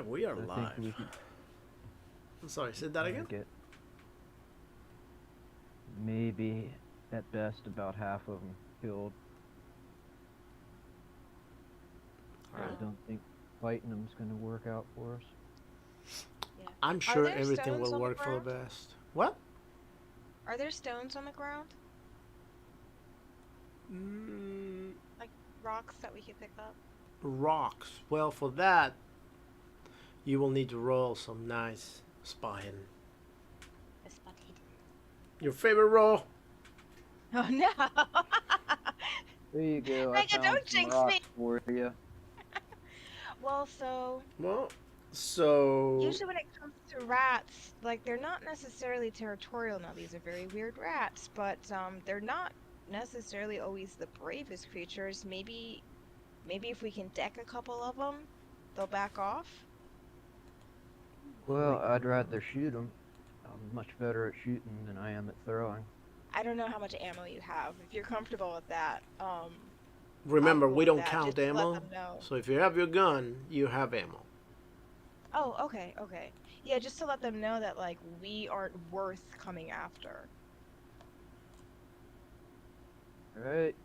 right, we are I live. think we could I'm sorry, say that again? get maybe at best about half of them killed. All I right. don't think fighting them's going to work out for us. Yeah. I'm Are sure there everything stones will on the work for the ground? best. What? Are there stones on the ground? Mm, Like rocks that we could pick up? rocks. Well, for that, you will need to roll some nice spotting. A spot hidden. Your favorite roll? Oh no! There you go. I Mega, found don't some jinx me! rocks for you. Well, so Well, so usually when it comes to rats, like they're not necessarily territorial. Now, these are very weird rats, but they're not necessarily always the bravest creatures. Maybe if we can deck a couple of them, they'll back off. Well, I'd rather shoot them. I'm much better at shooting than I am at throwing. I don't know how much ammo you have. If you're comfortable with that, I'm remember, cool we with don't that. count Just to let ammo. them know. So if you have your gun, you have ammo. Oh, okay, okay. Yeah, just to let them know that like we aren't worth coming after. All right.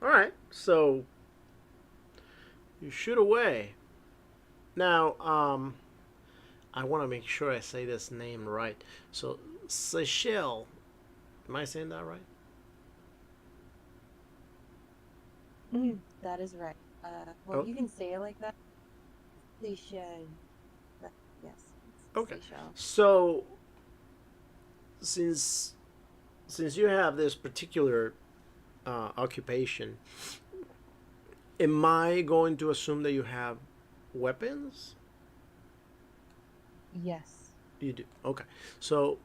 All right. So you shoot away. Now, I want to make sure I say this name right. So Seychelles. Am I saying that right? That is right. Well, Oh, you can say it like that. Seychelles. Yes, it's okay. Seychelles. So since since you have this particular occupation, am I going to assume that you have weapons? Yes. You do. Okay. So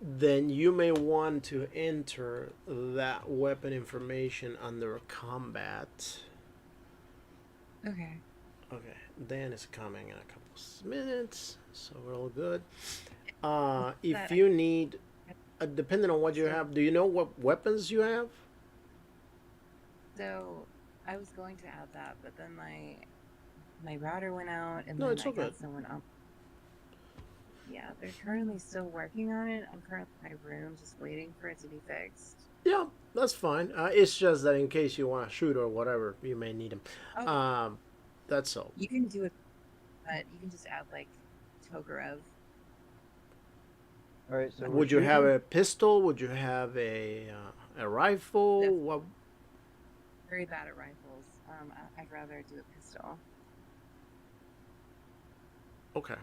then you may want to enter that weapon information under combat. Okay. Okay. Dan is coming in a couple of minutes, so we're all good. If That you need, I depending on what you so have, do you know what weapons you have? so I was going to add that, but then my router went out, and No, then it's I all good. got someone up. Yeah, they're currently still working on it. I'm currently in my room, just waiting for it to be fixed. Yeah, that's fine. It's just that in case you want to shoot or whatever, you may need them. Oh, Um, that's all. you can do it, but you can just add like Tokarev. All right. So we're Would you have shooting. a pistol? Would you have a rifle? That's What? very bad at rifles. I'd rather do a pistol. Okay.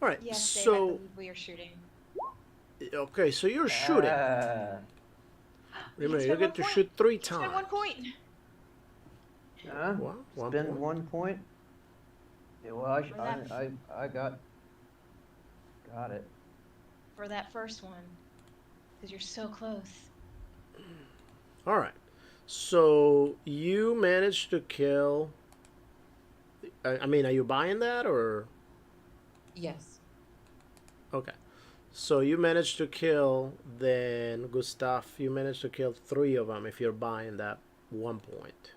All right. Yes, Dave, I So believe we are shooting. okay, so you're shooting. Ah. We can Remember, you spend one get to point. shoot three We can spend one times. point. Huh? Well, one Spend point. 1 point. Yeah, well, For that I got it. for that first one. Because you're so close. All right. So you managed to kill. I mean, are you buying that or Yes. okay? So you managed to kill. Then Gustav, you managed to kill three of them. If you're buying that 1 point.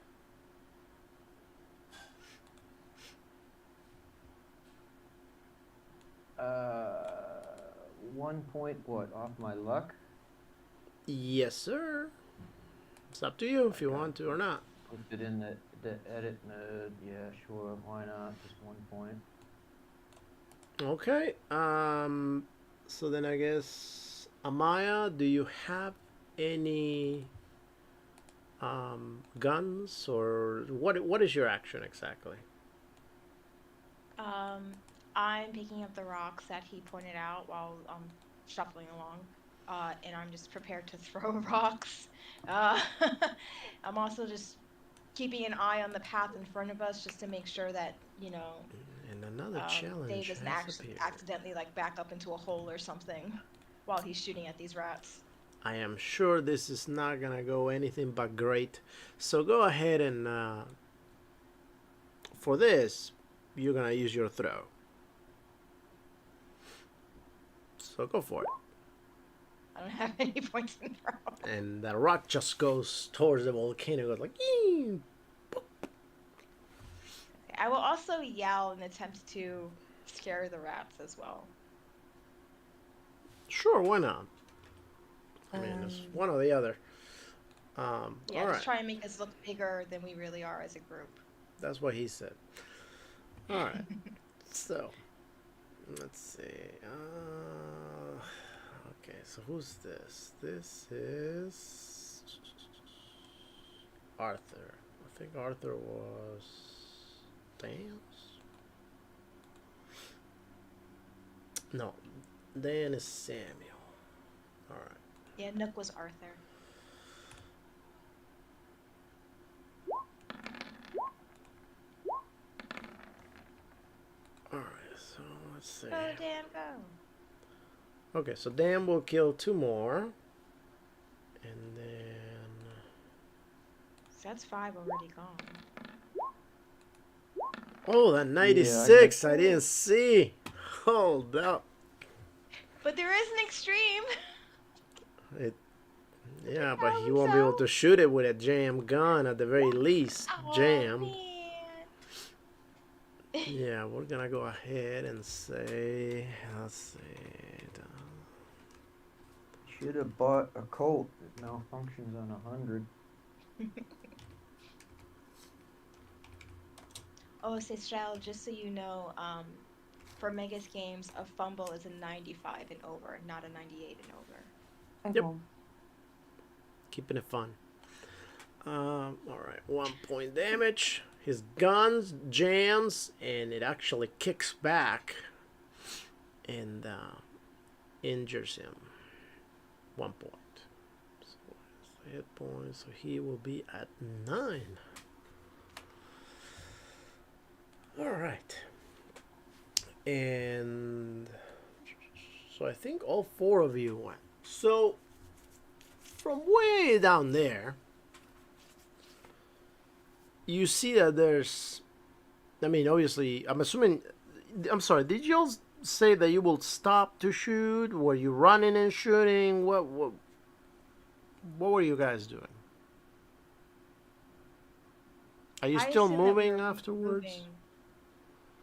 Uh, 1 point. What off my luck? Yes, sir. It's up to you if you Okay. want to or not. Put it in the edit mode. Yeah, sure. Why not? Just 1 point. Okay. So then I guess Amaya, do you have any guns or what is your action exactly? Um, I'm picking up the rocks that he pointed out while shuffling along. And I'm just prepared to throw rocks. Uh, I'm also just keeping an eye on the path in front of us just to make sure that, And another Dave challenge doesn't has appeared. accidentally like back up into a hole or something while he's shooting at these rats. I am sure this is not gonna go anything but great. So go ahead and for this, you're gonna use your throw. So go for it. I don't have any points in throw. And the rock just goes towards the volcano. Goes like, "Ee!" I will also yell in an attempt to scare the rats as well. Sure, why not? I mean, it's Um, one or the other. Yeah, All just right. try and make us look bigger than we really are as a group. That's what he said. All right. So, let's see. Okay, so who's this? This is Arthur. I think Arthur was Dan's. No, Dan is Samuel. All right. Yeah, Nook was Arthur. All right. So let's see. Go, Dan, go. Okay, so Dan will kill 2 more, and then So that's 5 already gone. oh, that Yeah, 96 I didn't see. Hold up. But there is an extreme. It Yeah, but Tell he him won't be able so. to shoot it with a jam gun at the very least. Oh, Jammed. man. Yeah, we're gonna go ahead and say, let's see. Should have bought a Colt that malfunctions on 100. Oh, Cecile, just so you know, for Megas games, a fumble is a 95 and over, not a 98 and over. Yep. okay. Keeping it fun. All right, 1 point damage. His guns jams, and it actually kicks back and injures him. 1 point. So where's the hit point? So he will be at 9. All right. And so I think all 4 of you went. So from way down there, you see that there's, I mean, obviously, I'm assuming, I'm sorry, did you all say that you will stop to shoot? Were you running and shooting? What were you guys doing? Are you I still assume that we moving were afterwards? moving.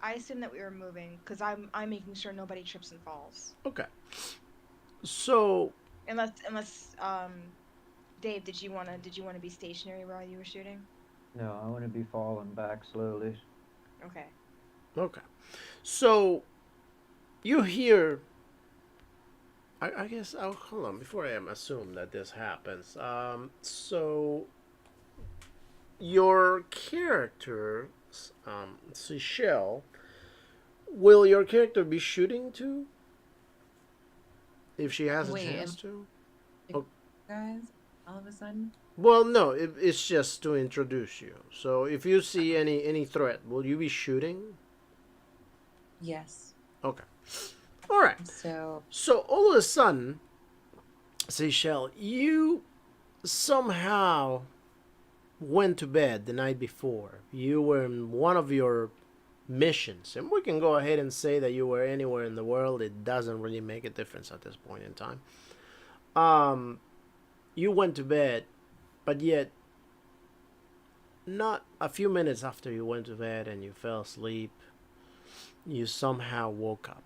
I assume that we were moving because I'm making sure nobody trips and falls. Okay. So, Unless Dave, did you wanna be stationary while you were shooting? No, I want to be falling back slowly. Okay. okay. So, you hear, I guess, oh, hold on, before I assume that this happens. So, your character, Seychelle, will your character be shooting too? If she has a Wait, chance to? Guys, all of a sudden? Well, no, it's just to introduce you. So if you see any threat, will you be shooting? Yes. Okay. All right. So, So all of a sudden, Seychelle, you somehow went to bed the night before. You were in one of your missions, and we can go ahead and say that you were anywhere in the world. It doesn't really make a difference at this point in time. You went to bed, but yet not a few minutes after you went to bed and you fell asleep, you somehow woke up.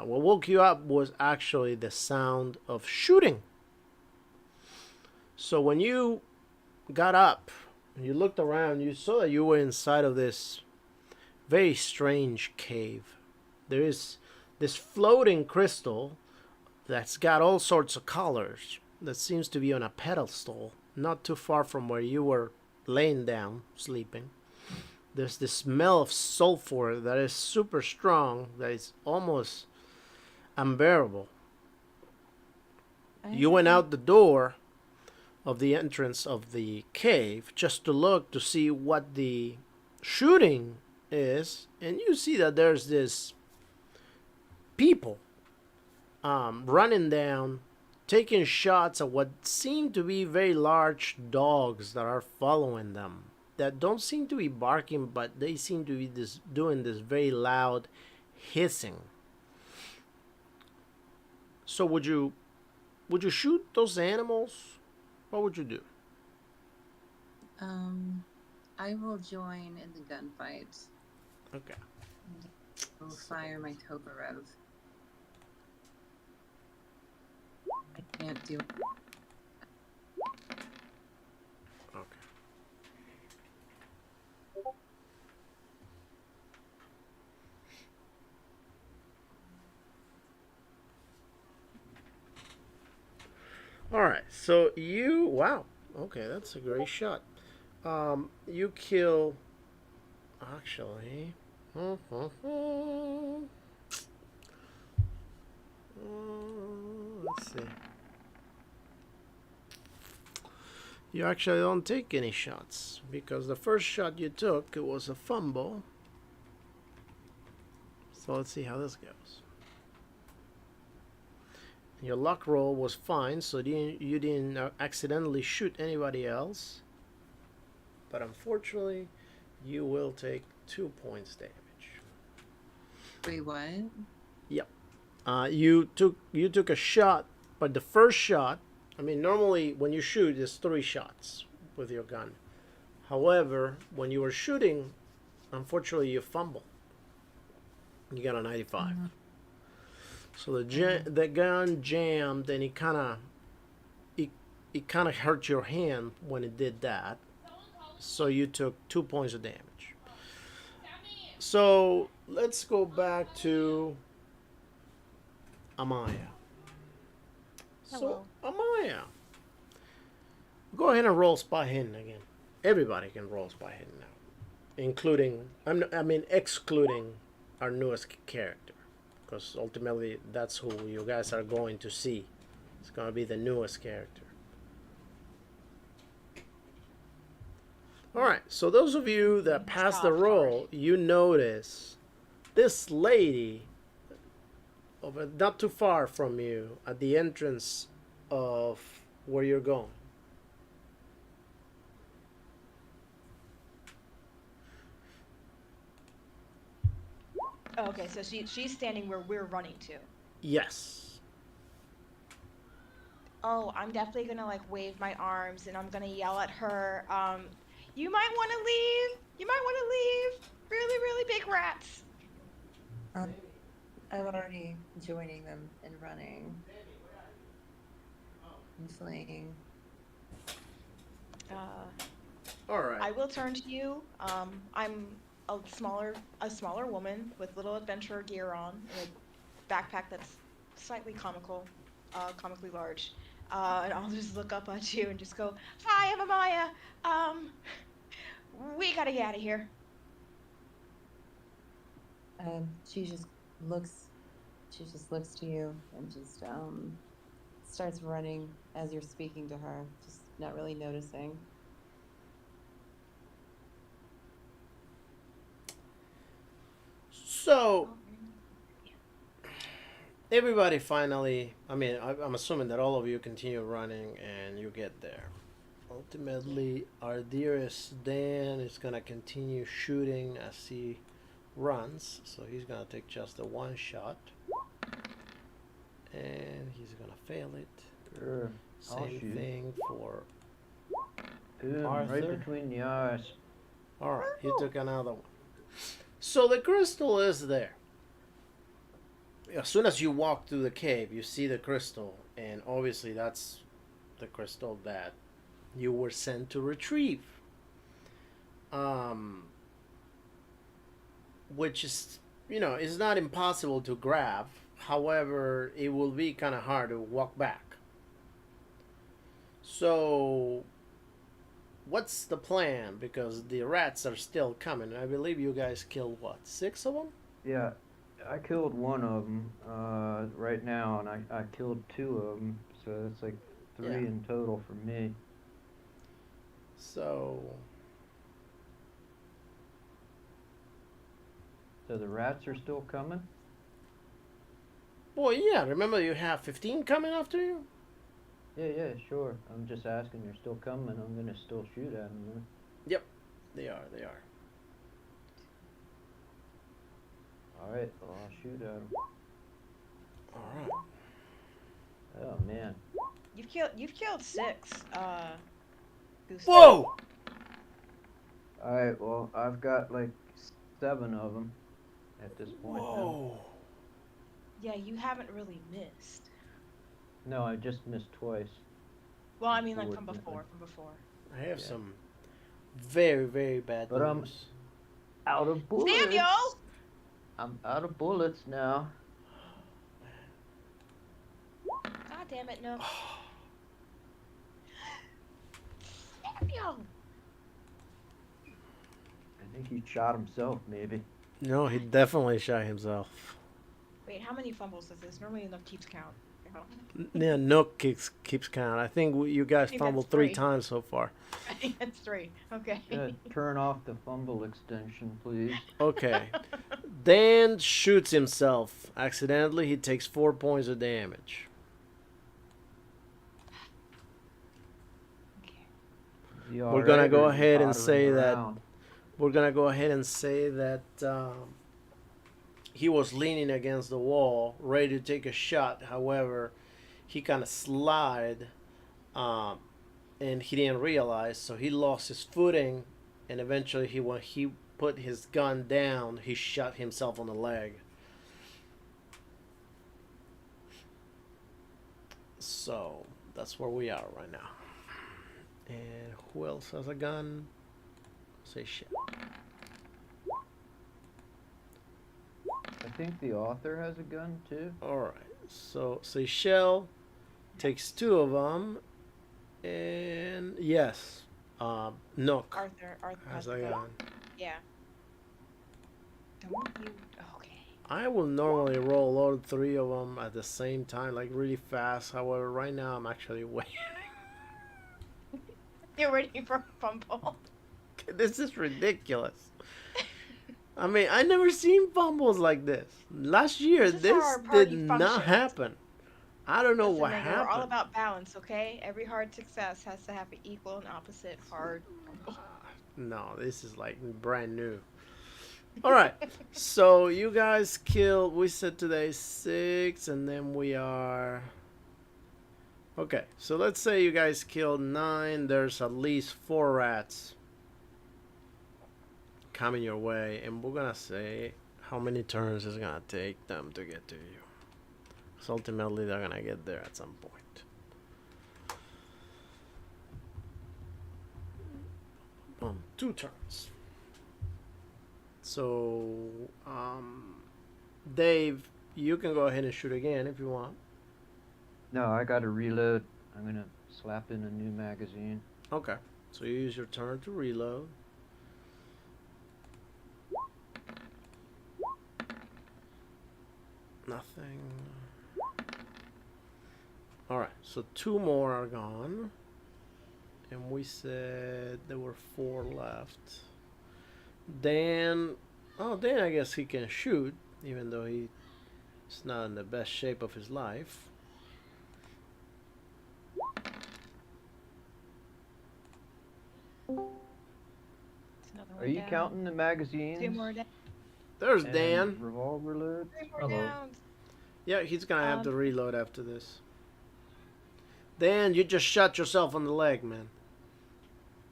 What woke you up was actually the sound of shooting. So when you got up and you looked around, you saw that you were inside of this very strange cave. There is this floating crystal that's got all sorts of colors that seems to be on a pedestal not too far from where you were laying down sleeping. There's this smell of sulfur that is super strong, that is almost unbearable. You went out the door of the entrance of the cave just to look to see what the shooting is, and you see that there's this people running down, taking shots at what seem to be very large dogs that are following them. That don't seem to be barking, but they seem to be doing this very loud hissing. So would you shoot those animals? What would you do? I will join in the gunfight. Okay. I will fire my Tokarev. I can't do. Okay. All right. So you, wow. Okay, that's a great shot. You kill. Actually, let's see. You actually don't take any shots because the first shot you took it was a fumble. So let's see how this goes. Your luck roll was fine, so you didn't accidentally shoot anybody else. But unfortunately, you will take 2 points damage. Wait, what? Yep. You took a shot, but the first shot. I mean, normally when you shoot, it's 3 shots with your gun. However, when you were shooting, unfortunately, you fumbled. You got a 95. So the gun jammed, and it kind of hurt your hand when it did that. So you took 2 points of damage. So let's go back to Amaya. Hello. So Amaya, go ahead and roll spot hidden again. Everybody can roll spot hidden now, including excluding our newest character, because ultimately that's who you guys are going to see. It's going to be the newest character. All right, so those of you that passed the roll, you notice this lady over not too far from you at the entrance of where you're going. Oh, okay, so she's standing where we're running to. Yes. Oh, I'm definitely gonna like wave my arms and I'm gonna yell at her. You might want to leave. You might want to leave. Really, really big rats. I'm already joining them and running. And fleeing. All right. I will turn to you. I'm a smaller woman with little adventurer gear on, and a backpack that's slightly comically large. And I'll just look up at you and just go, "Hi, I'm Amaya. We gotta get out of here." She just looks to you and just starts running as you're speaking to her, just not really noticing. So everybody finally, I'm assuming that all of you continue running and you get there. Ultimately, our dearest Dan is going to continue shooting as he runs. So he's going to take just the one shot. And he's going to fail it. Sure. I'll Same shoot. thing for Boom, Arthur. right between the eyes. Alright, he took another one. So the crystal is there. As soon as you walk through the cave, you see the crystal, and obviously that's the crystal that you were sent to retrieve. Which is, is not impossible to grab. However, it will be kind of hard to walk back. So, what's the plan? Because the rats are still coming. I believe you guys killed, what, 6 of them? Yeah, I killed one of them right now, and I killed 2 of them, so that's like 3 Yeah. in total for me. So the rats are still coming? well, yeah, remember you have 15 coming after you? Yeah, sure. I'm just asking, they're still coming. I'm gonna still shoot at them. Yep, they are. Alright, well, I'll shoot at them. Alright. Oh, man. You've killed 6. Gustav. Whoa! Alright, well, I've got like 7 of them at this point now. Whoa. Yeah, you haven't really missed. No, I just missed twice. Well, I mean, like from Unfortunately. before. I have Yeah. some very, very bad But I'm news. out of bullets. Samuel! I'm out of bullets now. God damn it, no. Samuel! I think he shot himself, maybe. No, he definitely shot himself. Wait, how many fumbles is this? Normally enough keeps count. Yeah, Nook keeps count. I think you guys I think fumbled that's 3 three. times so far. I think that's 3. Okay. Yeah, turn off the fumble extension, please. Okay. Dan shoots himself. Accidentally, he takes 4 points of damage. Okay. Is he We're gonna alright, go or is he ahead and tottering say that around? we're gonna go ahead and say that he was leaning against the wall, ready to take a shot. However, he kind of slid, and he didn't realize, so he lost his footing, and eventually, when he put his gun down, he shot himself on the leg. So that's where we are right now. And who else has a gun? Say shit. I think the author has a gun, too. All right. So Seychelles takes 2 of them, and yes, Nook Arthur has a got- gun. Yeah. Don't you? Okay. I will normally roll all 3 of them at the same time, like really fast. However, right now I'm actually waiting. You're ready for a fumble. This is ridiculous. I mean, I never seen fumbles like this. Last year, This is how this our did party not functions. happen. I don't know Listen, what nigga, happened. we're all about balance, okay? Every hard success has to have an equal and opposite hard fumble. No, this is like brand new. All right, so you guys killed. We said today 6, and then we are. Okay, so let's say you guys killed 9. There's at least 4 rats coming your way, and we're gonna say how many turns it's gonna take them to get to you. So ultimately, they're gonna get there at some point. 2 turns. So, Dave, you can go ahead and shoot again if you want. No, I gotta reload. I'm gonna slap in a new magazine. Okay. So you use your turn to reload. Nothing. Alright, so 2 more are gone. And we said there were 4 left. Dan, Dan, I guess he can shoot, even though he's not in the best shape of his life. It's another one Are you down. counting the magazines? 2 more down. There's and Dan. Revolver load? 3 more Hello. downs. Yeah, he's gonna have to Um, reload after this. Dan, you just shot yourself on the leg, man.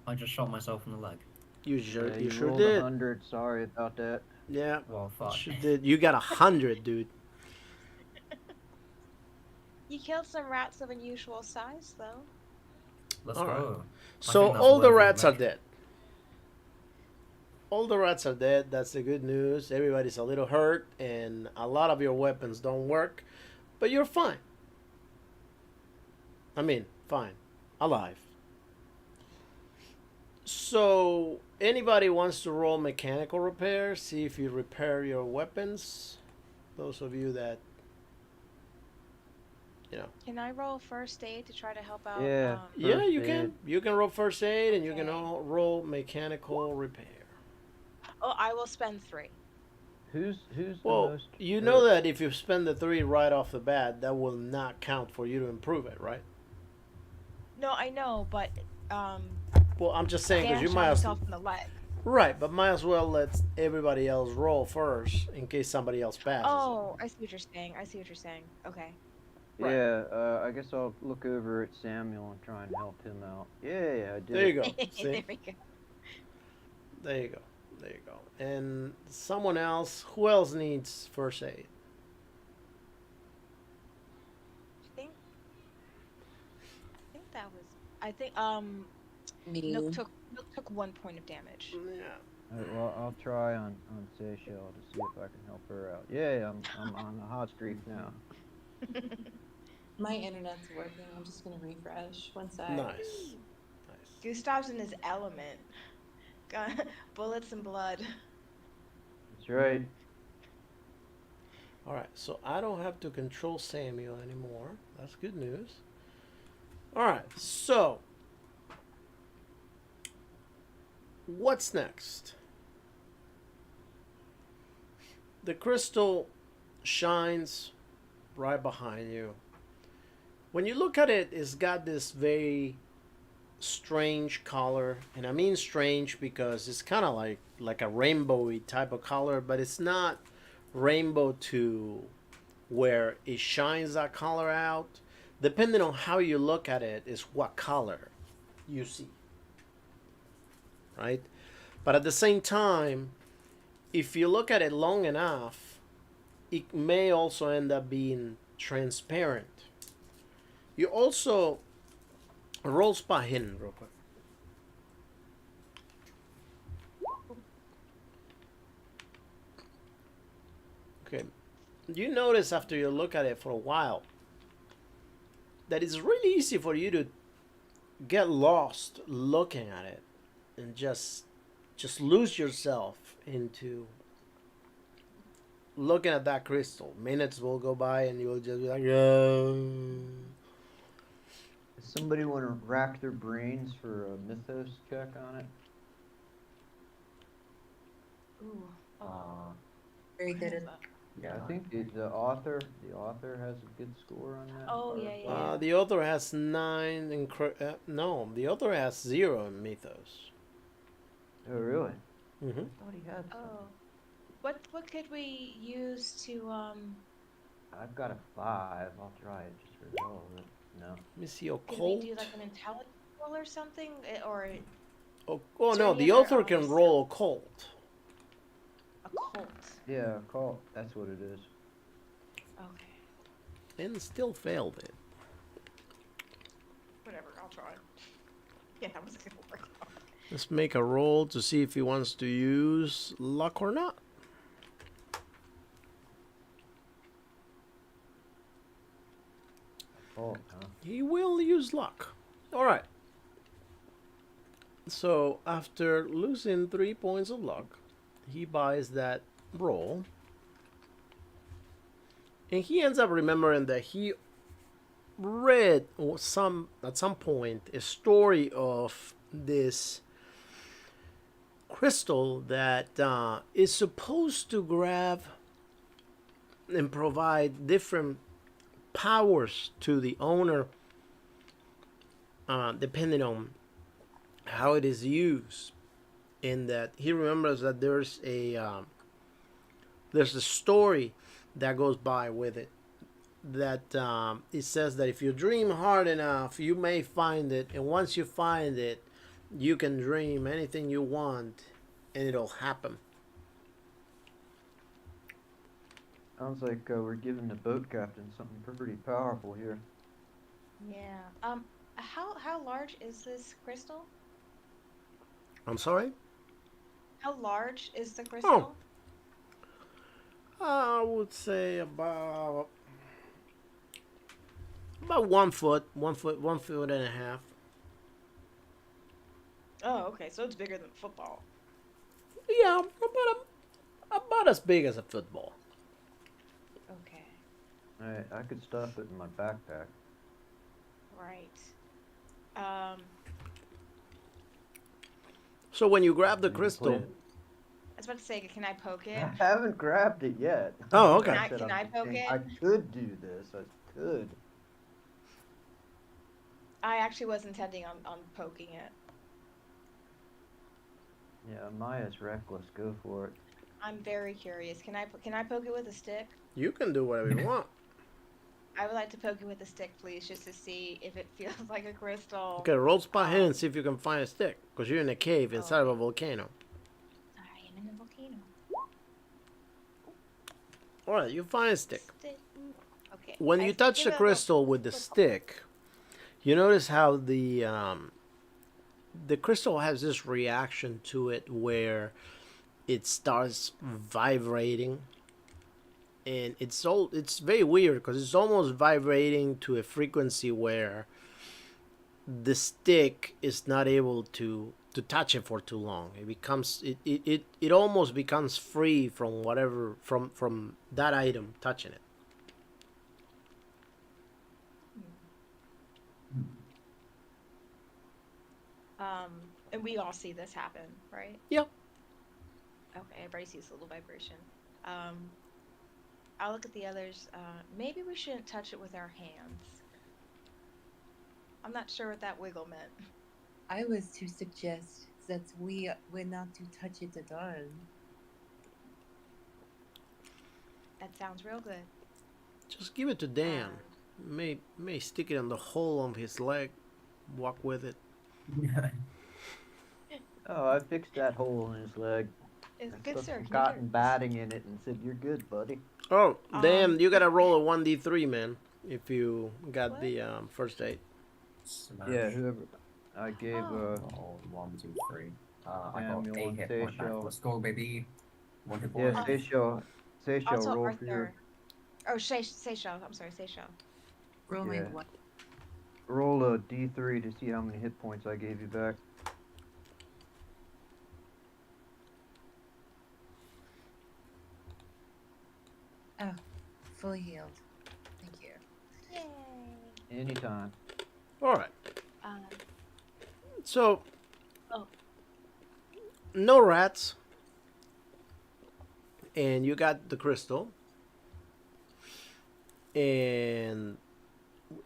I just shot myself in the leg. You sure, Yeah, you you sure rolled did. 100. Sorry about that. Yeah, Well, fuck. sure did. You got 100, dude. You killed some rats of unusual size, though. Let's All right. go. So think that's all the worthy of rats are mention. dead. All the rats are dead. That's the good news. Everybody's a little hurt, and a lot of your weapons don't work, but you're fine. I mean, fine, alive. So, anybody wants to roll mechanical repair? See if you repair your weapons. Those of you that, Can I roll first aid to try to help out? Yeah. yeah, First you aid. can. You can roll first aid, and you can Okay. all roll mechanical repair. Oh, I will spend 3. Who's the Well, most? you know that if you spend the 3 right off the bat, that will not count for you to improve it, right? No, I know, but Well, I'm just saying because Dan you shot might as himself in the leg. right, but might as well let everybody else roll first in case somebody else passes. Oh, I see what you're saying. Okay. right. Yeah. I guess I'll look over at Samuel and try and help him out. Yeah, I did. There you go. there See? we go. There you go. There you go. And someone else. Who else needs first aid? I think that was. I think Me. Nook took 1 point of damage. Yeah. Alright, well, I'll try on Seychelles to see if I can help her out. Yay, I'm on a hot streak now. My internet's working. I'm just gonna refresh. One sec. Nice. Nice. Gustav's in his element. Got bullets and blood. That's right. All right. So I don't have to control Samuel anymore. That's good news. All right. So what's next? The crystal shines right behind you. When you look at it, it's got this very strange color, and I mean strange because it's kind of like a rainbowy type of color, but it's not rainbow to where it shines that color out. Depending on how you look at it, is what color you see, right? But at the same time, if you look at it long enough, it may also end up being transparent. You also roll spot hidden real quick. Okay. You notice after you look at it for a while that it's really easy for you to get lost looking at it and just lose yourself into looking at that crystal. Minutes will go by and you'll just be like, Does somebody want to rack their brains for a mythos check on it? Ooh. Very good at Yeah, I think the author has a good score on that. Oh, if I yeah, recall. yeah. The author has 9 in no, the author has 0 in mythos. Oh, really? Mm-hmm. I thought he had some. Oh. What could we use to I've got a 5. I'll try it just for the hell of it. No. Let me see, could we occult. do like an intelligence roll or something? Or Oh Is there no, any the other, author can s- roll occult. a cult? Yeah, call. That's what it is. Okay. And still failed it. Whatever, I'll try. Yeah, that was gonna work out. Let's make a roll to see if he wants to use luck or not. Call, huh? He will use luck. Alright. So after losing 3 points of luck, he buys that roll. And he ends up remembering that he read at some point a story of this crystal that is supposed to grab and provide different powers to the owner, depending on how it is used. In that he remembers that there's a story that goes by with it, that it says that if you dream hard enough, you may find it, and once you find it, you can dream anything you want, and it'll happen. Sounds like we're giving the boat captain something pretty powerful here. Yeah. How large is this crystal? I'm sorry? How large is the crystal? I would say about 1 foot, 1 foot and a half. Oh, okay. So it's bigger than football. Yeah, about as big as a football. Okay. I could stuff it in my backpack. Right. So when you grab the You can crystal, play- I was about to say, can I poke it? I haven't grabbed it yet. Oh, okay. I said Can I poke saying it? I could do this. I could. I actually was intending on poking it. Yeah, Maya's reckless. Go for it. I'm very curious. Can I poke it with a stick? you can do whatever you want. I would like to poke it with a stick, please, just to see if it feels like a crystal. Okay, roll spot hidden and see if you can find a stick, because you're in a cave inside of a volcano. All right, you find a stick. Stick. Okay. When I you touch give the it a little crystal with the foothold. stick, you notice how the crystal has this reaction to it where it starts vibrating, and it's very weird because it's almost vibrating to a frequency where the stick is not able to touch it for too long. It becomes it almost becomes free from whatever from that item touching it. And we all see this happen, right? Yeah. Okay, everybody sees a little vibration. Um, I'll look at the others. Maybe we shouldn't touch it with our hands. I'm not sure what that wiggle meant. I was to suggest that we're not to touch it at all. That sounds real good. Just give it to Dan. Um, May stick it on the hole of his leg. Walk with it. Oh, I fixed that hole in his leg. it's I good, stuck sir. some Can you hear cotton us? batting in it and said, "You're good, buddy." Oh, Dan, you What? gotta roll a 1d3, man. If you got What? the first aid. Smash. Yeah, whoever I gave Oh. Oh, 1, 2, 3. I got Samuel 8 and hit point back. Seychelles. Let's go, baby. 1 hit Yeah, point. Seychelles, Also, roll for your Arthur. Oh, Seychelles. I'm sorry, Seychelles. Rolling Yeah. one. roll a d3 to see how many hit points I gave you back. Oh, fully healed. Thank you. Yay. Anytime. All right. Um, So, Oh. no rats. And you got the crystal. And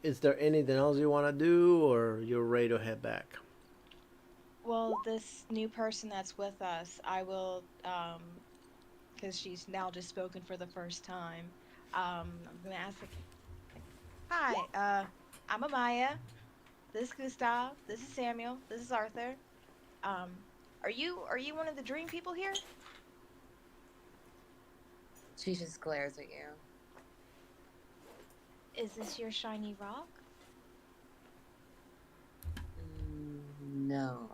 is there anything else you want to do, or you're ready to head back? well, this new person that's with us, I will, because she's now just spoken for the first time. I'm gonna ask her, hi, I'm Amaya. This is Gustav. This is Samuel. This is Arthur. Um, are you one of the dream people here? She just glares at you. Is this your shiny rock? No.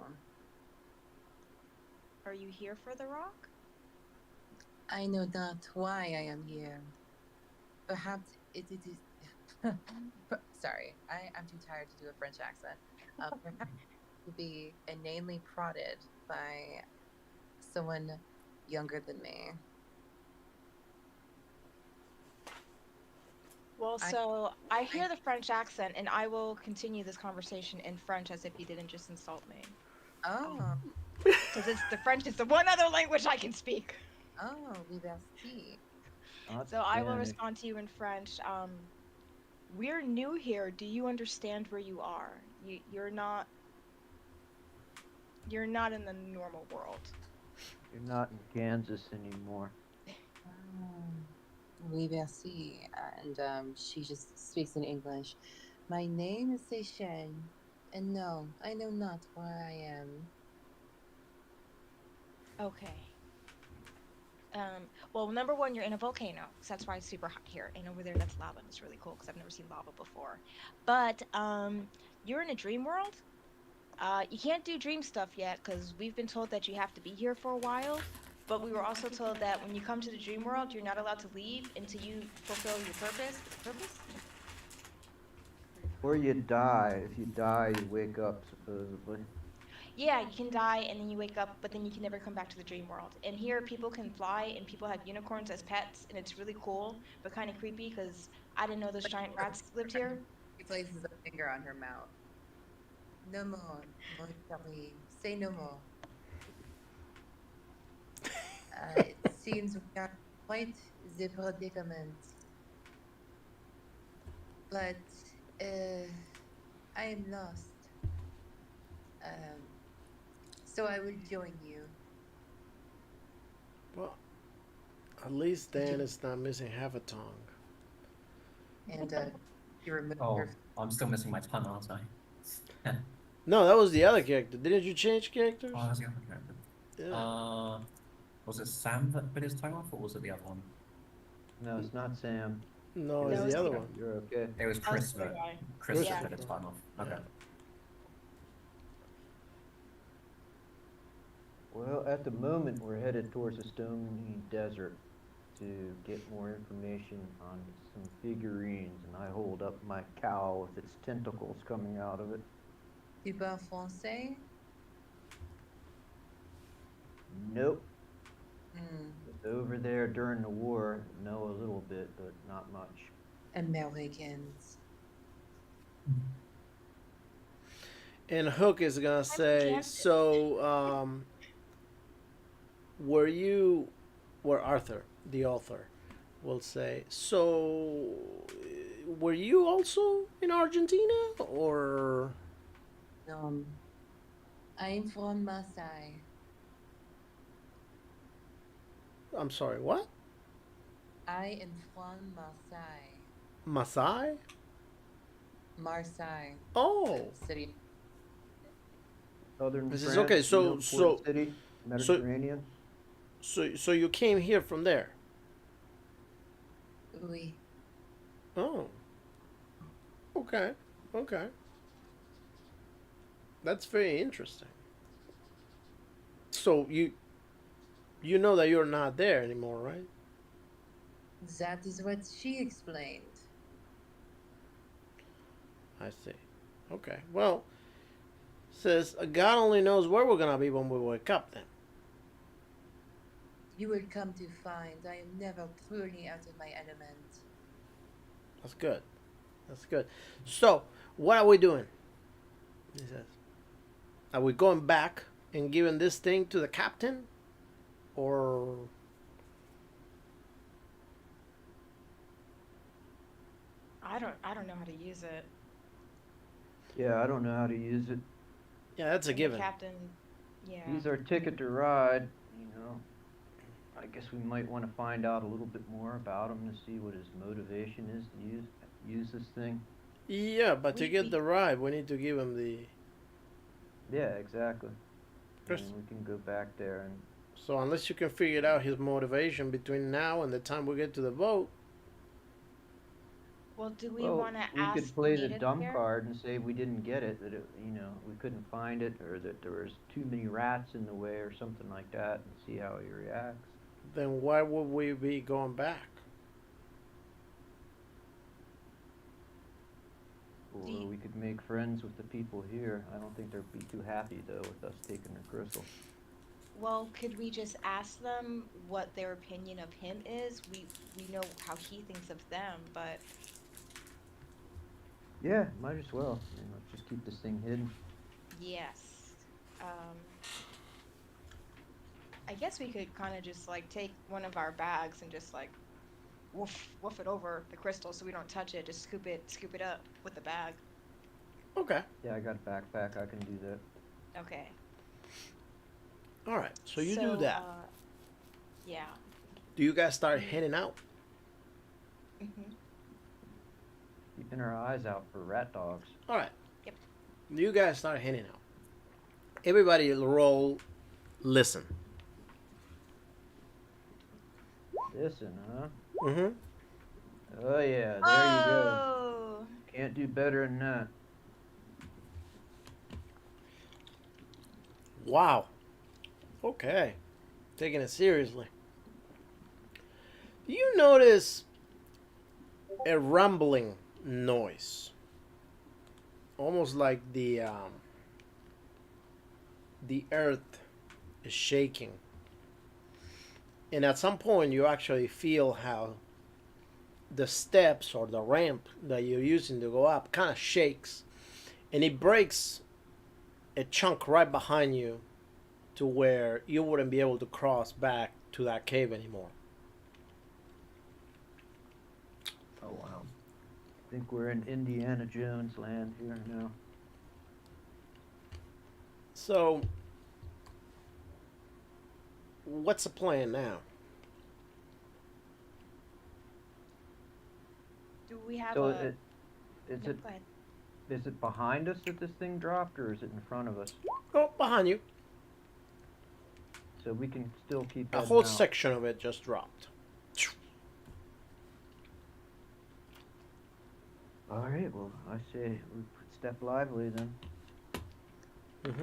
Are you here for the rock? I know not why I am here. Perhaps it is. Sorry, I'm too tired to do a French accent. Perhaps to be inanely prodded by someone younger than me. Well, I- so I hear the French accent, and I will continue this conversation in French as if you didn't just insult me. Oh, Because it's the French is the one other language I can speak. oh, liberty. Not So I will Spanish. respond to you in French. We're new here. Do you understand where you are? You're not in the normal world. You're not in Kansas anymore. Liberty. And she just speaks in English. My name is Seychelles, and no, I know not where I am. Okay. Well, number one, you're in a volcano, so that's why it's super hot here. And over there, that's lava, and it's really cool because I've never seen lava before. But you're in a dream world. You can't do dream stuff yet because we've been told that you have to be here for a while. But we were also told that when you come to the dream world, you're not allowed to leave until you fulfill your purpose. Purpose? Or you die. If you die, you wake up, supposedly. Yeah, you can die and then you wake up, but then you can never come back to the dream world. And here, people can fly and people have unicorns as pets, and it's really cool, but kind of creepy because I didn't know those giant rats lived here. She places a finger on her mouth. No more, mon chéri. Say no more. It seems we are quite the predicament. But I am lost. So I will join you. Well, at least Dan is not missing half a tongue. And she removed Oh, her. I'm still missing my tongue, aren't I? No, that was the other character. Didn't you change characters? Oh, that's the other character. Yeah. Was it Sam that bit his tongue off, or was it the other one? No, it's not Sam. No, No, it's it's the other the- one. You're okay. It was That was Chris the other that guy. Chris Yeah. that got its button off. Okay. Yeah. Well, at the moment, we're headed towards the Stony Desert to get more information on some figurines, and I hold up my cow with its tentacles coming out of it. Tu parles français? Nope. Hmm. Over there during the war, know a little bit, but not much. Americans. And Hook is gonna say, Kansas. so were Arthur, the author, will say, so were you also in Argentina, or I'm from Marseille. I'm sorry, what? I am from Marseille. Masai? Marseille. Oh, City. Southern This France, is okay, so- Port so- City, Mediterranean. so you came here from there? Oui. Oh, okay, okay. That's very interesting. So you know that you're not there anymore, right? That is what she explained. I see. Okay. Well, says God only knows where we're gonna be when we wake up. Then. You will come to find I am never truly out of my element. That's good. That's good. So, what are we doing? He says. Are we going back and giving this thing to the captain, or? I don't know how to use it. Yeah, I don't know how to use it. Yeah, that's a And the given. captain. Yeah. He's our ticket to ride, you know. I guess we might want to find out a little bit more about him to see what his motivation is to use this thing. Yeah, but to We- get we- the ride, we need to give him the. Yeah, exactly. Chris. And we can go back there and So unless you can figure out his motivation between now and the time we get to the boat, Well, do we well, want to we ask could play the native dumb here? card and say we didn't get it, that it, you know, we couldn't find it, or that there was too many rats in the way, or something like that, and see how he reacts. then why would we be going back? Or Do you- we could make friends with the people here. I don't think they'd be too happy though with us taking their crystal. Well, could we just ask them what their opinion of him is? We know how he thinks of them, but Yeah, might as well. I mean, let's just keep this thing hidden. yes. I guess we could kind of just like take one of our bags and just like woof it over the crystal so we don't touch it. Just scoop it up with the bag. Okay. Yeah, I got a backpack. I can do that. Okay. All right. So you do that. Yeah. Do you guys start heading out? Hmm. Keeping our eyes out for rat dogs. All right. Yep. You guys start heading out. Everybody roll. Listen. Listen, huh? Mm-hmm. Oh yeah, there you go. Oh. Can't do better than that. Wow. Okay. Taking it seriously. Do you notice a rumbling noise? Almost like the earth is shaking. And at some point you actually feel how the steps or the ramp that you're using to go up kind of shakes. And it breaks a chunk right behind you to where you wouldn't be able to cross back to that cave anymore. Oh wow. I think we're in Indiana Jones land here now. So, what's the plan now? Do we have So a? is No, it go ahead. is it behind us that this thing dropped, or is it in front of us? Oh, behind you. So we can still keep A heading whole out. section of it just dropped. All right, well, I say we step lively then. Mm-hmm.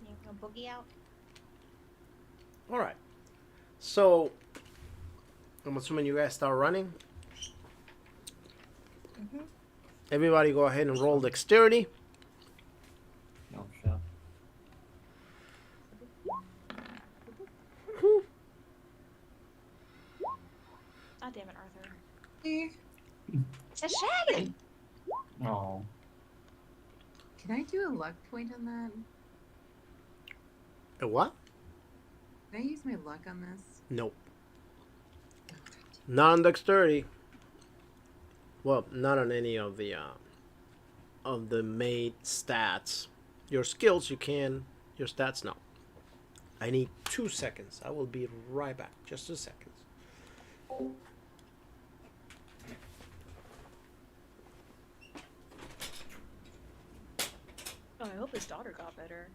You gonna boogie out? All right. So I'm assuming you guys start running. Mm-hmm. Everybody, go ahead and roll dexterity. Oh, shit. Ah, damn it, Arthur. Hey, Sashag! Oh. can I do a luck point on that? A what? Can I use my luck on this? Nope. Not on dexterity. Well, not on any of the made stats. Your skills you can. Your stats no. I need 2 seconds. I will be right back. Just 2 seconds. Oh, I hope his daughter got better.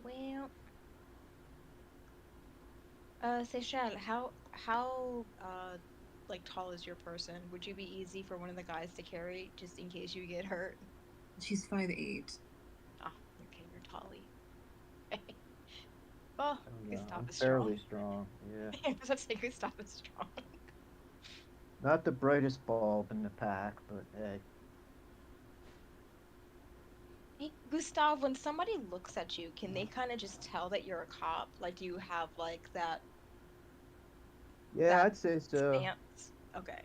Well, Seychelles, how like tall is your person? Would you be easy for one of the guys to carry just in case you get hurt? She's 5'8". Ah, okay, you're tally. Oh, Oh, no, Gustav I'm is fairly strong. strong. Yeah, I was about to say Gustav is strong. not the brightest bulb in the pack, but hey. Hey, Gustav, when somebody looks at you, can they kind of just tell that you're a cop? Like, do you have like Yeah, that I'd say so. stance? Okay.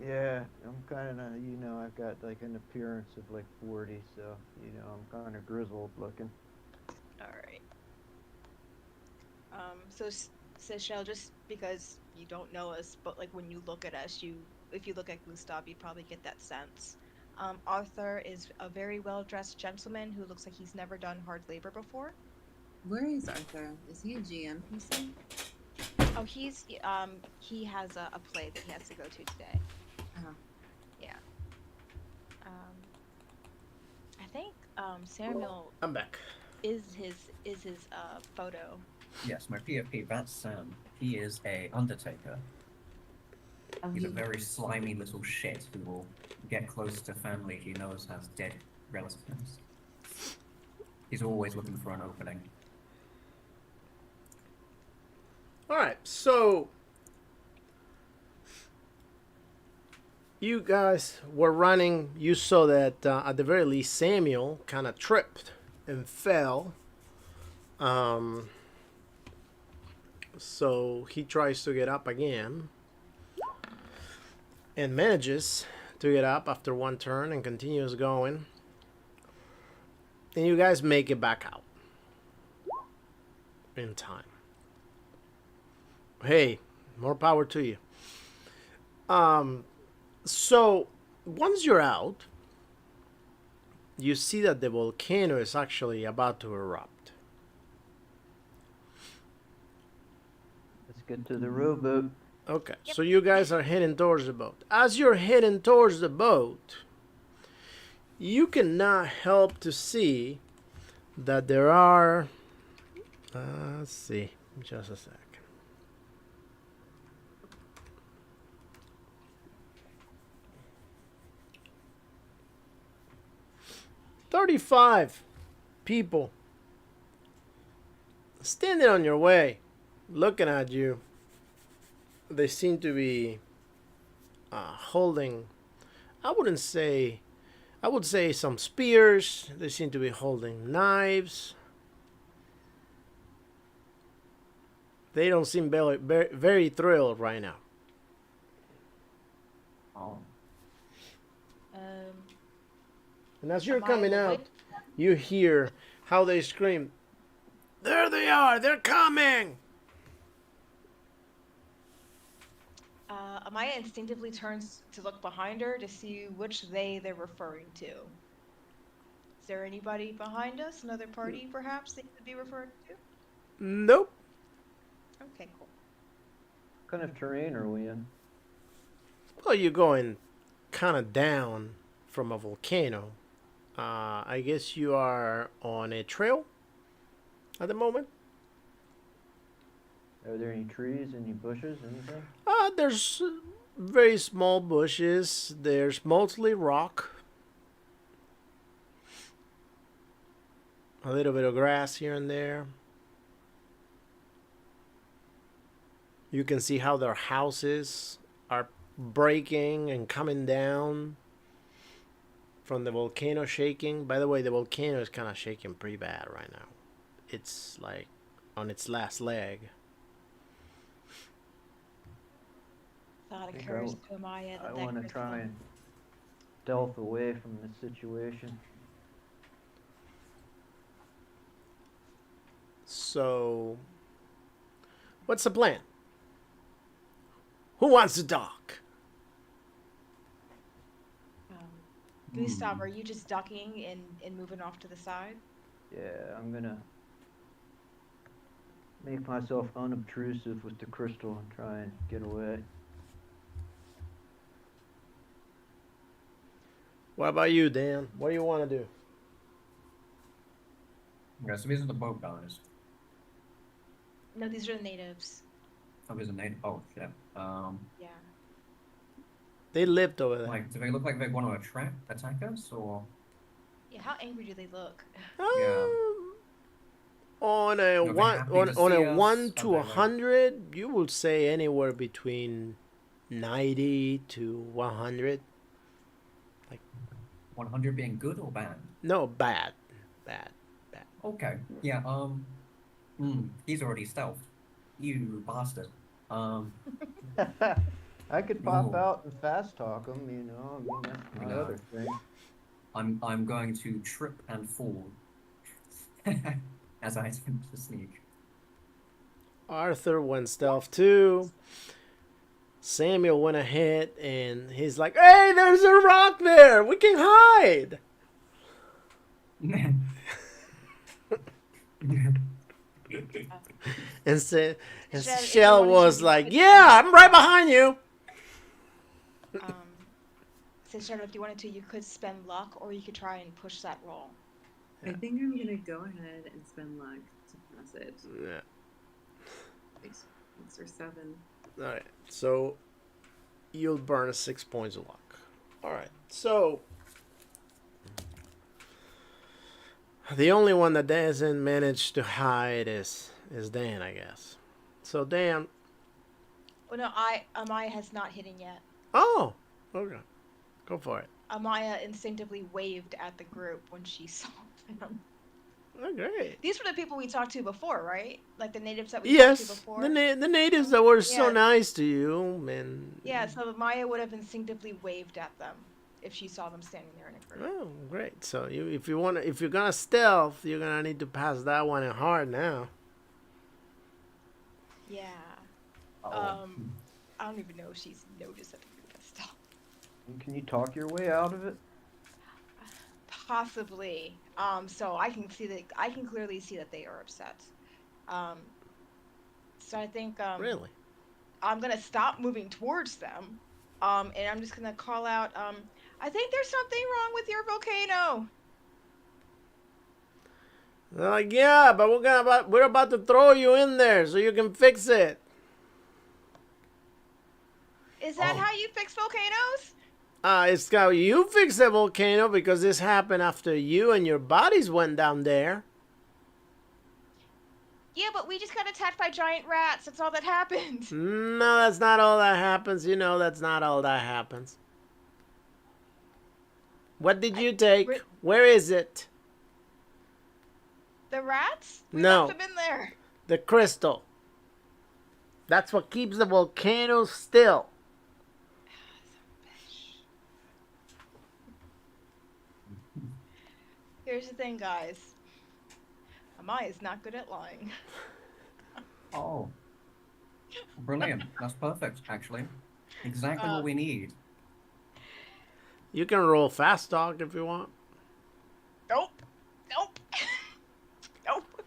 Yeah, I'm kind of, I've got like an appearance of like 40, so, I'm kind of grizzled looking. All right. So Seychelles, just because you don't know us, but like when you look at us, if you look at Gustav, you'd probably get that sense. Arthur is a very well-dressed gentleman who looks like he's never done hard labor before. Where is Arthur? Is he a GM person? Oh, he has a play that he has to go to today. Oh, Yeah. Um, I think Samuel I'm back. is his photo. Yes, my PFP, that's Sam. He is a undertaker. oh, He's a very slimy little shit who will get close to family he knows has dead relatives. He's always looking for an opening. All right. So you guys were running. You saw that at the very least Samuel kind of tripped and fell. So he tries to get up again and manages to get up after one turn and continues going. And you guys make it back out in time. Hey, more power to you. So once you're out, you see that the volcano is actually about to erupt. Let's get to the rowboat. Okay, Yep. so you guys are heading towards the boat. As you're heading towards the boat, you cannot help to see that there are. Let's see, just a sec. 35 people standing on your way, looking at you. They seem to be holding, I wouldn't say, I would say some spears. They seem to be holding knives. They don't seem very thrilled right now. Oh. Um, And as you're am I coming out, awake? you hear how they scream, "There they are! They're coming!" Amaya instinctively turns to look behind her to see which they're referring to. Is there anybody behind us? Another party, perhaps, they could be referring to? Nope. Okay, cool. What kind of terrain are we in? Well, you're going kind of down from a volcano. I guess you are on a trail at the moment. Are there any trees, any bushes, anything? There's very small bushes. There's mostly rock. A little bit of grass here and there. You can see how their houses are breaking and coming down from the volcano shaking. By the way, the volcano is kind of shaking pretty bad right now. It's like on its last leg. Thought think occurs to Amaya I that want to crystal. try and stealth away from this situation. So, what's the plan? Who wants to talk? Gustav, are you just ducking and moving off to the side? Yeah, I'm gonna make myself unobtrusive with the crystal and try and get away. What about you, Dan? What do you want to do? Okay, so these are the boat guys. No, these are the natives. Oh, there's a native. Oh, shit. Yeah. They lived over there. Like, do they look like they want to attack us, or? Yeah, how angry do they look? Yeah. On a they one happy on, to on see a us? 1 Are to they, like- 100, you would say anywhere between 90 to 100. 100 being good or bad? No, bad. Okay. Yeah. He's already stealthed. You bastard. I could pop Ooh. out and fast talk them, you know. I mean, that's my No. other thing. I'm going to trip and fall as I attempt to sneak. Arthur went stealth too. Samuel went ahead and he's like, "Hey, there's a rock there. We can hide." And Shell was like, "Yeah, I'm right behind you." Since Shadow, if you wanted to, you could spend luck, or you could try and push that roll. I think I'm gonna go ahead and spend luck to pass it. Yeah. 6 or 7. All right. So you'll burn 6 points of luck. All right. So the only one that doesn't manage to hide is Dan, I guess. So Dan. Oh no, Amaya has not hidden yet. Oh, okay. Go for it. Amaya instinctively waved at the group when she saw them. Oh, great. These were the people we talked to before, right? Like the natives that we talked to Yes, before. the natives that were so Yeah. nice to you, and Yeah, so Maya would have instinctively waved at them if she saw them standing there in a group. oh, great. So if you're gonna stealth, you're gonna need to pass that one in hard now. Yeah. Oh. I don't even know if she's noticed that the group has stopped. Can you talk your way out of it? Possibly. So I can clearly see that they are upset. So I think Really? I'm gonna stop moving towards them. And I'm just gonna call out, I think there's something wrong with your volcano. They're like, yeah, but we're about to throw you in there so you can fix it. Is that Oh. how you fix volcanoes? It's how you fix the volcano because this happened after you and your bodies went down there. Yeah, but we just got attacked by giant rats. That's all that happened. No, that's not all that happens. You know that's not all that happens. What did you take? Where is it? The rats? We No. left them in there. The crystal. That's what keeps the volcano still. Here's the thing, guys. Amaya's not good at lying. Oh. Brilliant. That's perfect, actually. Exactly what we need. You can roll fast talk if you want. Nope. Nope. Nope.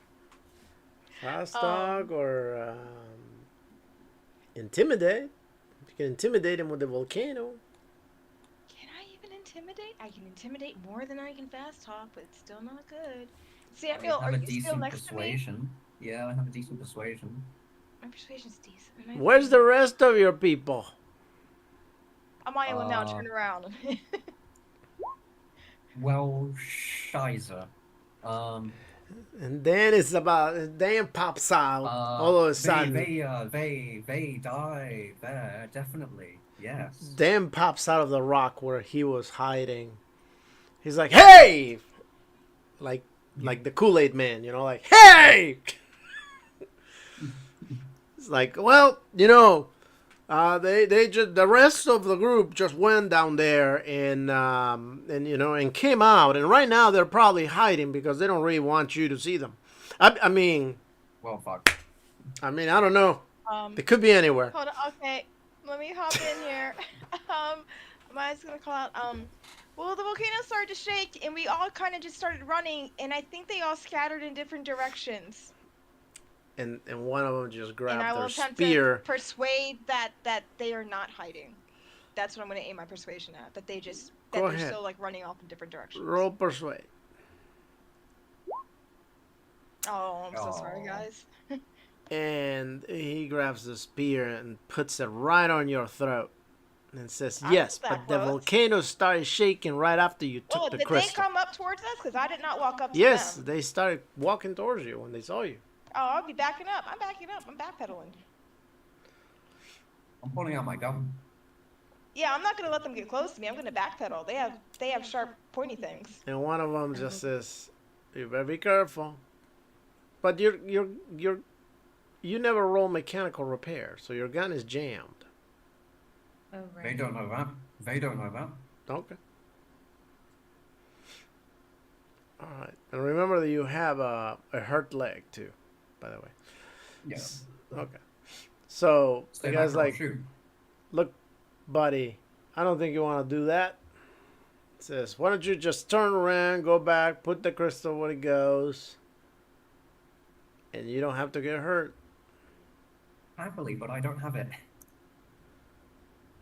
Fast talk or intimidate. You can intimidate him with the volcano. Can I even intimidate? I can intimidate more than I can fast talk, but it's still not good. Samuel, I are have a you still decent next to me? persuasion. Yeah, I have a decent persuasion. My persuasion's decent. My Where's the rest of your people? I'm on one now. Turn around. Well, Shiza. Um, And then it's about Dan pops out all of a sudden. they die there, definitely. Yes. Dan pops out of the rock where he was hiding. He's like, "Hey!" Like the Kool-Aid man, like, "Hey!" It's like, well, they just the rest of the group just went down there and came out, and right now they're probably hiding because they don't really want you to see them. I mean, Well, fuck. I don't know. They could be anywhere. Hold on. Okay, let me hop in here. I was gonna call out. Well, the volcano started to shake, and we all kind of just started running, and I think they all scattered in different directions. And one of them just And grabbed I will their attempt spear. to persuade that they are not hiding. That's what I'm gonna aim my persuasion at. That Go they're ahead. still like running off in different directions. Roll persuade. Oh, I'm so sorry, Aw. guys. And he grabs the spear and puts it right on your throat and says, I'm "Yes, not but that the close. volcano started shaking right after you took Well, the did crystal." they come up towards us? Because I did not walk up to Yes, them. they started walking towards you when they saw you. Oh, I'll be backing up. I'm backing up. I'm backpedaling. I'm pulling out my gun. Yeah, I'm not gonna let them get close to me. I'm gonna backpedal. They have sharp, pointy things. And one of them just says, "You better be careful." But you never roll mechanical repair, so your gun is jammed. Oh, right. They don't know that. They don't know that. Okay. All right. And remember that you have a hurt leg too, by the way. Yeah. Okay. So Stay the back guy's or I'll like, shoot. "Look, buddy, I don't think you want to do that." Says, "Why don't you just turn around, go back, put the crystal where it goes, and you don't have to get hurt." Happily, but I don't have it.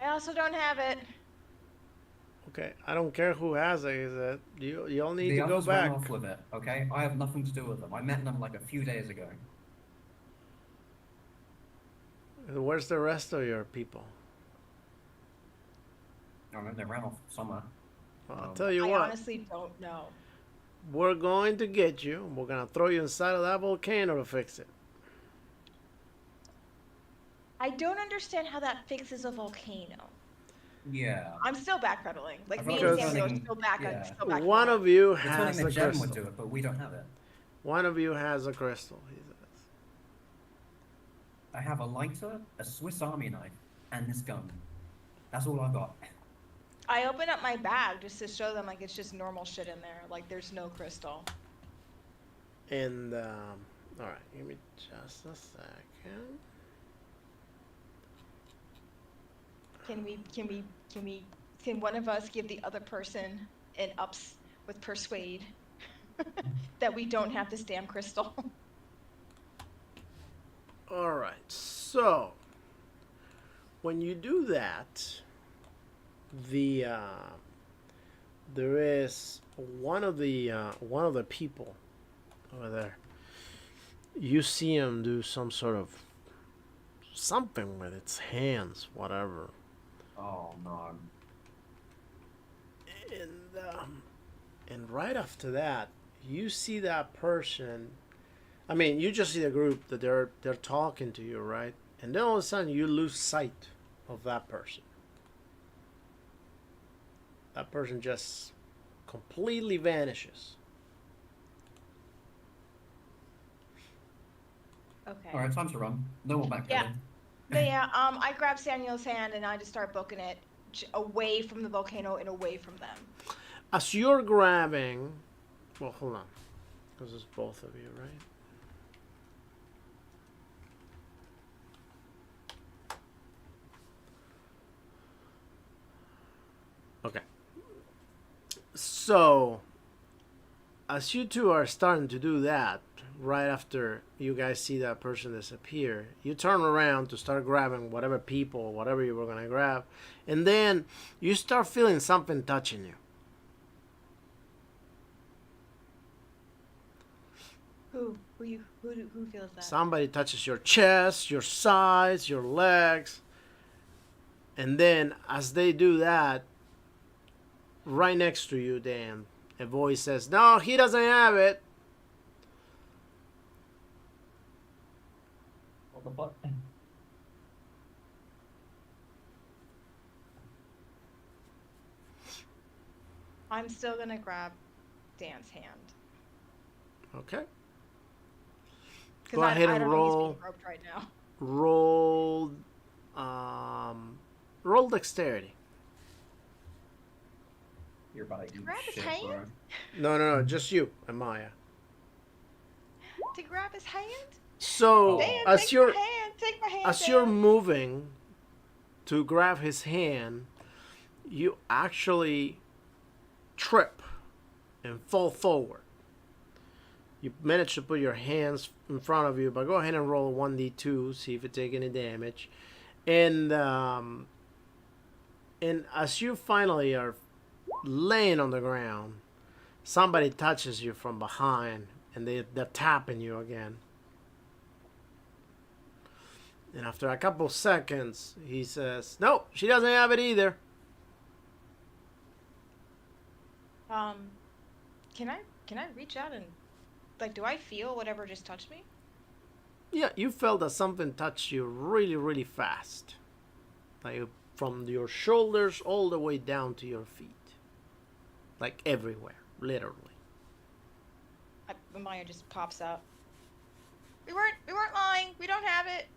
I also don't have it. Okay, I don't care who has it. Is that you'll need The to go others ran back. off with it, okay? I have nothing to do with them. I met them like a few days ago. Where's the rest of your people? I don't know, they ran off somewhere. Well, I'll tell you I what. honestly don't know. We're going to get you. We're gonna throw you inside of that volcano to fix it. I don't understand how that fixes a volcano. Yeah. I'm still backpedaling. Like I me thought and it was Samuel are turning- still back. yeah. Still back. One of you They're has telling the the gem would crystal. do it, but we don't have it. One of you has a crystal. He says. I have a lighter, a Swiss Army knife, and this gun. That's all I got. I open up my bag just to show them like it's just normal shit in there. Like there's no crystal. And all right, give me just a second. Can one of us give the other person an ups with persuade that we don't have this damn crystal? All right, so when you do that, there is one of the people over there. You see him do some sort of something with its hands, whatever. Oh no. And right after that, you see that person. I mean, you just see the group that they're talking to you, right? And then all of a sudden, you lose sight of that person. That person just completely vanishes. Okay. Alright, time to run. No more backpedaling. Yeah. But yeah, I grab Samuel's hand and I just start booking it away from the volcano and away from them. As you're grabbing, well, hold on, because it's both of you, right? Okay. So, as you two are starting to do that, right after you guys see that person disappear, you turn around to start grabbing whatever people, whatever you were going to grab, and then you start feeling something touching you. Who Who feels that? Somebody touches your chest, your sides, your legs. And then as they do that, right next to you, Dan, a voice says, "No, he doesn't have it." What the fuck? I'm still gonna grab Dan's hand. Okay. Because Go ahead I and don't know he's roll. being roped right now. Roll. Roll dexterity. You're about to eat Grab his shit, hand? bro. No, just you and Maya. To grab his hand? So Dan, as take you're my hand. Take my hand. as Dan. you're moving to grab his hand, you actually trip and fall forward. You manage to put your hands in front of you, but go ahead and roll a 1d2, see if you take any damage. And as you finally are laying on the ground, somebody touches you from behind, and they're tapping you again. And after a couple seconds, he says, "Nope, she doesn't have it either." Can I reach out and like, do I feel whatever just touched me? Yeah, you felt that something touched you really, really fast. Like from your shoulders all the way down to your feet. Like everywhere, literally. Maya just pops up. We weren't lying. We don't have it.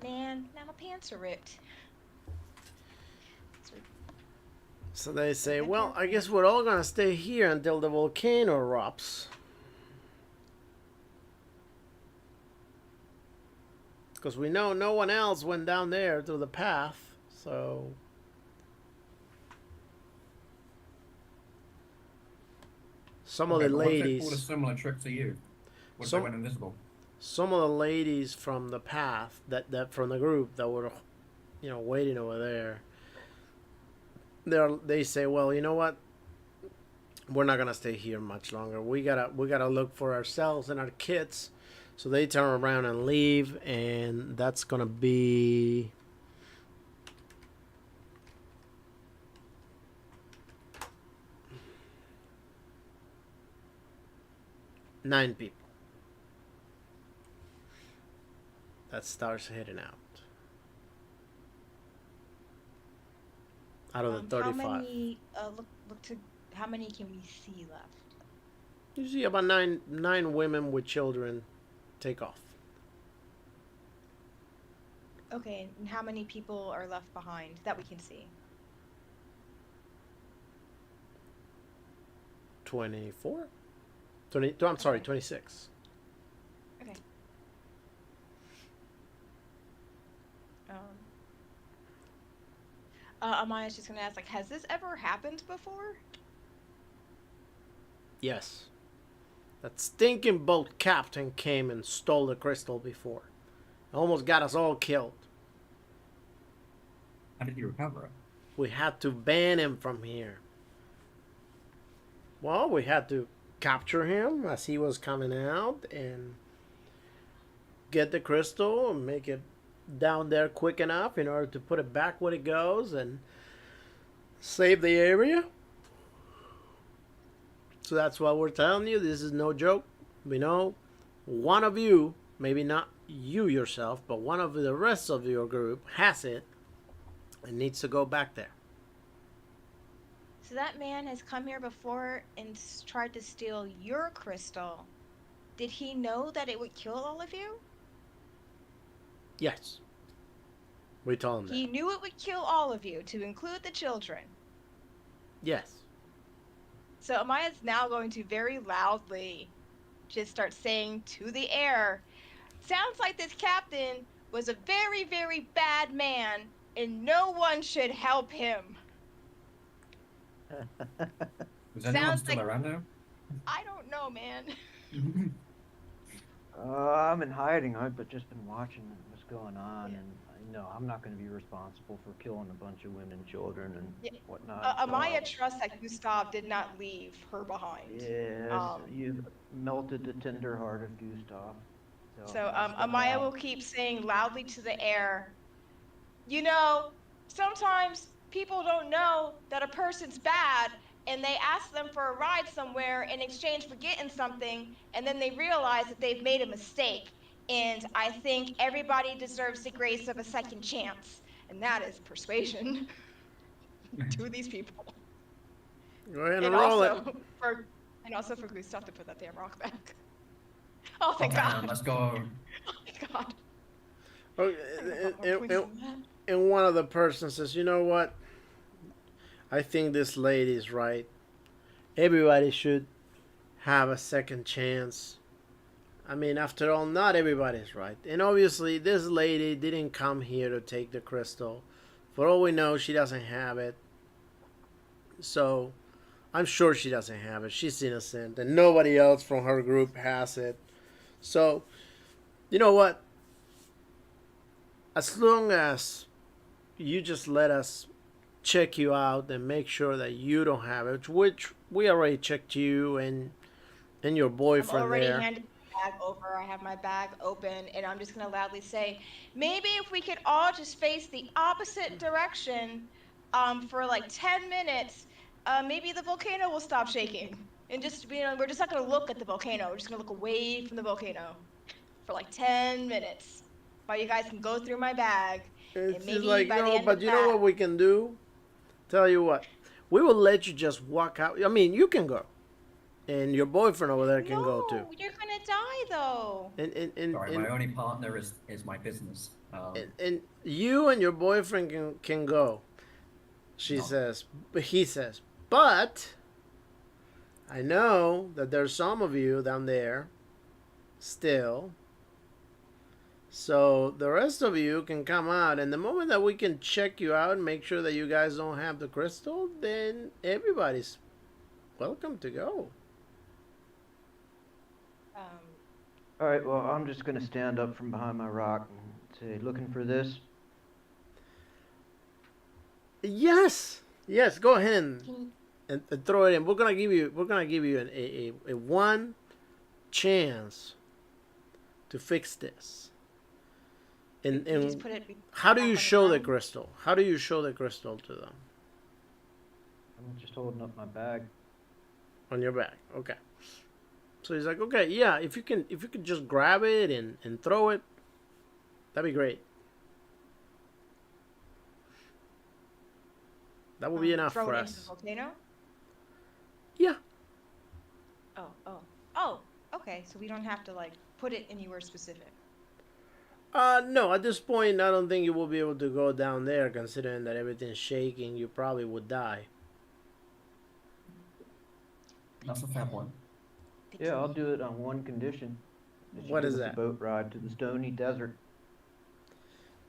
Man, now my pants are ripped. So they say, "Well, I guess we're all gonna stay here until the volcano erupts." Because we know no one else went down there to the path, so... Some of the But what if they ladies... pulled a similar trick to you? What if they went invisible? Some of the ladies from the path, that from the group that were, waiting over there, they say, "Well, you know what? We're not gonna stay here much longer. We gotta look for ourselves and our kids." So they turn around and leave, and that's gonna be 9 people that starts heading out of the 35. How many? Look to. How many can we see left? You see about nine women with children take off. Okay, and how many people are left behind that we can see? 24? 20, I'm sorry, Okay. 26. Okay. Amaya's just gonna ask, like, has this ever happened before? Yes. That stinking boat captain came and stole the crystal before. Almost got us all killed. How did you recover it? We had to ban him from here. Well, we had to capture him as he was coming out and get the crystal and make it down there quick enough in order to put it back where it goes and save the area. So that's what we're telling you. This is no joke. We know one of you, maybe not you yourself, but one of the rest of your group has it and needs to go back there. So that man has come here before and tried to steal your crystal. Did he know that it would kill all of you? Yes. We told him that. He knew it would kill all of you, to include the children. Yes. So Amaya's now going to very loudly just start saying to the air, "Sounds like this captain was a very, very bad man, and no one should help him." Was anyone Sounds still like- around now? I don't know, man. I'm in hiding. I've just been watching what's going on, Yeah. and No, I'm not going to be responsible for killing a bunch of women, children, and Yeah. whatnot. Amaya trusts that Gustav did not leave her behind. Yes, Um, you've melted the tender heart of Gustav. So so I'll step Amaya out. will keep saying loudly to the air, you know, sometimes people don't know that a person's bad and they ask them for a ride somewhere in exchange for getting something, and then they realize that they've made a mistake. And I think everybody deserves the grace of a second chance. And that is persuasion to these people. Go ahead and And roll it. also for Gustav to put that damn rock back. Oh Oh thank damn, God. let's go. Oh thank God. Oh, I gotta put more points on that. and one of the persons says, "You know what? I think this lady's right. Everybody should have a second chance. I mean, after all, not everybody's right. And obviously, this lady didn't come here to take the crystal. For all we know, she doesn't have it. So, I'm sure she doesn't have it. She's innocent. And nobody else from her group has it. So, you know what? As long as you just let us check you out and make sure that you don't have it, which we already checked you and your I'm boyfriend already there. handing my bag over. I have my bag open, and I'm just going to loudly say, maybe if we could all just face the opposite direction for like 10 minutes, maybe the volcano will stop shaking. And just, we're just not going to look at the volcano. We're just going to look away from the volcano for like 10 minutes while you guys can go through my bag. And It's just maybe like, by the no, end of but you know that, what we can do? Tell you what, we will let you just walk out. I mean, you can go, and your boyfriend over there can go too. no, you're going to die though. Sorry, my only partner is my business. And you and your boyfriend can go. She No. says, but he says, but I know that there's some of you down there still. So the rest of you can come out, and the moment that we can check you out and make sure that you guys don't have the crystal, then everybody's welcome to go. Um, All right, well, I'm just going to stand up from behind my rock and say, looking for this? Yes, yes. Go ahead can you, and throw it in. We're gonna give you a one chance to fix this. you just And put it how do back you on the show the ground? crystal? How do you show the crystal to them? I'm just holding up my bag. On your back. Okay. So he's like, okay, yeah. If you can just grab it and throw it, that'd be great. That will be enough Throw for it into the us. volcano? Yeah. Oh. Okay, so we don't have to like put it anywhere specific. No. At this point, I don't think you will be able to go down there, considering that everything's shaking. You probably would die. That's a fair point. Yeah, I'll do it on one condition. That you What give is us that? a boat ride to the stony desert.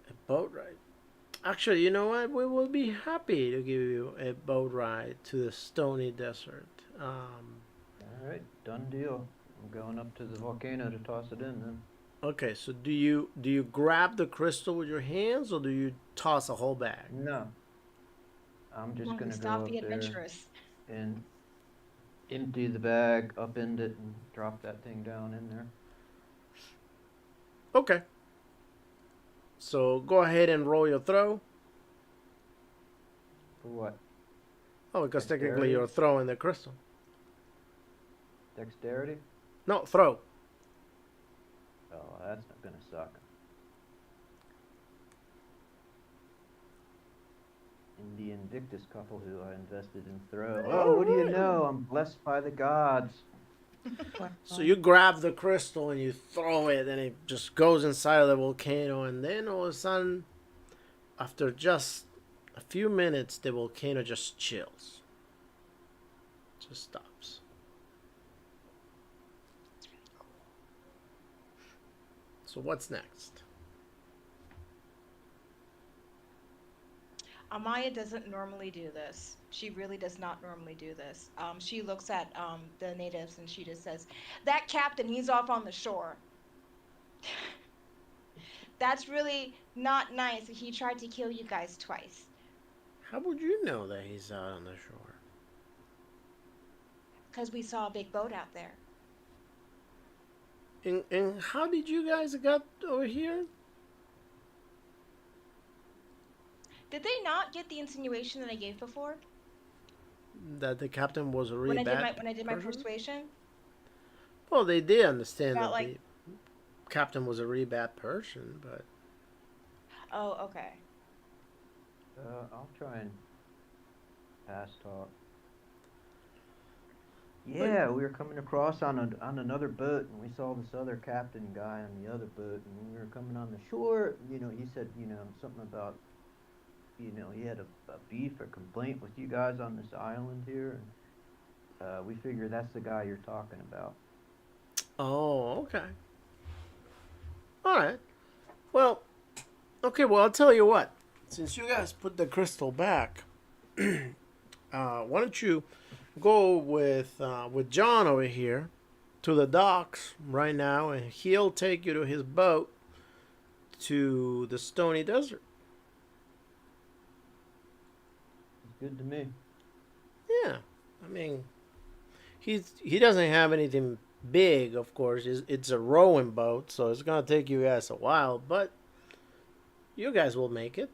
A boat ride. Actually, you know what? We will be happy to give you a boat ride to the stony desert. All right, done deal. I'm going up to the volcano to toss it in then. Okay, so do you grab the crystal with your hands or do you toss a whole bag? No, I'm just Come on, going to Gustav, go be up there adventurous. and empty the bag, upend it, and drop that thing down in there. Okay. So go ahead and roll your throw. For what? Oh, because technically Dexterity? you're throwing the crystal. Dexterity? No, throw. Oh, that's not going to suck. In the Invictus couple who I invested in throw. Oh, what do you know? I'm blessed by the gods. So you grab the crystal and you throw it, and it just goes inside of the volcano, and then all of a sudden, after just a few minutes, the volcano just chills. Just stops. So what's next? Amaya doesn't normally do this. She really does not normally do this. She looks at the natives and she just says, "That captain, he's off on the shore. That's really not nice. He tried to kill you guys twice. How would you know that he's out on the shore? Because we saw a big boat out there. And how did you guys got over here? Did they not get the insinuation that I gave before? That the captain was a really When I did bad my person? persuasion? Well, they did understand About that like, the captain was a really bad person, but oh, okay. I'll try and pass talk. Yeah, we were coming across on another boat, and we saw this other captain guy on the other boat, and when we were coming on the shore, he said, something about, he had a beef or complaint with you guys on this island here, and we figure that's the guy you're talking about. oh, okay. All right. Well, okay. Well, I'll tell you what. Since you guys put the crystal back, why don't you go with John over here to the docks right now, and he'll take you to his boat to the stony desert. It's good to me. Yeah, I mean, he doesn't have anything big, of course. It's a rowing boat, so it's gonna take you guys a while, but you guys will make it.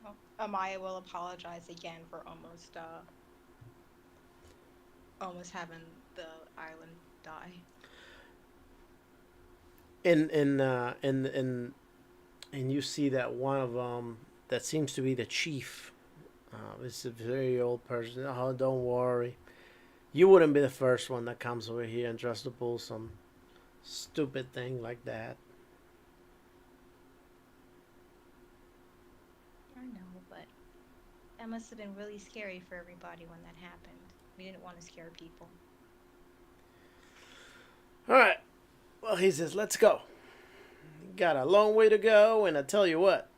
Well, Amaya will apologize again for almost having the island die. And you see that one of them that seems to be the chief. It's a very old person. Oh, don't worry. You wouldn't be the first one that comes over here and tries to pull some stupid thing like that. I know, but that must have been really scary for everybody when that happened. We didn't want to scare people. All right. Well, he says, let's go. Got a long way to go, and I tell you what,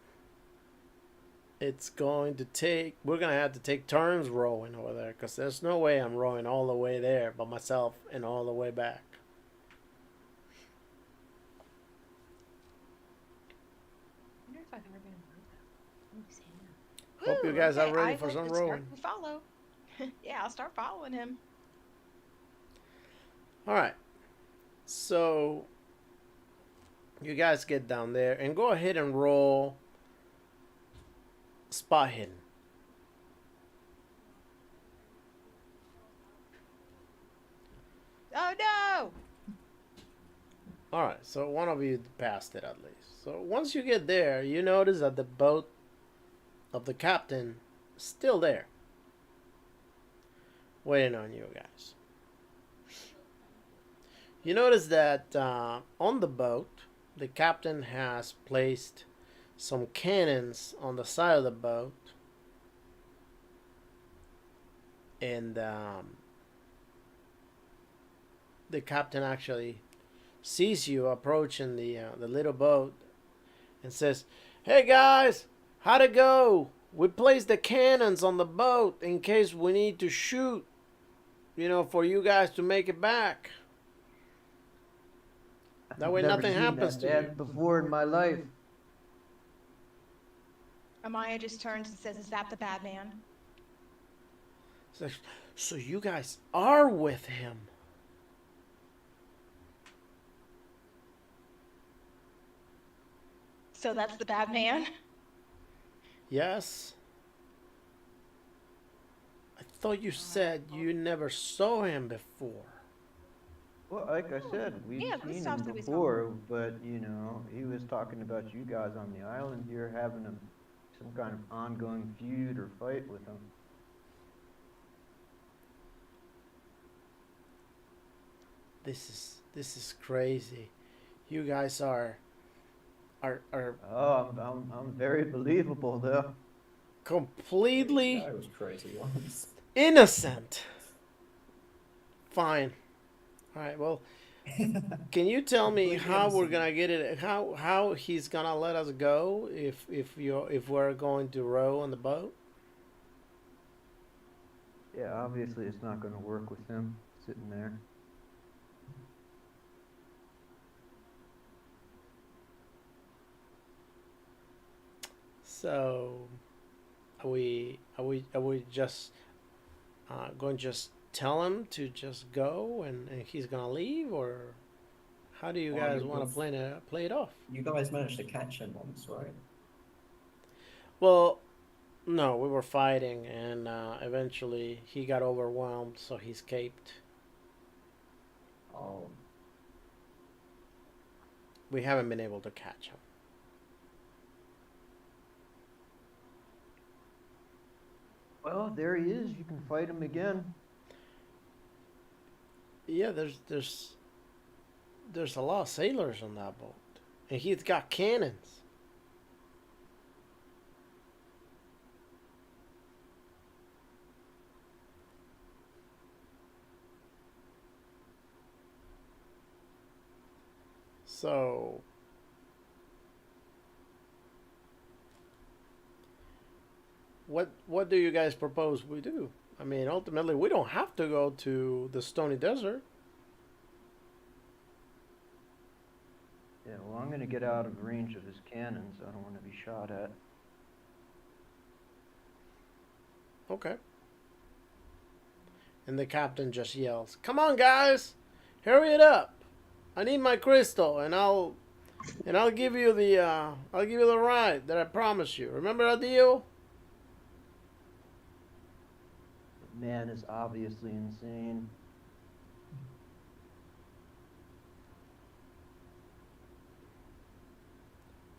it's going to take, we're going to have to take turns rowing over there, because there's no way I'm rowing all the way there by myself and all the way back. I wonder if I've ever been in a boat. Let me see. Hope you guys are ready I for will some start rowing. to follow. Yeah, I'll start following him. All right. So you guys get down there and go ahead and roll spot hidden. Oh no! All right. So one of you passed it at least. So once you get there, you notice that the boat of the captain is still there, waiting on you guys. You notice that on the boat, the captain has placed some cannons on the side of the boat, and the captain actually sees you approaching the little boat and says, "Hey guys, how'd it go? We placed the cannons on the boat in case we need to shoot, for you guys to make it back. That way Never nothing seen happens that to you." bad before in my life. Amaya just turns and says, "Is that the bad man?" So you guys are with him. So that's the bad man? Yes. I thought you said you never saw him before. Well, like I said, we've Yeah, this seen stuff him that we saw. before, but he was talking about you guys on the island here having some kind of ongoing feud or fight with him. This is crazy. You guys are Oh, I'm very believable though. completely I was crazy once. innocent. Fine. All right. Well, can you tell me Completely how we're innocent. gonna get it? How he's gonna let us go if we're going to row on the boat? Yeah, obviously it's not going to work with him sitting there. So, are we just going to just tell him to just go and he's gonna leave, or how do you Oh, guys want to play it off? you guys managed to catch him once, right? Well, no, we were fighting, and eventually he got overwhelmed, so he escaped. Oh, We haven't been able to catch him. Well, there he is. You can fight him again. Yeah, there's a lot of sailors on that boat, and he's got cannons. So, what do you guys propose we do? I mean, ultimately, we don't have to go to the Stony Desert. Yeah, well, I'm gonna get out of range of his cannons. I don't want to be shot at. Okay. And the captain just yells, "Come on, guys, hurry it up! I need my crystal, and I'll give you the ride that I promised you. Remember that deal?" The man is obviously insane.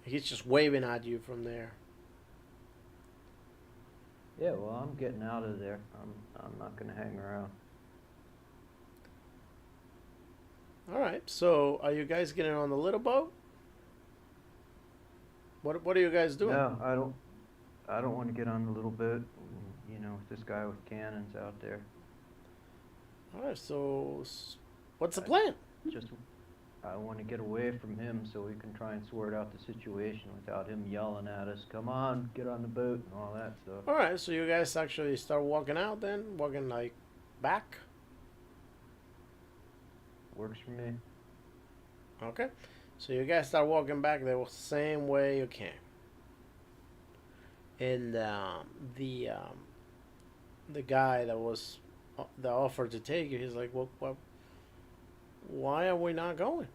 He's just waving at you from there. Yeah, well, I'm getting out of there. I'm not gonna hang around. All right. So, are you guys getting on the little boat? What are you guys doing? No, I don't want to get on the little boat. You know, with this guy with cannons out there. All right. So, what's the plan? Just, I want to get away from him so we can try and sort out the situation without him yelling at us. Come on, get on the boat and all that stuff. All right. So you guys actually start walking out then, walking like back. Works for me. Okay. So you guys start walking back the same way you came. And the guy that offered to take you, he's like, "Well, why are we not going?"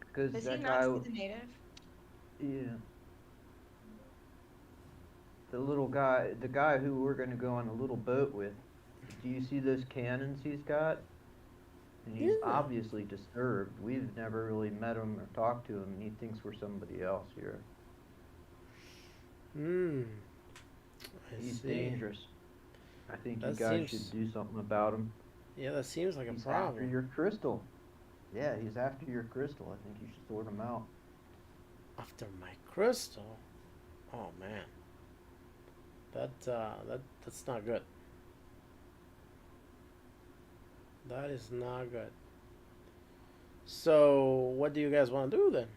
Because Does he that not guy, see the native? yeah, the guy who we're gonna go on a little boat with. Do you see those cannons he's got? And he's Yeah. obviously disturbed. We've never really met him or talked to him, and he thinks we're somebody else here. Hmm. I He's see. dangerous. I think you That guys seems. should do something about him. Yeah, that seems like a He's after problem. your crystal. Yeah, he's after your crystal. I think you should sort him out. After my crystal. Oh man. That's not good. That is not good. So, what do you guys want to do then?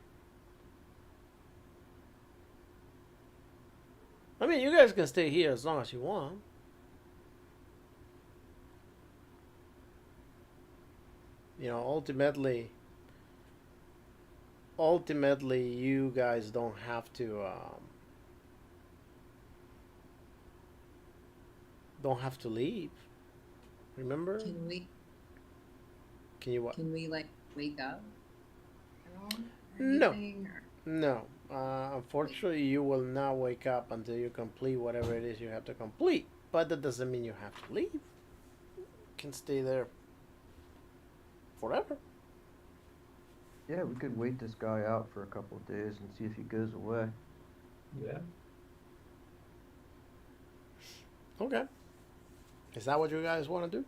I mean, you guys can stay here as long as you want. You know, ultimately, you guys don't have to leave. Remember? Can you what? Can we like wake up at all? Or No. anything, or- No. Unfortunately, you will not wake up until you complete whatever it is you have to complete. But that doesn't mean you have to leave. You can stay there forever. Yeah, we could wait this guy out for a couple of days and see if he goes away. yeah. Okay. Is that what you guys want to do?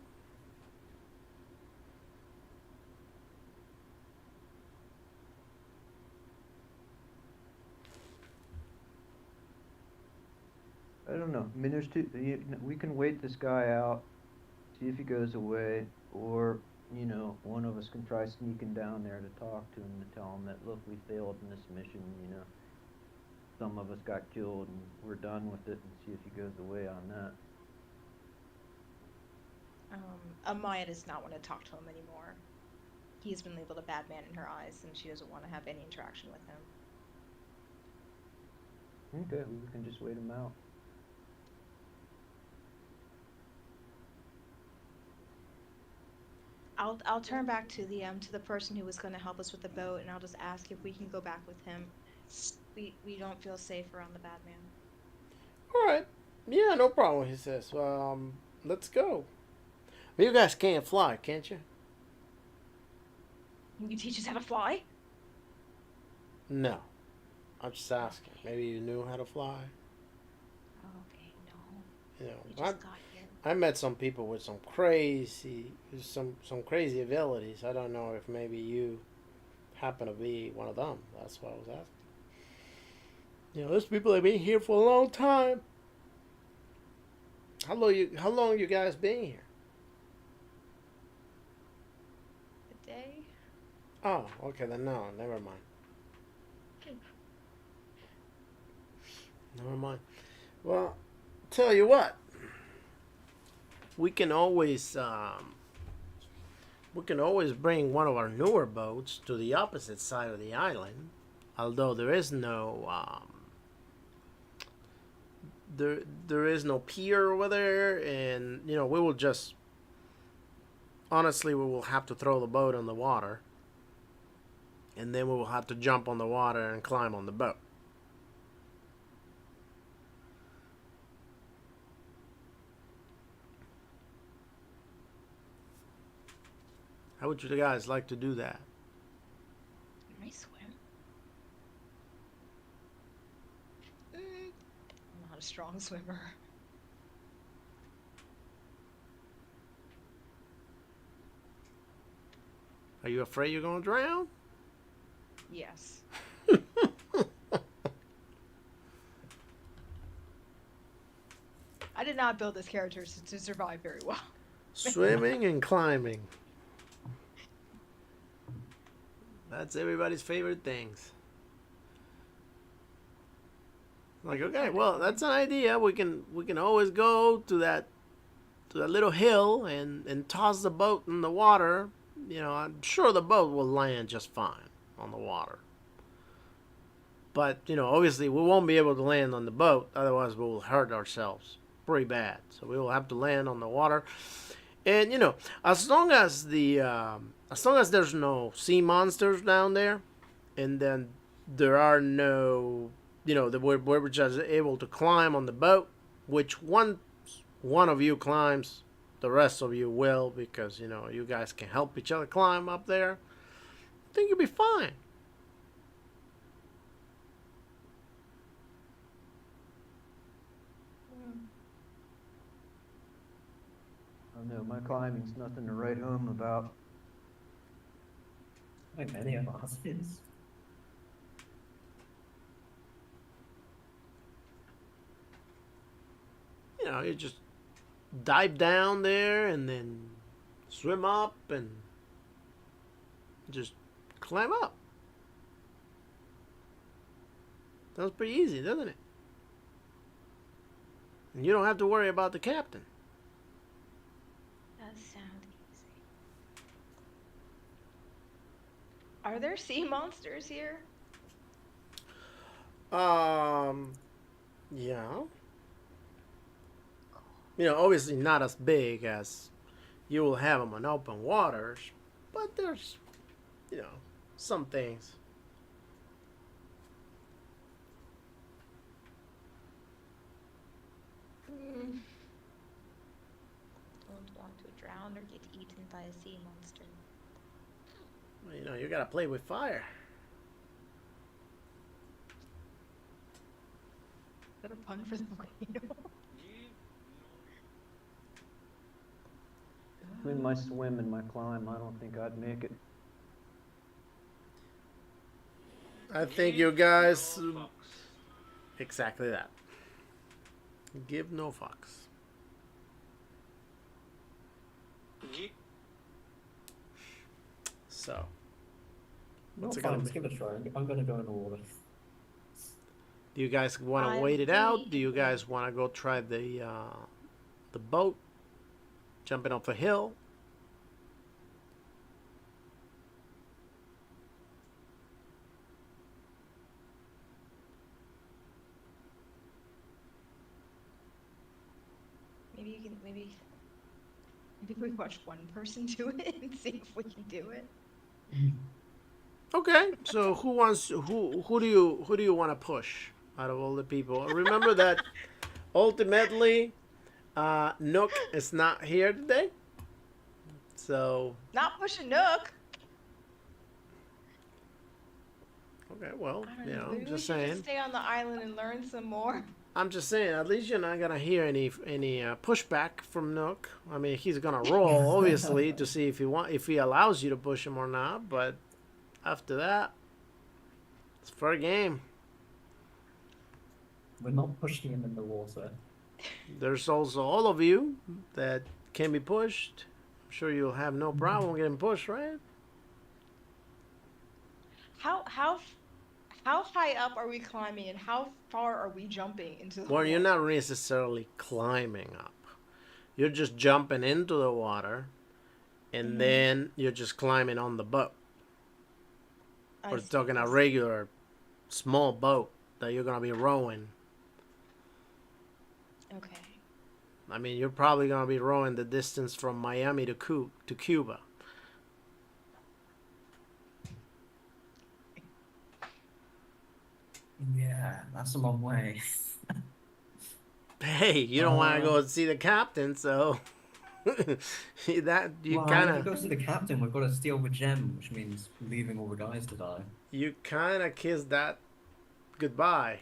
I don't know. I mean, we can wait this guy out, see if he goes away, or, you know, one of us can try sneaking down there to talk to him to tell him that, look, we failed in this mission, you know. Some of us got killed and we're done with it, and see if he goes away on that. Amaya does not want to talk to him anymore. He's been labeled a bad man in her eyes, and she doesn't want to have any interaction with him. Okay, we can just wait him out. I'll turn back to the person who was going to help us with the boat, and I'll just ask if we can go back with him. We don't feel safe around the bad man. All right. Yeah, no problem. He says, let's go. But you guys can't fly, can't you? Can you teach us how to fly? No. I'm just asking. Maybe you knew how to fly. Okay, no. You We know, just got here. I met some people with some crazy abilities. I don't know if maybe you happen to be one of them. That's why I was asking. You know, there's people that have been here for a long time. How long you guys been here? A day? Oh, okay, then no, never mind. Never mind. Well, tell you what. We can always bring one of our newer boats to the opposite side of the island, although there is no there is no pier over there, and you know we will just honestly we will have to throw the boat on the water, and then we will have to jump on the water and climb on the boat. How would you guys like to do that? Can I swim? I'm not a strong swimmer. Are you afraid you're gonna drown? Yes. I did not build this character to survive very well. Swimming and climbing. That's everybody's favorite things. Like, okay, well, that's an idea. We can always go to that little hill and toss the boat in the water. You know, I'm sure the boat will land just fine on the water. But, you know, obviously we won't be able to land on the boat, otherwise we will hurt ourselves pretty bad. So we will have to land on the water. And you know, as long as there's no sea monsters down there, and then there are no, you know, that we're just able to climb on the boat, which one of you climbs, the rest of you will, because you know you guys can help each other climb up there. I think you'll be fine. I know my climbing's nothing to write home about. Like many of ours is. You know, you just dive down there and then swim up and just climb up. Sounds pretty easy, doesn't it? And you don't have to worry about the captain. Does sound easy. Are there sea monsters here? Yeah. You know, obviously not as big as you will have them on open waters, but there's, you know, some things. Don't want to drown or get eaten by a sea monster. Well, you know, you gotta play with fire. Is that a pun for the volcano? Between my swim and my climb, I don't think I'd make it. I think you guys. Exactly that. Give no fucks. So. What's it gonna Let's be? give it a try. I'm gonna go in the water. Do you guys want to I'm wait it out? pretty Do you guys want to go try the boat, jumping off a hill? maybe we watch one person do it and see if we can do it. Okay, so who do you want to push out of all the people? Remember that ultimately, Nook is not here today, so Not pushing Nook. okay. Well, I don't you know. know, Maybe we just should just saying. stay on the island and learn some more. I'm just saying. At least you're not gonna hear any pushback from Nook. I mean, he's gonna roll obviously to see if he allows you to push him or not. But after that, it's fair game. We're not pushing him in the water. There's also all of you that can be pushed. I'm sure you'll have no problem getting pushed, right? How how f- how high up are we climbing, and how far are we jumping into the Well, you're water? not necessarily climbing up. You're just jumping into the water, and then you're just climbing on the boat. I We're see, talking I a see. regular small boat that you're gonna be rowing. Okay. I mean, you're probably gonna be rowing the distance from Miami to Cuba. Yeah, that's a long way. Hey, you don't want to go see the captain, so that you Well, kind if we of go to the captain, we've got to steal the gem, which means leaving all the guys to die. kiss that goodbye.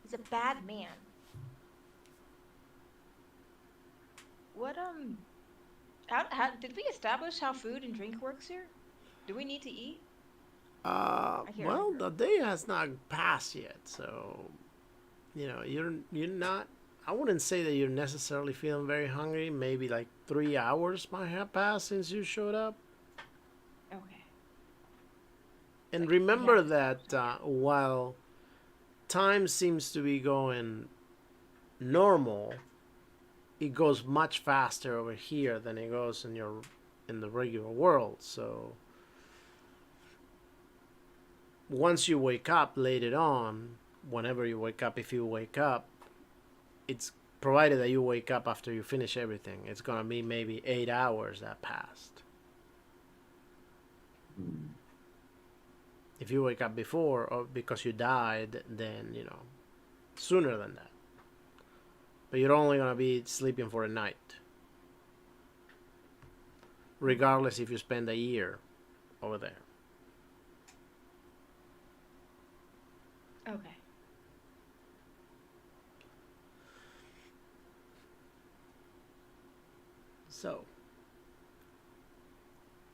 He's a bad man. What how did we establish how food and drink works here? Do we need to eat? I can't Well, remember. the day has not passed yet, so you know you're not. I wouldn't say that you're necessarily feeling very hungry. Maybe like 3 hours might have passed since you showed up. Okay. And Like we remember have to that establish while time seems to be going normal, it goes much faster over here than it goes in the regular world. So once you wake up later on, whenever you wake up, if you wake up, it's provided that you wake up after you finish everything. It's gonna be maybe 8 hours that passed. If you wake up before or because you died, then you know sooner than that. But you're only gonna be sleeping for a night, regardless if you spend a year over there. Okay. So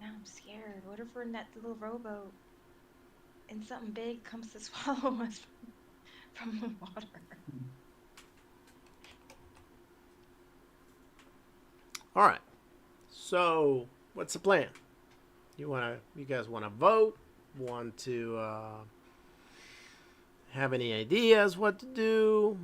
Now I'm scared. What if we're in that little rowboat and something big comes to swallow us from the water? all right. So what's the plan? You guys wanna vote? Want to have any ideas what to do?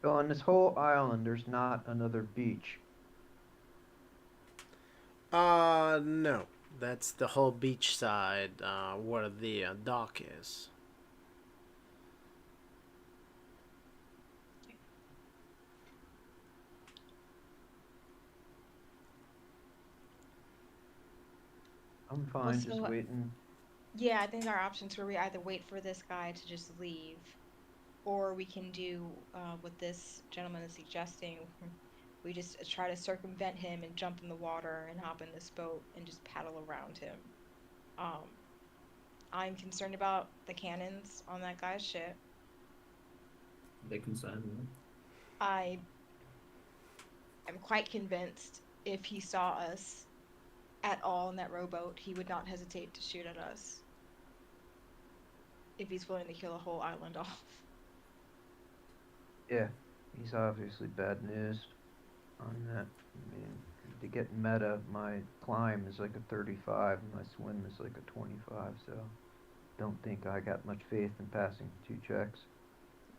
So on this whole island, there's not another beach. No. That's the whole beach side where the dock is. I'm fine just so waiting. yeah, I think our options were we either wait for this guy to just leave, or we can do what this gentleman is suggesting. We just try to circumvent him and jump in the water and hop in this boat and just paddle around him. Um, I'm concerned about the cannons on that guy's ship. They concern me. I am quite convinced if he saw us at all in that rowboat, he would not hesitate to shoot at us if he's willing to kill a whole island off. Yeah, he's obviously bad news on that. I mean, to get meta, my climb is like a 35 and my swim is like a 25, so don't think I got much faith in passing 2 checks.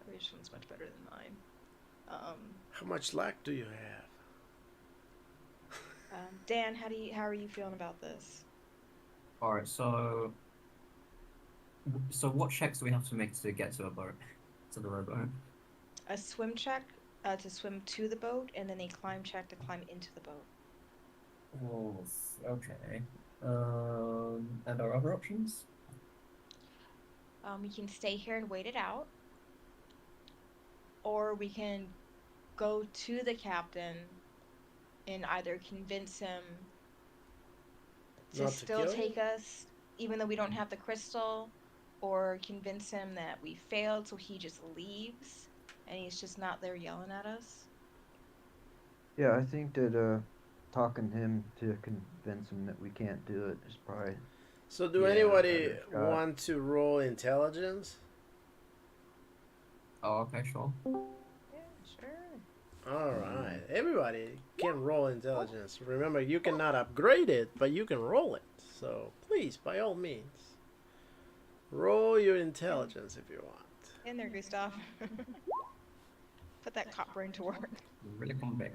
This one's much better than mine. How much luck do you have? Dan, how are you feeling about this? Alright, so So what checks do we have to make to get to a boat? To the rowboat? A swim check to swim to the boat, and then a climb check to climb into the boat. Oh, okay. And our other options? We can stay here and wait it out, or we can go to the captain and either convince him to Not to still kill you? take us, even though we don't have the crystal, or convince him that we failed, so he just leaves and he's just not there yelling at us. Yeah, I think that talking him to convince him that we can't do it is probably So do Yeah, anybody better shot. want to roll intelligence? Oh, okay, sure. Yeah, sure. All right, everybody can roll intelligence. Remember, you cannot upgrade it, but you can roll it. So please, by all means, roll your intelligence if you want. In there, Gustav. Put that cop brain to work. Really come big.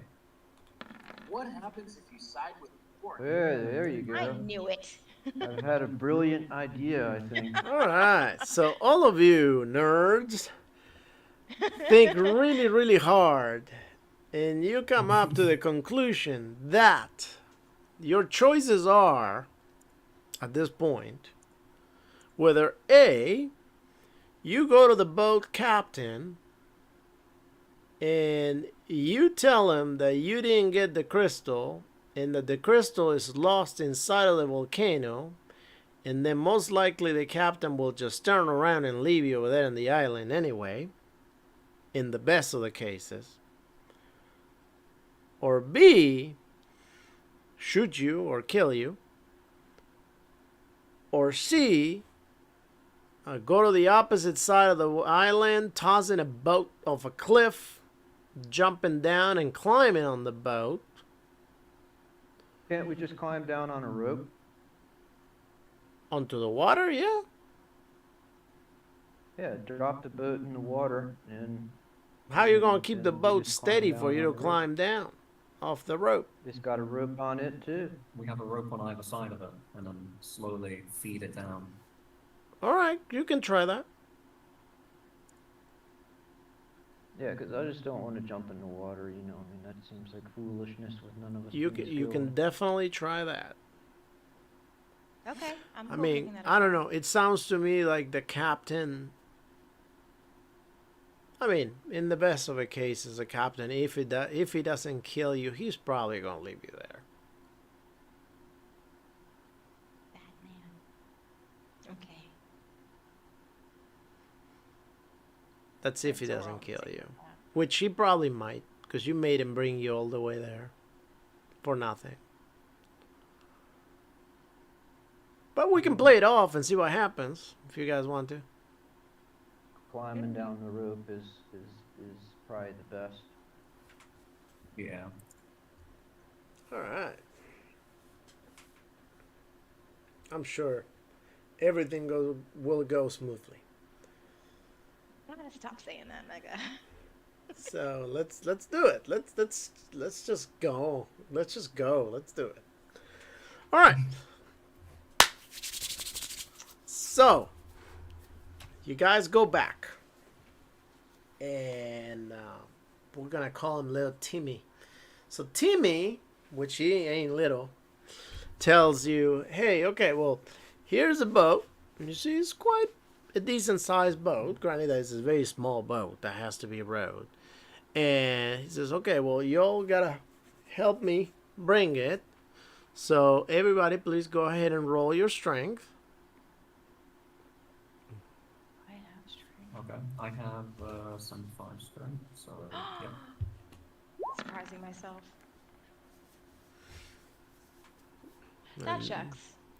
What happens if you side with Warren? There you I go. knew it. I've had a brilliant idea, I think. All right, so all of you nerds think really, really hard, and you come up to the conclusion that your choices are, at this point, whether A, you go to the boat captain and you tell him that you didn't get the crystal and that the crystal is lost inside of the volcano, and then most likely the captain will just turn around and leave you over there on the island anyway, in the best of the cases. Or B, shoot you or kill you. Or C, go to the opposite side of the island, tossing a boat off a cliff, jumping down and climbing on the boat. Can't we just climb down on a rope? Onto the water, yeah. Yeah, drop the boat in the water and How you gonna keep the Then we boat just climb steady down for you on to the rope. climb down off the rope? it's got a rope on it too. We have a rope on either side of it, and then slowly feed it down. All right, you can try that. Yeah, 'cause I just don't want to jump in the water, you know. I mean, that seems like foolishness with none of us. You being can, you can skilled. definitely try that. Okay, I'm I cool mean, taking that I don't approach. know. It sounds to me like the captain. I mean, in the best of the cases, the captain, if he doesn't kill you, he's probably gonna leave you there. Batman. Okay. That's if he So we're doesn't all kill saying you, that. which he probably might, because you made him bring you all the way there for nothing. But we can play it off and see what happens if you guys want to. Climbing down the rope is probably the best. Yeah. All right. I'm sure everything will go smoothly. I'm gonna stop saying that, Mega. So let's do it. Let's just go. Let's just go. Let's do it. All right. So you guys go back, and we're gonna call him little Timmy. So Timmy, which he ain't little, tells you, "Hey, okay, well, here's a boat. And you see, it's quite a decent sized boat. Granted, that is a very small boat that has to be rowed." And he says, "Okay, well, y'all gotta help me bring it. So everybody, please go ahead and roll your strength." I have strength. Okay. I have 75 strength, so yeah. Surprising myself. That And checks.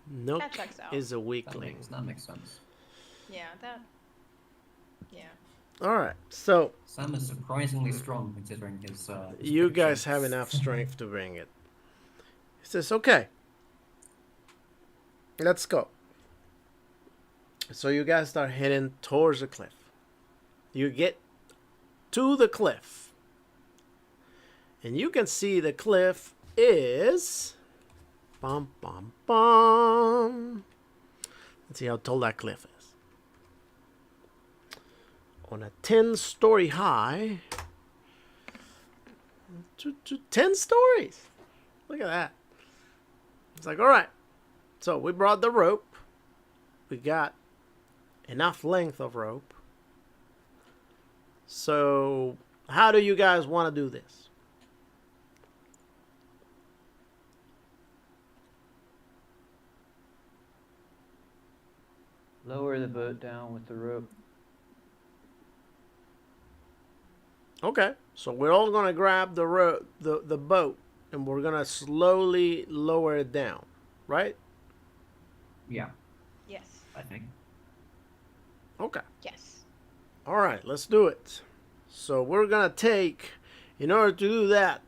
Nook That checks out. is a That weakling. makes sense. Yeah, that. Yeah. All right, so Sam is surprisingly strong considering his. His you big guys shape. have enough strength to bring it. He says, "Okay, let's go." So you guys start heading towards the cliff. You get to the cliff, and you can see the cliff is. Bum bum bum. Let's see how tall that cliff is. on a 10-story high. 10 stories. Look at that. It's like, all right. So we brought the rope. We got enough length of rope. So how do you guys want to do this? Lower the boat down with the rope. Okay, so we're all gonna grab the boat, and we're gonna slowly lower it down, right? Yeah, Yes. I think. Okay. Yes. All right, let's do it. So we're gonna take, in order to do that,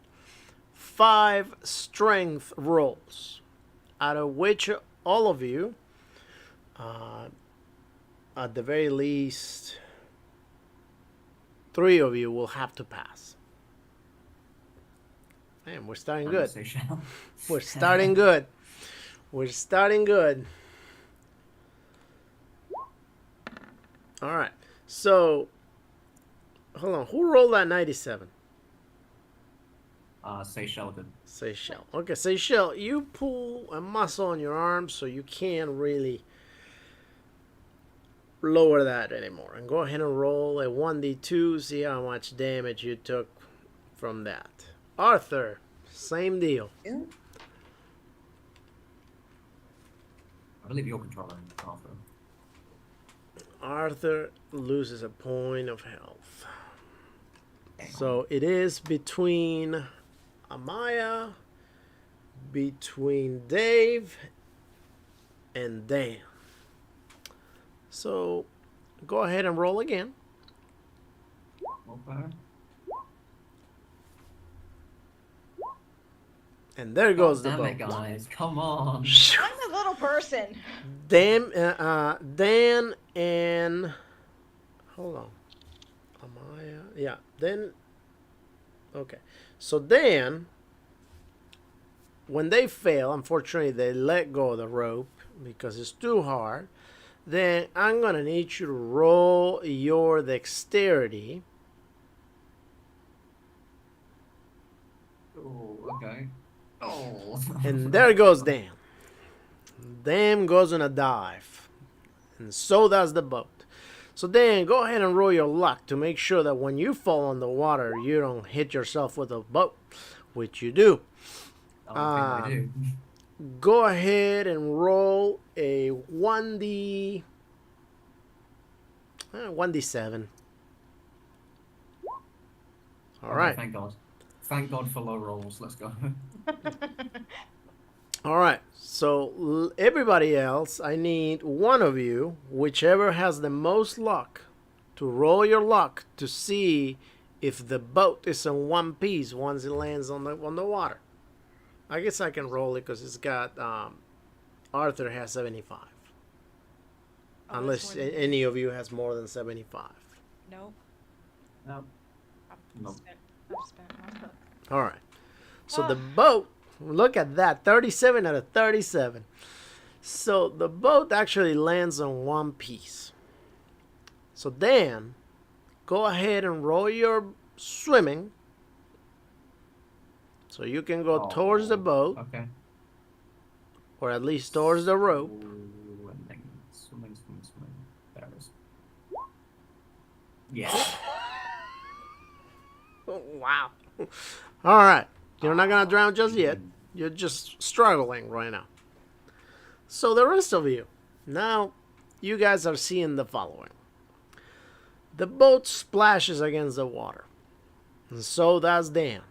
5 strength rolls, out of which all of you, at the very least, 3 of you will have to pass. Man, we're starting good. Seychelles. We're starting good. We're starting good. All right. So, hold on. Who rolled that 97? Seychelles did. Seychelles. Okay, Seychelles, you pull a muscle on your arm so you can't really lower that anymore. And go ahead and roll a 1d2, see how much damage you took from that. Arthur, same deal. Yeah. I believe you're controlling Arthur. Arthur loses a point of health. So it is between Amaya, between Dave, and Dan. So go ahead and roll again. Okay. And there goes the Damn it, boat. guys! Come on. I'm a little person. Dan and hold on, Amaya. Yeah, then. Okay, so Dan, when they fail, unfortunately, they let go of the rope because it's too hard. Then I'm gonna need you to roll your dexterity. Oh, okay. Oh. And there goes Dan. Dan goes on a dive. And so does the boat. So Dan, go ahead and roll your luck to make sure that when you fall on the water, you don't hit yourself with a boat, which you do. I think I do. Go ahead and roll a 1d7. All Okay, right. Thank God. Thank God for low rolls. Let's go. All right. So everybody else, I need one of you, whichever has the most luck, to roll your luck to see if the boat is in one piece once it lands on the water. I guess I can roll it because it's got Arthur has 75. Oh, Unless that's more than- any of you has more than 75. Nope. Nope. I've Nope. spent my book. All right. So the boat, look at that, 37 out of 37. So the boat actually lands on one piece. So Dan, go ahead and roll your swimming. So you can go towards the boat, Okay. or at least towards the rope. Swimming. There it is. Yes. Wow. All right. You're not going to drown just yet. You're just struggling right now. So the rest of you, now you guys are seeing the following. The boat splashes against the water. And so does Dan.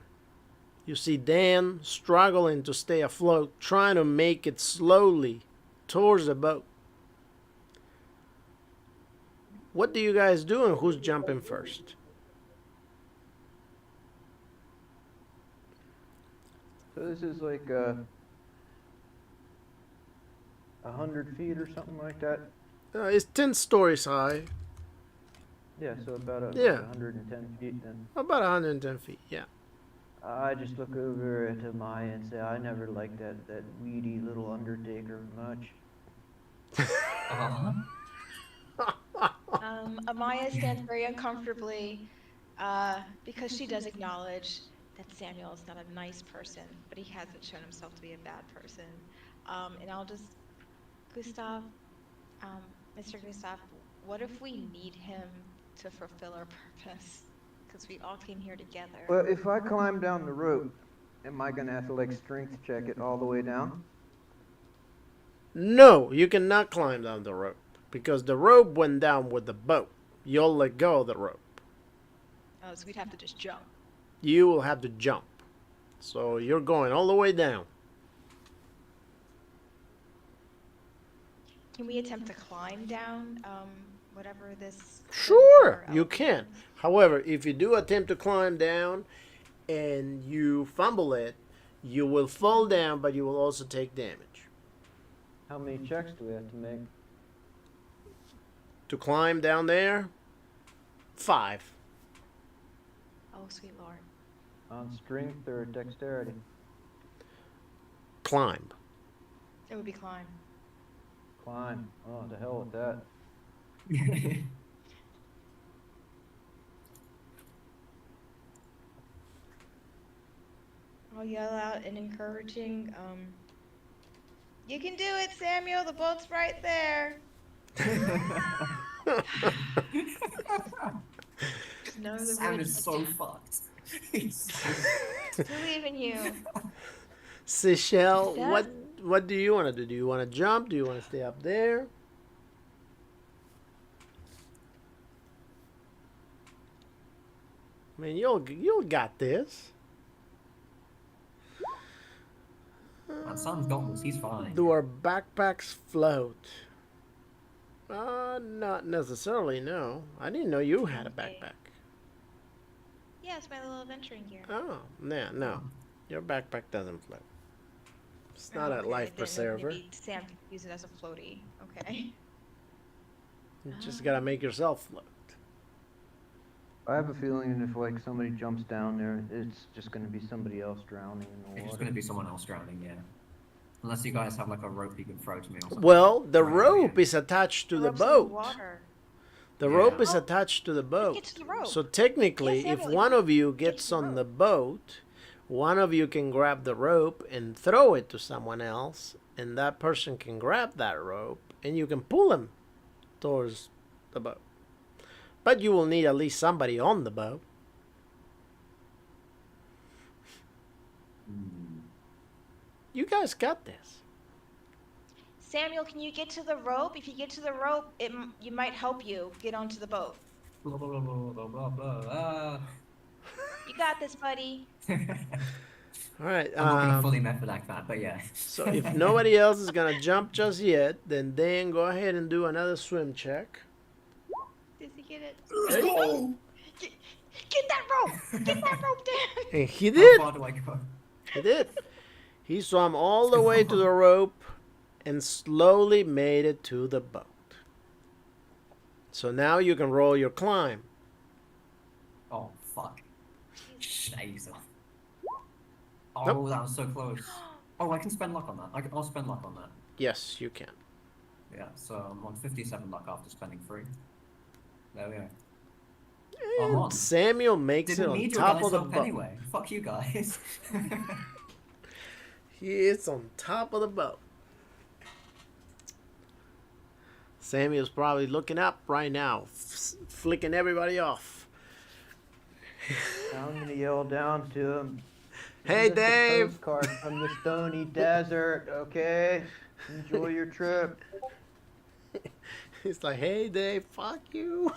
You see Dan struggling to stay afloat, trying to make it slowly towards the boat. What do you guys do, and who's jumping first? So this is like 100 feet or something like that. It's 10 stories high, Yeah, so about Yeah. 110 feet then. about 110 feet, yeah. I just look over at Maya and say, I never liked that weedy little undertaker much. Uh-huh. Amaya stands very uncomfortably because she does acknowledge that Samuel is not a nice person, but he hasn't shown himself to be a bad person. And I'll just, Gustav, um, Mr. Gustav, what if we need him to fulfill our purpose? Because we all came here together. Well, if I climb down the rope, am I gonna have to like strength check it all the way down? No, you cannot climb down the rope because the rope went down with the boat. You'll let go of the rope. Oh, so we'd have to just jump. You will have to jump. So you're going all the way down. Can we attempt to climb down whatever this? Sure, or you elevator can. is? However, if you do attempt to climb down and you fumble it, you will fall down, but you will also take damage. How many checks do we have to make? To climb down there, 5. Oh, sweet Lord. On strength or dexterity? Climb. It would be climb. Climb. Oh, to hell with that. I'll yell out an encouraging, you can do it, Samuel. The boat's right there. No, the Sam word is so fucked. He's believe in you. Seychelle, That- what do you want to do? Do you want to jump? Do you want to stay up there? I mean, you'll got this. That Sam's got this, he's fine. Do our backpacks float? Not necessarily, no. I didn't know you had a Okay. backpack. Yeah, it's my little adventuring gear. Oh, no. Your backpack doesn't float. It's not Oh, a okay. I life didn't know preserver. maybe Sam could use it as a floaty. Okay. You just gotta make yourself float. I have a feeling if like somebody jumps down there, it's just gonna be somebody else drowning in the It's water. just gonna be someone else drowning, yeah. Unless you guys have like a rope you can throw to me or something. Well, the Right, rope yeah. is attached to the Ropes in boat. water. The Yeah. rope is Oh, attached to the boat. get to the rope. So technically, Yeah, if Samuel, one of you get gets to the on rope. the boat, one of you can grab the rope and throw it to someone else, and that person can grab that rope, and you can pull him towards the boat. But you will need at least somebody on the boat. Hmm. You guys got this. Samuel, can you get to the rope? If you get to the rope, you might help you get onto the boat. Blah, blah, blah, blah, blah, blah, blah. You got this, buddy. All right. I'm not gonna fully method act that, but yeah. So if nobody else is gonna jump just yet, then Dan, go ahead and do another swim check. Did he get it? Let's go! Get that rope! Get that rope, Dan! And he How did. far do I go? He did. He swam all the way to the rope and slowly made it to the boat. So now you can roll your climb. Oh, fuck. Scheiße. Oh, Nope. that was so close. Oh, I can spend luck on that. I'll spend luck on that. Yes, you can. Yeah, so I'm on 57 luck after spending 3. There we go. I'm And on. Samuel makes Didn't it on need your top guys' of the help boat. anyway. Fuck you guys. He is on top of the boat. Samuel's probably looking up right now, flicking everybody off. I'm gonna yell down to him. Hey, "This is a Dave." postcard from the stony desert, okay? Enjoy your trip. He's like, hey, Dave, fuck you.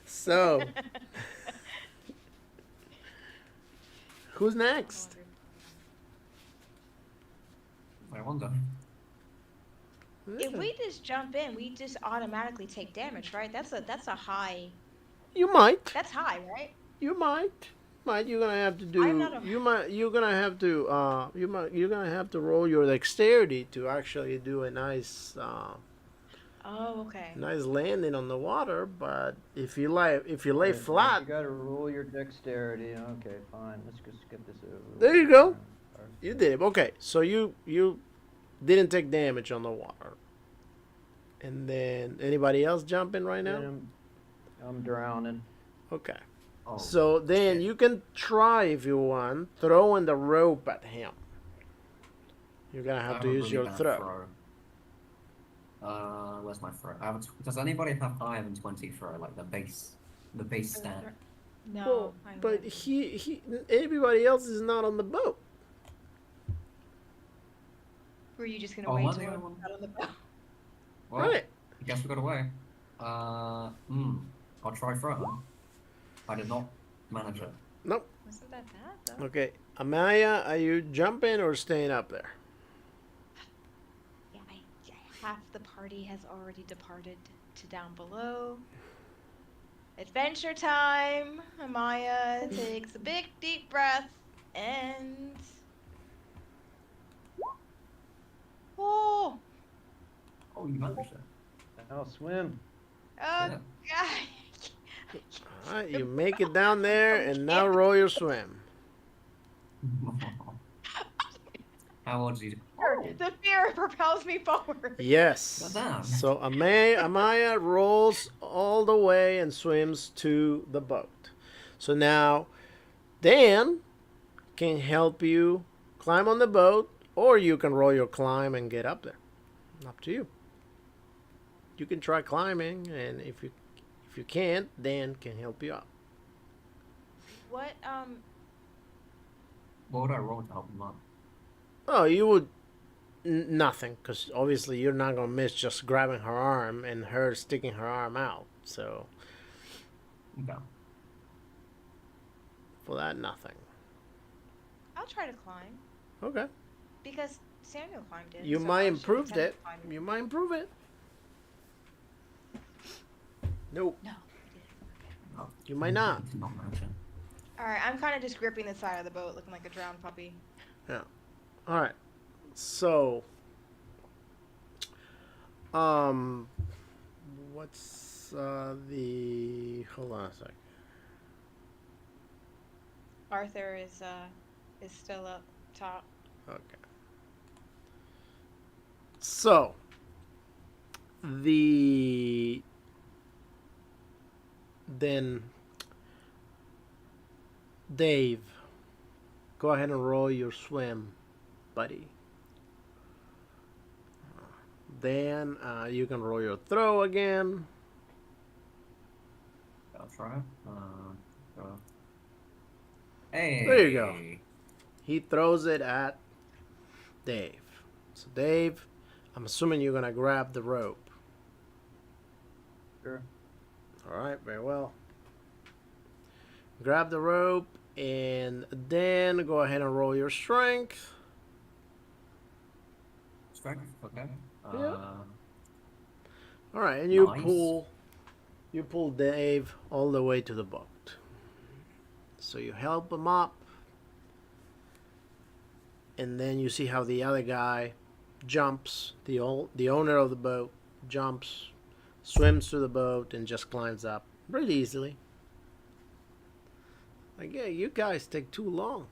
So, who's next? I wonder. If we just jump in, we just automatically take damage, right? That's a high. You might. That's high, right? You might. You're gonna have to do. I'm not a- You're gonna have to. You're gonna have to roll your dexterity to actually do a nice, Oh, okay. nice landing on the water. But if you lay You flat, gotta roll your dexterity. Okay, fine. Let's just get this over with. There you go. You did. Okay, so you didn't take damage on the water. And then anybody else jumping right now? I'm drowning. Okay. Oh, So then shit. you can try if you want throwing the rope at him. You're gonna I have have to a use really your bad throw. Where's my throw? Does anybody have higher than 20 throw, like the base stat? No, Well, I but wouldn't. he everybody else is not on the boat. Were you just gonna Oh, wait am I till the we only one? got on the boat? Well, Right. I guess we got away. I'll try throw. I did not manage it. Nope. Wasn't that bad though? Okay. Amaya, are you jumping or staying up there? Yeah, half the party has already departed to down below. Adventure time! Amaya takes a big deep breath and oh, Oh, you managed it. Now swim. oh Yeah. God! All right, you make it down there, and now Okay. roll your swim. How old is he? The fear propels me forward. Yes. Damn. So Amaya rolls all the way and swims to the boat. So now Dan can help you climb on the boat, or you can roll your climb and get up there. Up to you. You can try climbing, and if you can't, Dan can help you out. What What would I roll to help him up? Oh, you would nothing, because obviously you're not gonna miss just grabbing her arm and her sticking her arm out. So Okay. for that, nothing. I'll try to climb Okay. because Samuel climbed it. You so might I should improve attempt it. to climb it. You might improve it. Nope. No, I didn't. Oh, You might not. did not manage it. All right, I'm kind of just gripping the side of the boat, looking like a drowned puppy. Yeah. All right. So, what's the? Hold on a sec. Arthur is still up top. Okay. So, the then Dave, go ahead and roll your swim, buddy. Then you can roll your throw again. I'll try. Hey. There you go. He throws it at Dave. So Dave, I'm assuming you're gonna grab the rope. Sure. All right, very well. Grab the rope and then go ahead and roll your strength. Strength. Okay. Yeah. All right, and you Nice. pull Dave all the way to the boat. So you help him up, and then you see how the other guy jumps. The owner of the boat jumps, swims to the boat, and just climbs up pretty easily. Like, yeah, you guys take too long.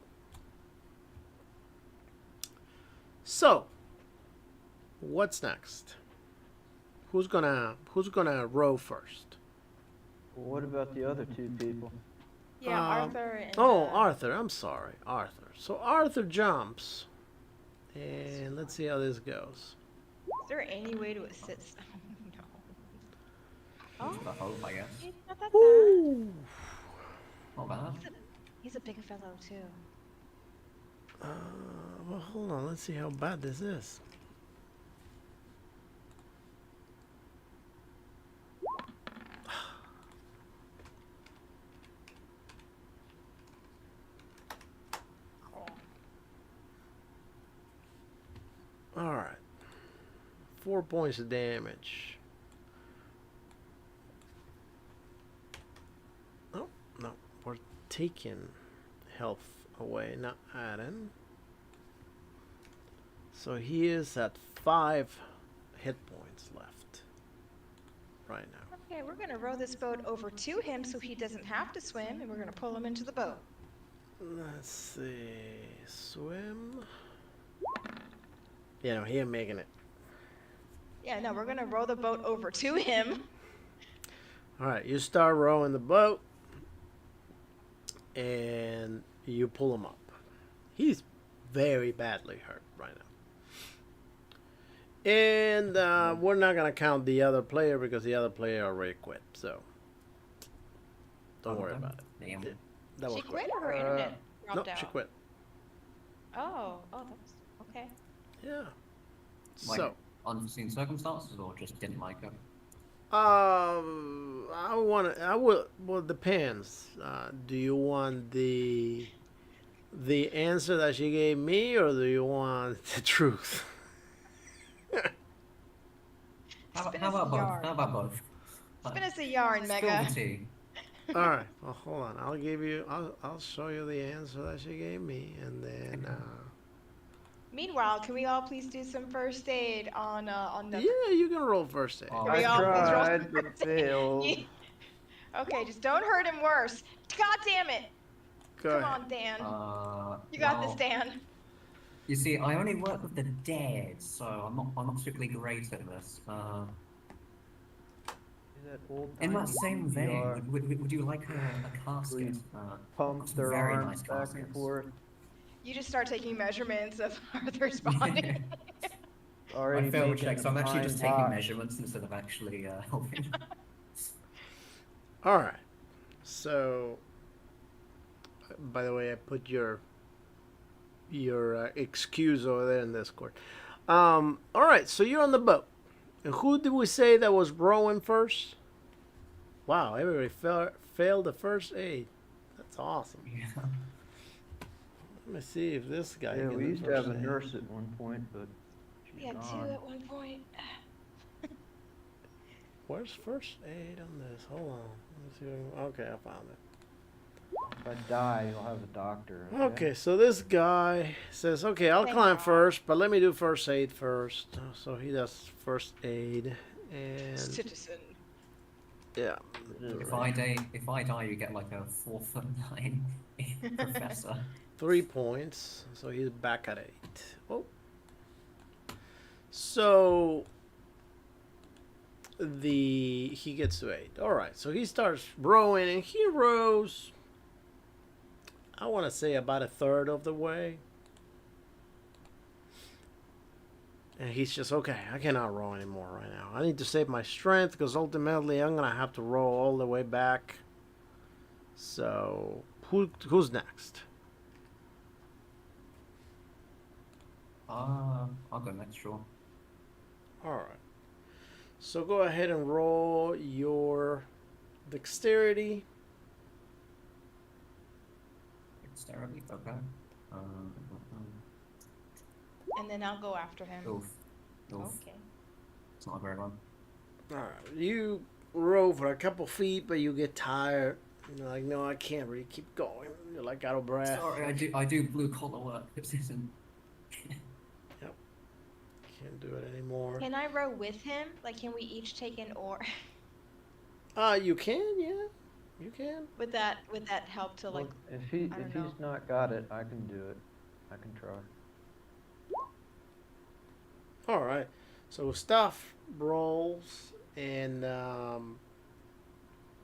So, what's next? Who's gonna row first? Well, what about the other two people? Yeah, Um, Arthur and Oh, Arthur. I'm sorry, Arthur. So Arthur jumps, and let's see how this goes. Is there any way to assist? No. That's what I hope, I guess. He's not that bad. Ooh. Not bad. He's a big fellow too. Well, hold on. Let's see how bad this is. All right. 4 points of damage. Oh, no. We're taking health away, not adding. So he is at 5 hit points left right now. Okay, we're gonna row this boat over to him so he doesn't have to swim, and we're gonna pull him into the boat. Let's see. Swim. Yeah, no, he ain't making it. Yeah, no, we're gonna row the boat over to him. All right, you start rowing the boat, and you pull him up. He's very badly hurt right now. And we're not gonna count the other player because the other player already quit. So don't worry about it. Damn. Yeah, that was She quick. quit or her internet No, dropped out? she quit. Oh, that's okay. Yeah. Like, So, unforeseen circumstances, or just didn't like her? I want to. I will. Well, it depends. Do you want the answer that she gave me, or do you want the truth? Spin How us about a both? yarn. How about both? Spin us a yarn, Spill Mega. the tea. All right. Well, hold on. I'll give you. I'll show you the answer that she gave me, and then. Meanwhile, can we all please do some first aid on the? Yeah, you can roll first aid. Oh, Can we I all please roll tried, some but first aid? failed. Okay, just don't hurt him worse. God damn it! Go Come ahead. on, Dan. You got well, this, Dan. You see, I only work with the dead, so I'm not particularly great at this. That old In that timey same CPR, vein, would you like a casket? pump their very arms nice back and caskets. forth. You just start taking measurements of Arthur's body. Already I failed making check, so I'm actually fine just taking pie. measurements instead of actually helping. All right. So, by the way, I put your excuse over there in Discord. All right. So you're on the boat, and who did we say that was rowing first? Wow, everybody failed the first aid. That's awesome. Yeah. Let me see if this guy. Yeah, can we do used to have first a aid. nurse at one point, but she's We had two gone. at one point. Where's first aid on this? Hold on. Let's see. Okay, I found it. If I die, you'll have a doctor. Okay, so this guy says, "Okay, I'll Thank climb God. first, but let me do first aid first." So he does first aid, and Citizen. yeah. If I die, you get like a 4'9" professor. 3 points, so he's back at 8. Oh, so he gets to 8. All right, so he starts rowing, and he rows. I want to say about a third of the way. And he's just, okay, I cannot row anymore right now. I need to save my strength because ultimately I'm going to have to row all the way back. So, who's next? I'll go next, sure. All right. So go ahead and roll your dexterity. Dexterity, okay. And then I'll go after him. Oof. Oof. Okay. It's not very long. All right. You row for a couple feet, but you get tired. You're like, no, I can't really keep going. You're like out of breath. Sorry, I do blue collar work. This isn't. Can't do it anymore. Can I row with him? Like, can we each take an oar? You can, yeah. You can. Would that help to like? Well, if I don't he's know. not got it, I can do it. I can try. All right. So stuff rolls, and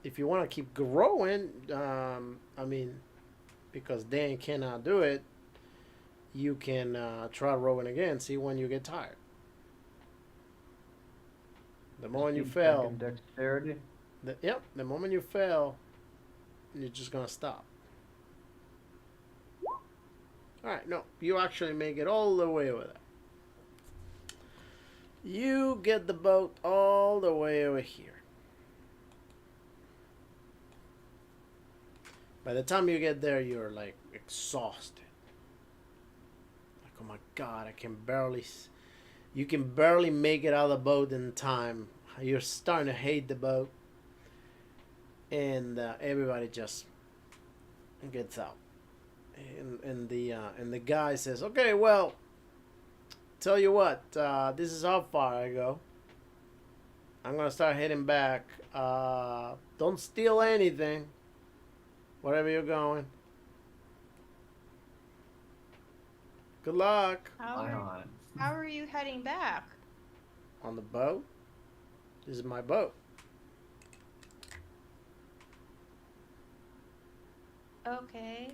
if you want to keep growing, I mean, because Dan cannot do it, you can try rowing again. See when you get tired. The moment you Keep fail, checking dexterity. the moment you fail, you're just gonna stop. All right, no, you actually make it all the way over there. You get the boat all the way over here. By the time you get there, you're like exhausted. Like, oh my God, I can barely. You can barely make it out of the boat in time. You're starting to hate the boat, and everybody just gets out. And the guy says, "Okay, well, tell you what, this is how far I go. I'm gonna start heading back. Don't steal anything, wherever you're going. Good luck. How Aye, are, aye. how are you heading back? On the boat. This is my boat. Okay.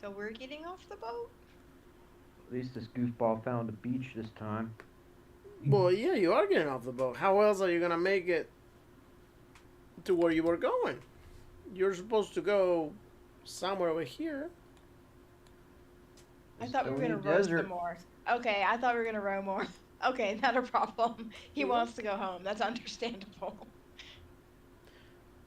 So we're getting off the boat? At least this goofball found a beach this time. Well, yeah, you are getting off the boat. How else are you gonna make it to where you were going? You're supposed to go somewhere over here. I thought we were Stony gonna row desert. some more. Okay, I thought we were gonna row more. Okay, not a problem. He Yeah. wants to go home. That's understandable.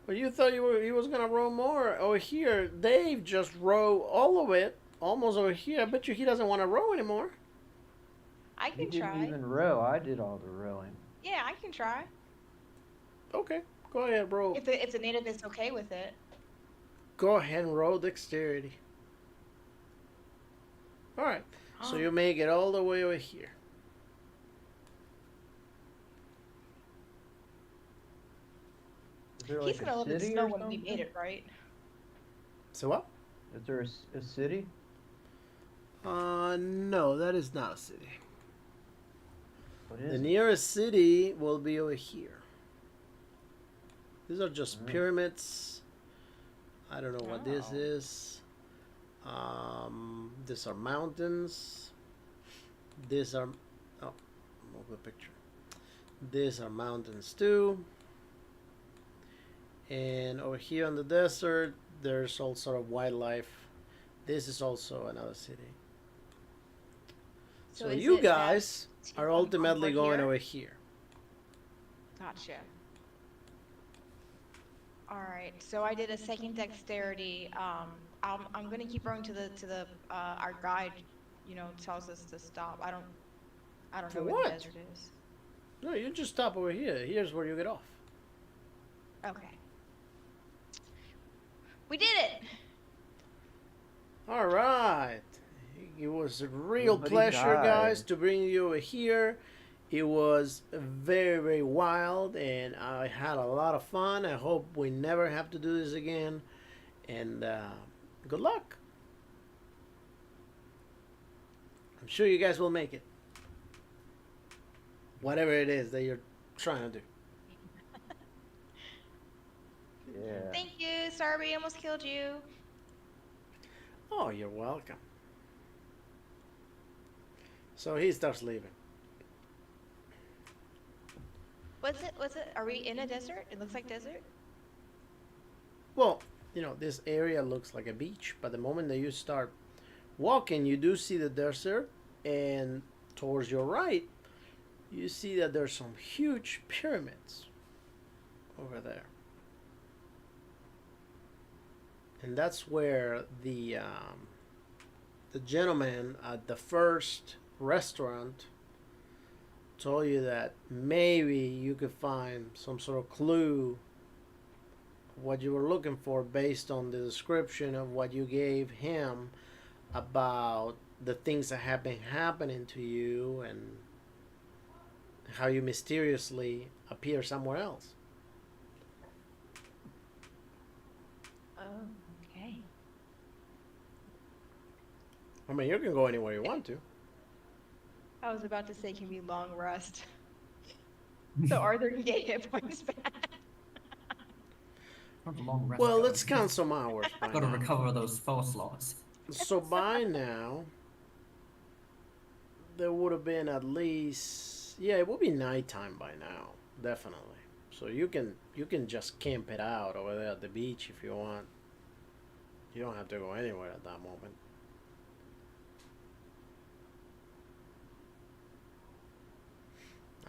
Well, you thought you was gonna row more over here. Dave just row all of it, almost over here. I bet you he doesn't want to row anymore. I He can didn't try. even row. I did all the rowing. Yeah, I can try. Okay, go ahead, row. If the native is okay with it. Go ahead and roll dexterity. All right, so you make it all the way over here. Is there He's like gonna a let us city know or when we something? made it, right? So what? Is there a city? No, that is not a city. What The is it? nearest city will be over here. These are just Mhm. pyramids. I don't know what this Oh. is. These are mountains. These are move the picture. These are mountains too. And over here in the desert, there's all sort of wildlife. This is also another city. So is you it guys best to are come ultimately over going here? over here. Gotcha. All right. So I did a second dexterity. I'm gonna keep rowing to the our guide, tells us to stop. I don't For know where what? the desert is. No, you just stop over here. Here's where you get off. Okay. We did it. All right. It was a real Nobody pleasure, guys, died. to bring you over here. It was very, very wild, and I had a lot of fun. I hope we never have to do this again. And good luck. I'm sure you guys will make it. Whatever it is that you're trying to do. Yeah. Thank you. Sorry we almost killed you. Oh, you're welcome. So he starts leaving. What's it? Are we in a desert? It looks like desert. Well, this area looks like a beach, but the moment that you start walking, you do see the desert, and towards your right, you see that there's some huge pyramids over there. And that's where the gentleman at the first restaurant told you that maybe you could find some sort of clue what you were looking for based on the description of what you gave him about the things that have been happening to you and how you mysteriously appear somewhere else. Oh, okay. I mean, you can go anywhere you want to. I was about to say, can we long rest? So Arthur can get hit points back. Not a long rest. Well, guys. let's count some hours by Got to now. recover those spell slots. So by now, there would have been at least, yeah, it would be nighttime by now, definitely. So you can just camp it out over there at the beach if you want. You don't have to go anywhere at that moment.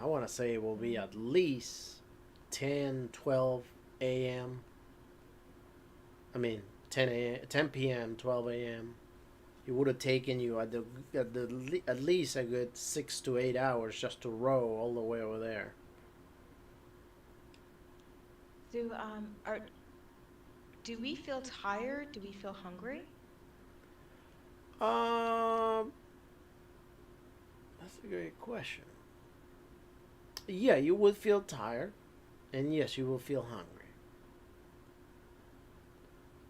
I want to say it will be at least 10, 12 a.m. I mean, 10 p.m., 12 a.m. It would have taken you at least a good 6 to 8 hours just to row all the way over there. Do we feel tired? Do we feel hungry? That's a great question. Yeah, you would feel tired, and yes, you will feel hungry.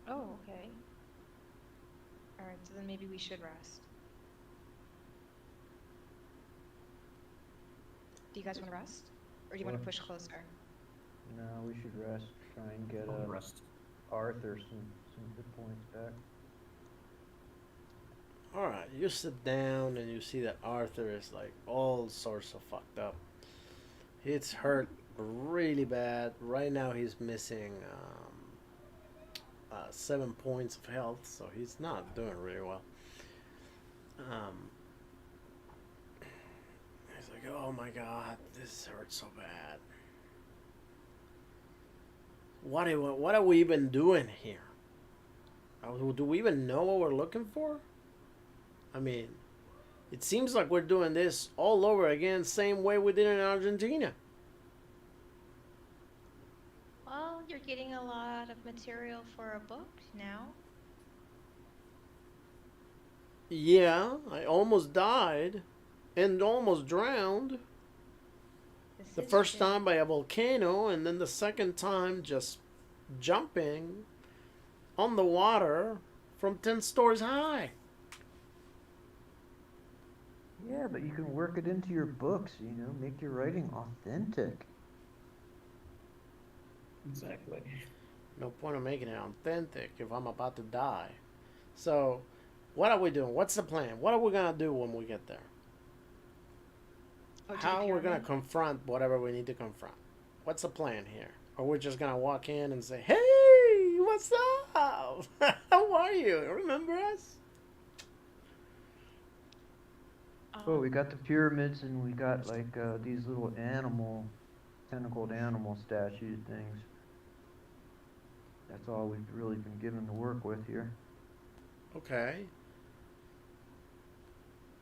Oh, okay. All right, so then maybe we should rest. Do you guys want to rest, or do you want to Sure. push closer? No, we should rest. Try and get I'll rest. Arthur some good points back. All right, you sit down and you see that Arthur is like all sorts of fucked up. He's hurt really bad. Right now, he's missing 7 points of health, so he's not doing really well. He's like, "Oh my god, this hurts so bad. What are we even doing here? Do we even know what we're looking for? I mean, it seems like we're doing this all over again, same way we did in Argentina." Well, you're getting a lot of material for a book now. Yeah, I almost died and almost drowned. This The is first true. time by a volcano, and then the second time just jumping on the water from 10 stories high. Yeah, but you can work it into your books, make your writing authentic. Exactly. No point of making it authentic if I'm about to die. So, what are we doing? What's the plan? What are we gonna do when we get there? Oh, to the How we're gonna pyramid? confront whatever we need to confront? What's the plan here? Or we're just gonna walk in and say, "Hey, what's up? How are you? Remember us?" Well, we got the pyramids and we got like these little tentacled animal statue things. That's all we've really been given to work with here. Okay.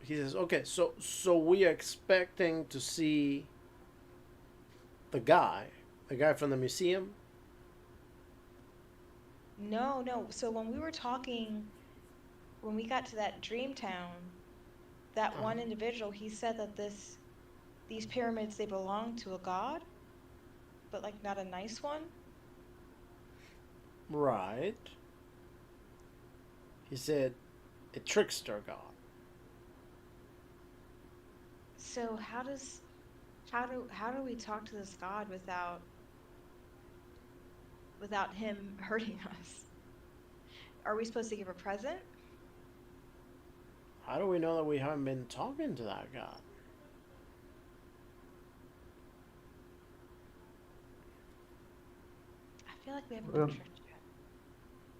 He says, "Okay, so we are expecting to see the guy from the museum." No. So when we were talking, when we got to that dream town, that one individual, he said that these pyramids, they belong to a god, but like not a nice one. Right. He said, "A trickster god." So how do we talk to this god without him hurting us? Are we supposed to give a present? How do we know that we haven't been talking to that god? I feel like we haven't Well, been church yet.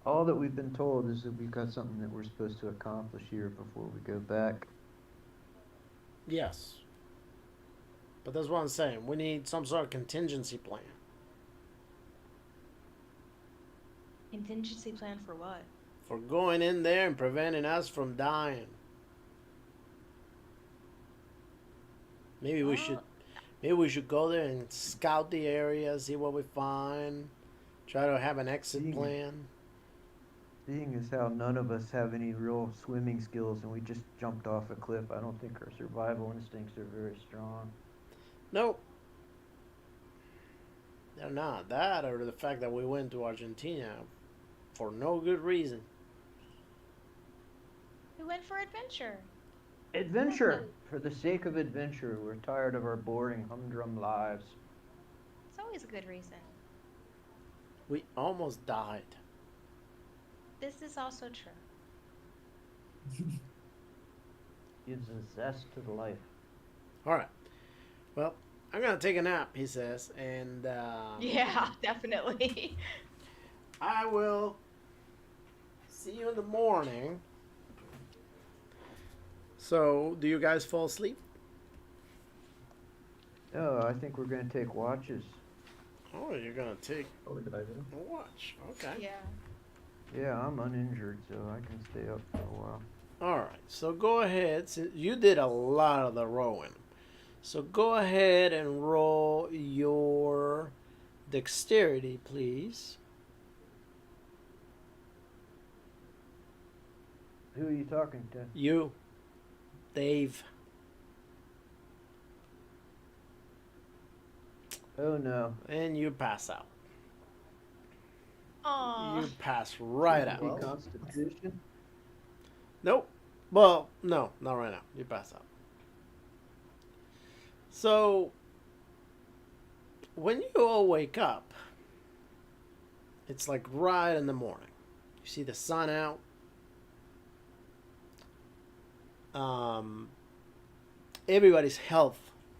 all that we've been told is that we've got something that we're supposed to accomplish here before we go back. Yes. But that's what I'm saying. We need some sort of contingency plan. Contingency plan for what? For going in there and preventing us from dying. Maybe we should go there and scout the area, see what we find, try to have an exit plan. Seeing as how none of us have any real swimming skills and we just jumped off a cliff, I don't think our survival instincts are very strong. Nope. They're not. That or the fact that we went to Argentina for no good reason. We went for adventure. Adventure! For the sake of adventure, we're tired of our boring, humdrum lives. It's always a good reason. We almost died. This is also true. Gives a zest to the life. All right. Well, I'm gonna take a nap, he says, and Yeah, definitely. I will see you in the morning. So, do you guys fall asleep? Oh, I think we're going to take watches. Oh, you're gonna take Probably a good idea. a watch. Okay. Yeah. Yeah, I'm uninjured, so I can stay up for a while. All right. So go ahead. Since you did a lot of the rowing, so go ahead and roll your dexterity, please. Who are you talking to? You, Dave. Oh no. And you pass out. Aww. You pass right out. Hey, Constitution? Nope. Well, no, not right now. You pass out. So when you all wake up, it's like right in the morning. You see the sun out. Um, Everybody's health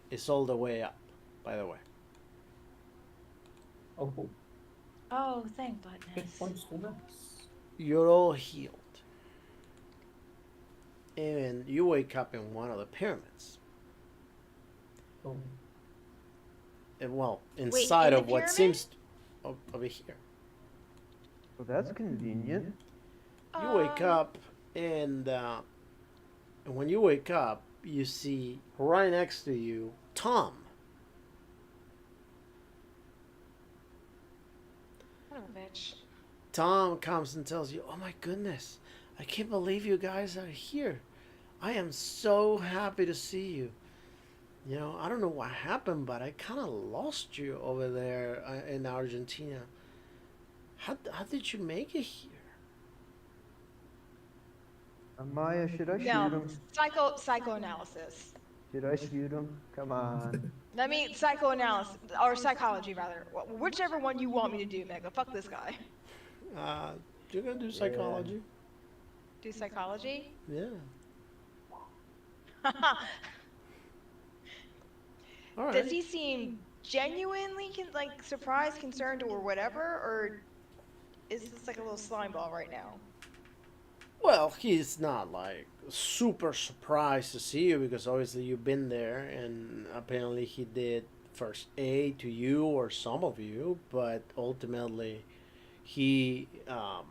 is all the way up. By the way, Oh, cool. Oh, thank Hit goodness. points for this. you're all healed, and you wake up in one of the pyramids. Oh. Well, Wait, inside in the of what pyramid? seems over here. Well, that's convenient. You wake Um, up, and when you wake up, you see right next to you Tom. son of a bitch. Tom comes and tells you, "Oh my goodness, I can't believe you guys are here. I am so happy to see you. You know, I don't know what happened, but I kind of lost you over there in Argentina. How did you make it here?" Maya, should I shoot No, him? psychoanalysis. Should I shoot him? Come on. I mean, psychoanalysis or psychology rather. Whichever one you want me to do, Mega. Fuck this guy. Uh, you're gonna do Yeah. psychology? Do psychology? Yeah. All Does right. he seem genuinely like surprised, concerned, or whatever, or is this like a little slime ball right now? Well, he's not like super surprised to see you because obviously you've been there, and apparently he did first aid to you or some of you, but ultimately he does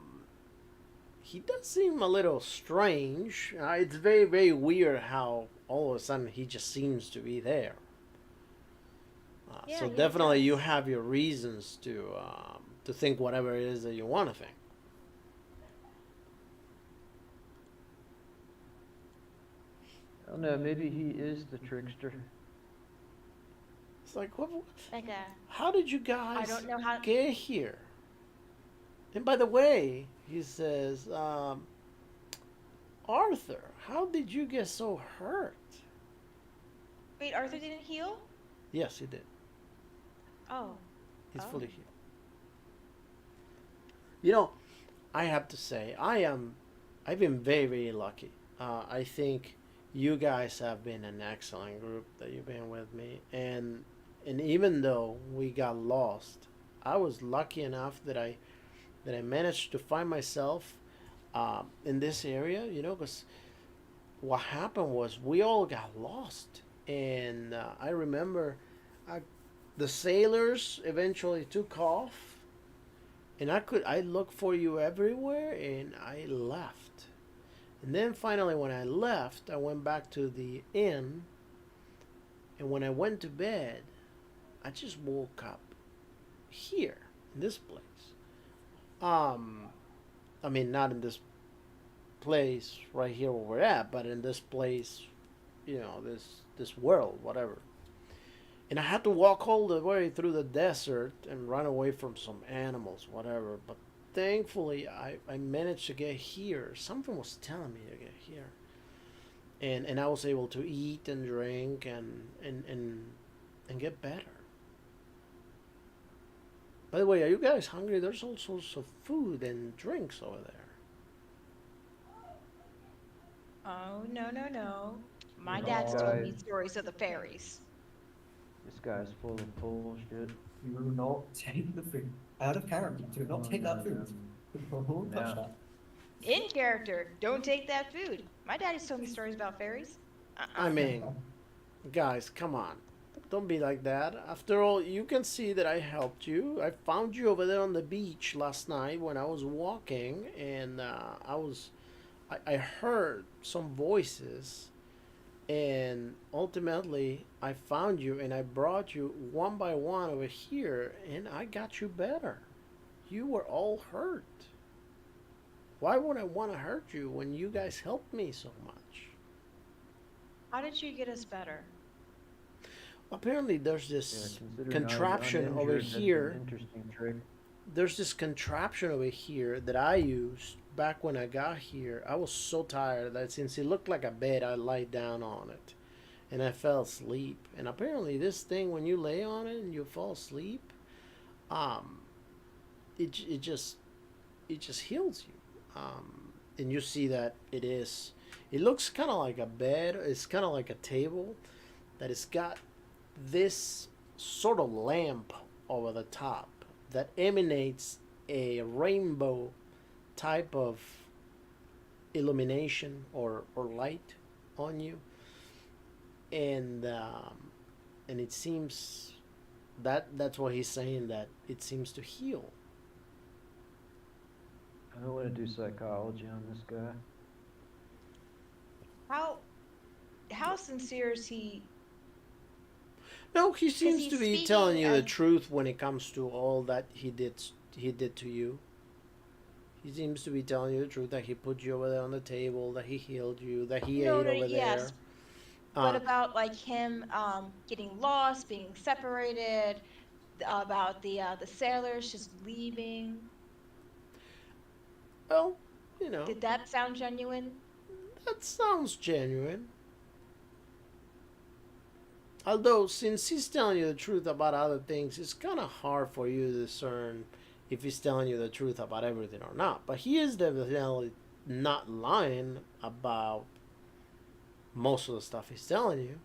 seem a little strange. It's very weird how all of a sudden he just seems to be there. So Yeah, it definitely you does. have your reasons to think whatever it is that you want to think. I don't know, maybe he is the trickster. It's like, what? Mega. How did you I guys don't know how. get here? And by the way, he says, Arthur, how did you get so hurt? Wait, Arthur didn't heal? Yes, he did. Oh. He's Oh. fully healed. You know, I have to say, I've been very lucky. I think you guys have been an excellent group that you've been with me, and even though we got lost, I was lucky enough that I managed to find myself in this area. You know, because what happened was we all got lost, and I remember uh, the sailors eventually took off, and I looked for you everywhere, and I left. And then finally, when I left, I went back to the inn, and when I went to bed, I just woke up here in this place. Um, I mean, not in this place right here where we're at, but in this place, you know, this world, whatever. And I had to walk all the way through the desert and run away from some animals, whatever. But thankfully, I managed to get here. Something was telling me to get here, and I was able to eat and drink and get better. By the way, are you guys hungry? There's all sorts of food and drinks over there. Oh, no, no, no. My No. dad's told me Guys. stories of the fairies. This guy's full of bullshit. Do not take the food. Out of character. Do not take that food. Don't touch Yeah. that. In character, don't take that food. My daddy's told me stories about fairies. I mean, guys, come on. Don't be like that. After all, you can see that I helped you. I found you over there on the beach last night when I was walking, and I heard some voices, and ultimately I found you and I brought you one by one over here, and I got you better. You were all hurt. Why would I want to hurt you when you guys helped me so much? How did you get us better? Apparently, there's Yeah, this considering contraption I'm over uninjured, that's an here. interesting trick. There's this contraption over here that I used back when I got here, I was so tired that since it looked like a bed, I lay down on it and I fell asleep. And apparently, this thing, when you lay on it and you fall asleep, um, it just heals you. And you see that it looks kind of like a bed. It's kind of like a table that it's got this sort of lamp over the top that emanates a rainbow type of illumination or light on you, and it seems that's what he's saying, that it seems to heal. I don't want to do psychology on this guy. How sincere is he? No, he seems he's to be speaking telling you the as- truth when it comes to all that he did to you. He seems to be telling you the truth, that he put you over there on the table, that he healed you, that he No, ate no, over yes. there. What Uh, about like him getting lost, being separated? About the sailors just leaving? well, you know, Did that sound genuine? that sounds genuine. Although, since he's telling you the truth about other things, it's kind of hard for you to discern if he's telling you the truth about everything or not. But he is definitely not lying about most of the stuff he's telling you.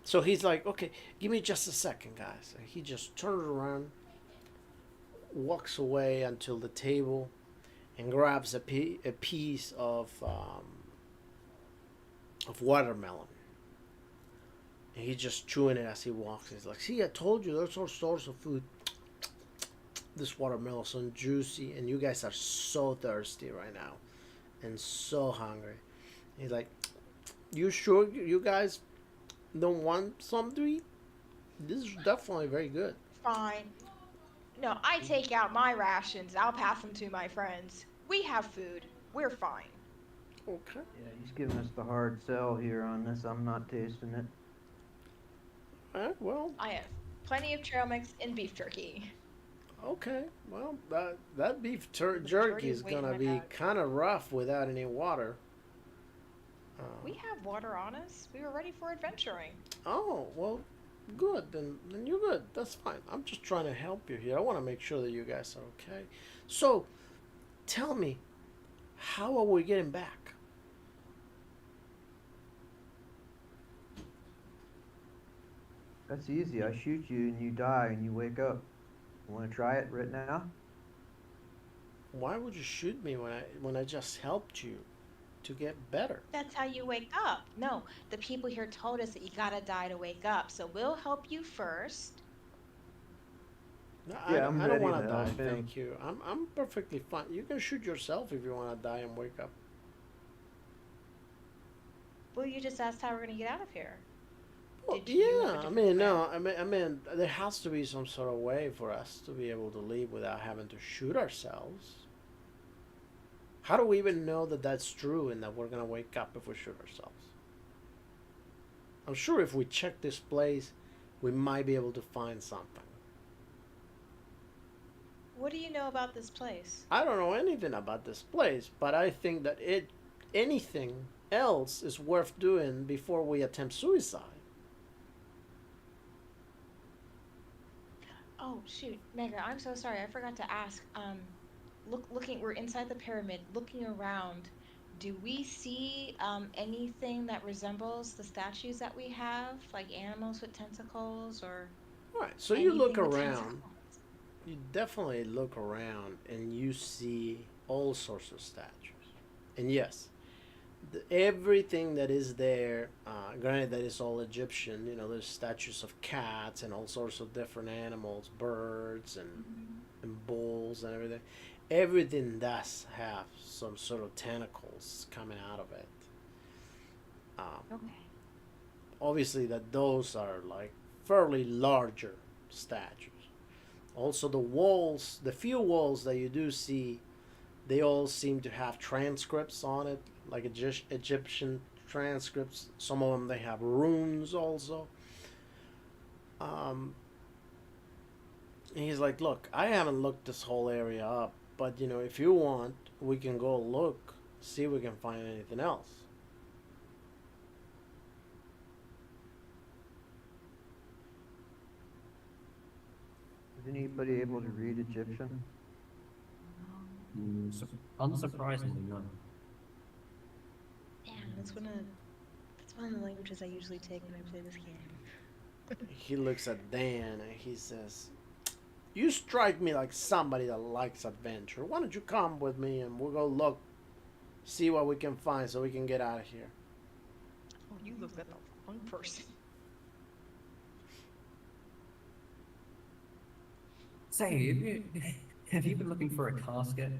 So he's like, okay, give me just a second, guys. And he just turns around, walks away until the table, and grabs a piece of watermelon. And he's just chewing it as he walks. He's like, see, I told you, there's all sorts of food. This watermelon's so juicy, and you guys are so thirsty right now, and so hungry. He's like, you sure you guys don't want some to eat? This is definitely very good. Fine. No, I take out my rations. I'll pass them to my friends. We have food. We're fine. Okay. Yeah, he's giving us the hard sell here on this. I'm not tasting it. Well, I have plenty of trail mix and beef jerky. okay. Well, that beef The jerky majority is is weight in gonna my be bag. kind of rough without any water. We have water on us. We were ready for adventuring. Oh, well, good. Then you're good. That's fine. I'm just trying to help you here. I want to make sure that you guys are okay. So, tell me, how are we getting back? That's easy. I shoot you and you die and you wake up. You want to try it right now? Why would you shoot me when I just helped you to get better? That's how you wake up. No, the people here told us that you gotta die to wake up. So we'll help you first. No, Yeah, I'm I don't ready want to to die. help him. Thank you. I'm perfectly fine. You can shoot yourself if you want to die and wake up. Well, you just asked how we're gonna get out of here. Well, Did you have a yeah. I different mean, plan? no. I mean, there has to be some sort of way for us to be able to leave without having to shoot ourselves. How do we even know that that's true and that we're gonna wake up if we shoot ourselves? I'm sure if we check this place, we might be able to find something. What do you know about this place? I don't know anything about this place, but I think that anything else is worth doing before we attempt suicide. Oh shoot, Mega, I'm so sorry. I forgot to ask. We're inside the pyramid, looking around. Do we see anything that resembles the statues that we have, like animals with tentacles or All right, so you look anything with around. tentacles? You definitely look around and you see all sorts of statues. And yes, everything that is there, granted that it's all Egyptian, there's statues of cats and all sorts of different animals, birds and bulls and everything. Everything does have some sort of tentacles coming out of it. Okay. Obviously, that those are like fairly larger statues. Also, the walls, the few walls that you do see, they all seem to have transcripts on it, like Egyptian transcripts. Some of them they have runes also. And he's like, look, I haven't looked this whole area up, but if you want, we can go look, see if we can find anything else. Is anybody able to read Egyptian? Unsurprisingly, no. Damn, that's one of the languages I usually take when I play this game. He looks at Dan and he says, you strike me like somebody that likes adventure. Why don't you come with me and we'll go look, see what we can find so we can get out of here. Oh, you look at the wrong person. Say, have you been looking for a casket?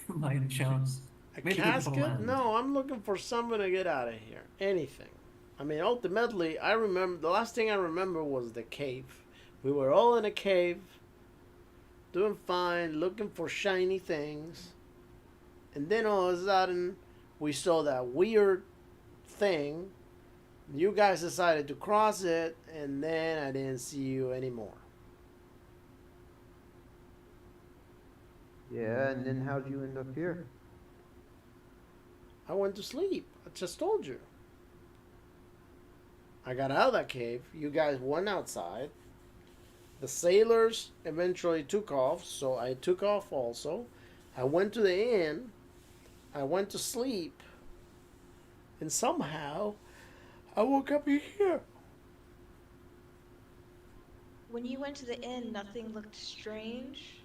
By any chance? A Maybe we can casket? land. No, I'm looking for something to get out of here. Anything. I mean, ultimately, I remember, the last thing I remember was the cave. We were all in a cave, doing fine, looking for shiny things. And then all of a sudden, we saw that weird thing. You guys decided to cross it, and then I didn't see you anymore. Yeah, and then how'd you end up here? I went to sleep. I just told you. I got out of that cave. You guys went outside. The sailors eventually took off, so I took off also. I went to the inn. I went to sleep. And somehow, I woke up here. When you went to the inn, nothing looked strange.